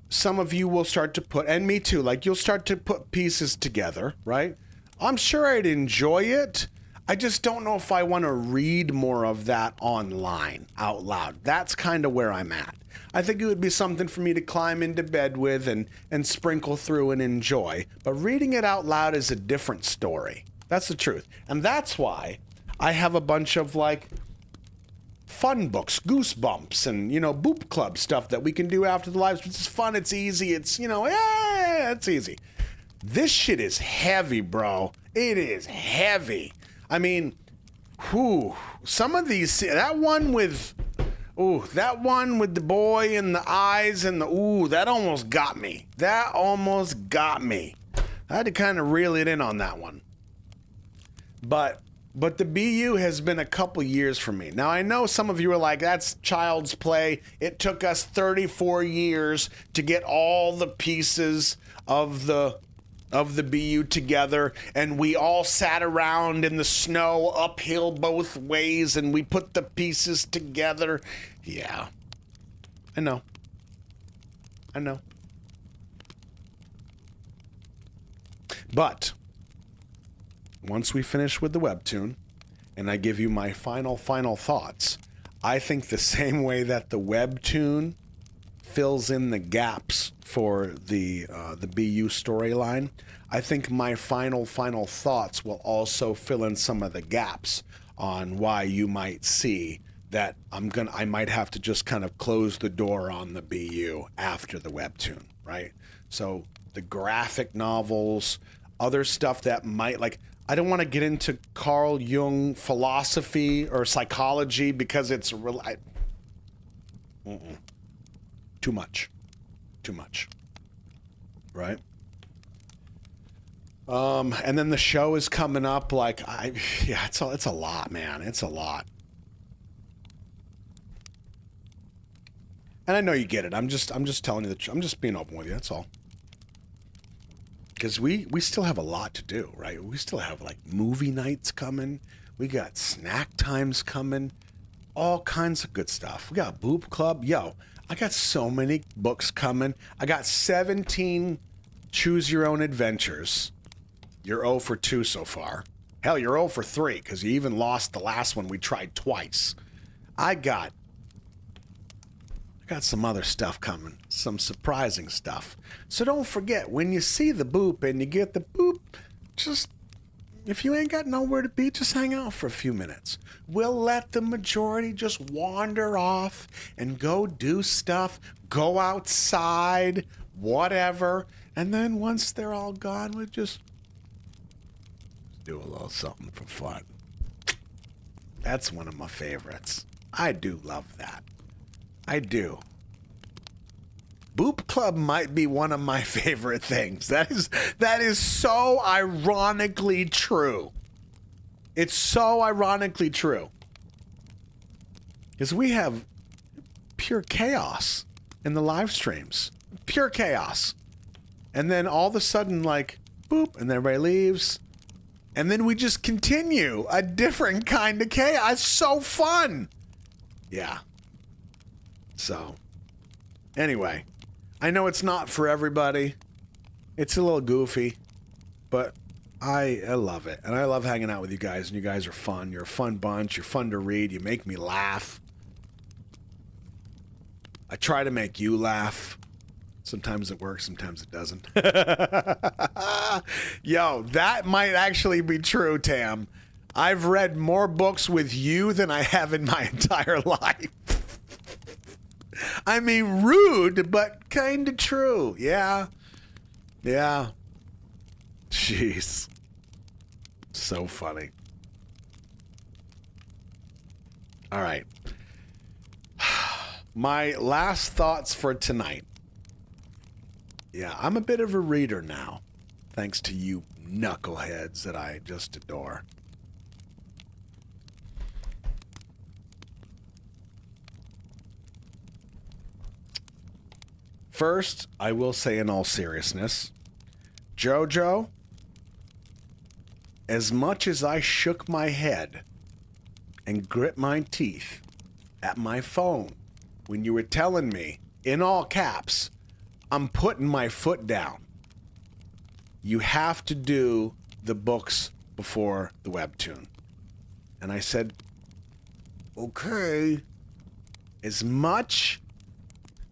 Some of you will start to put, and me too, like you'll start to put pieces together, right? I'm sure I'd enjoy it. I just don't know if I want to read more of that online out loud. That's kind of where I'm at. I think it would be something for me to climb into bed with and sprinkle through and enjoy. But reading it out loud is a different story. That's the truth. And that's why I have a bunch of like fun books, Goosebumps, and, you know, Boop Club stuff that we can do after the lives, which is fun. It's easy. It's, you know, it's easy. This shit is heavy, bro. It is heavy. I mean, whew, some of these, that one with the boy and the eyes and that almost got me. That almost got me. I had to kind of reel it in on that one. But But the BU has been a couple years for me. Now, I know some of you are like, that's child's play. It took us 34 years to get all the pieces of the BU together, and we all sat around in the snow uphill both ways, and we put the pieces together. Yeah, I know. But once we finish with the webtoon and I give you my final thoughts, I think the same way that the webtoon fills in the gaps for the BU storyline, I think my final thoughts will also fill in some of the gaps on why you might see that I might have to just kind of close the door on the BU after the webtoon, right? So the graphic novels, other stuff that might, like, I don't want to get into Carl Jung philosophy or psychology because it's too much, right? And then the show is coming up. Like, it's a lot, man. It's a lot. And I know you get it. I'm just telling you the truth. I'm just being open with you. That's all. Because we still have a lot to do, right? We still have, like, movie nights coming. We got snack times coming. All kinds of good stuff. We got Boop Club. Yo, I got so many books coming. I got 17 Choose Your Own Adventures. You're 0 for 2 so far. Hell, you're 0 for 3 because you even lost the last one we tried twice. I got some other stuff coming, some surprising stuff. So don't forget, when you see the boop and you get the boop, just, if you ain't got nowhere to be, just hang out for a few minutes. We'll let the majority just wander off and go do stuff, go outside, whatever. And then once they're all gone, we'll just do a little something for fun. That's one of my favorites. I do love that. I do. Boop Club might be one of my favorite things. That is so ironically true. It's so ironically true. Because we have pure chaos in the live streams. Pure chaos. And then all of a sudden, like, boop, and then everybody leaves. And then we just continue a different kind of chaos. It's so fun. Yeah. So, anyway, I know it's not for everybody. It's a little goofy, but I love it. And I love hanging out with you guys, and you guys are fun. You're a fun bunch. You're fun to read. You make me laugh. I try to make you laugh. Sometimes it works, sometimes it doesn't. Yo, that might actually be true, Tam. I've read more books with you than I have in my entire life. I mean, rude, but kind of true. Yeah. Yeah. Jeez. So funny. All right. My last thoughts for tonight. Yeah, I'm a bit of a reader now, thanks to you knuckleheads that I just adore. First, I will say in all seriousness, JoJo, as much as I shook my head and grit my teeth at my phone when you were telling me, in all caps, I'm putting my foot down. You have to do the books before the webtoon. And I said, okay. As much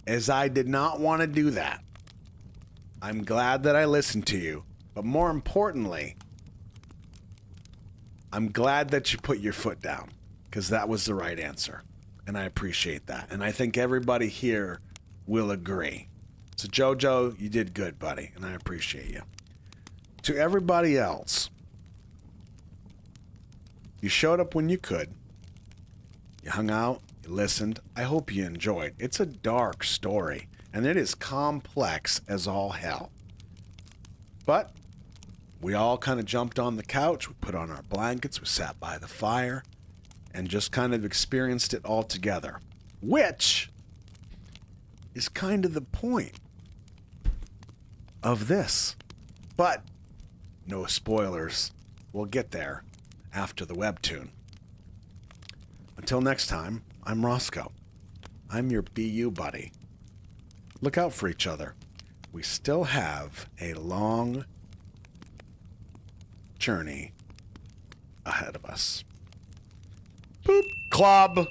as I did not want to do that, I'm glad that I listened to you. But more importantly, I'm glad that you put your foot down, because that was the right answer. And I appreciate that. And I think everybody here will agree. So JoJo, you did good, buddy, and I appreciate you. To everybody else, you showed up when you could. You hung out, you listened. I hope you enjoyed. It's a dark story, and it is complex as all hell. But We all kind of jumped on the couch. We put on our blankets. We sat by the fire and just kind of experienced it all together, which is kind of the point of this. But no spoilers. We'll get there after the webtoon. Until next time, I'm Roscoe. I'm your BU buddy. Look out for each other. We still have a long journey ahead of us. Boop Club.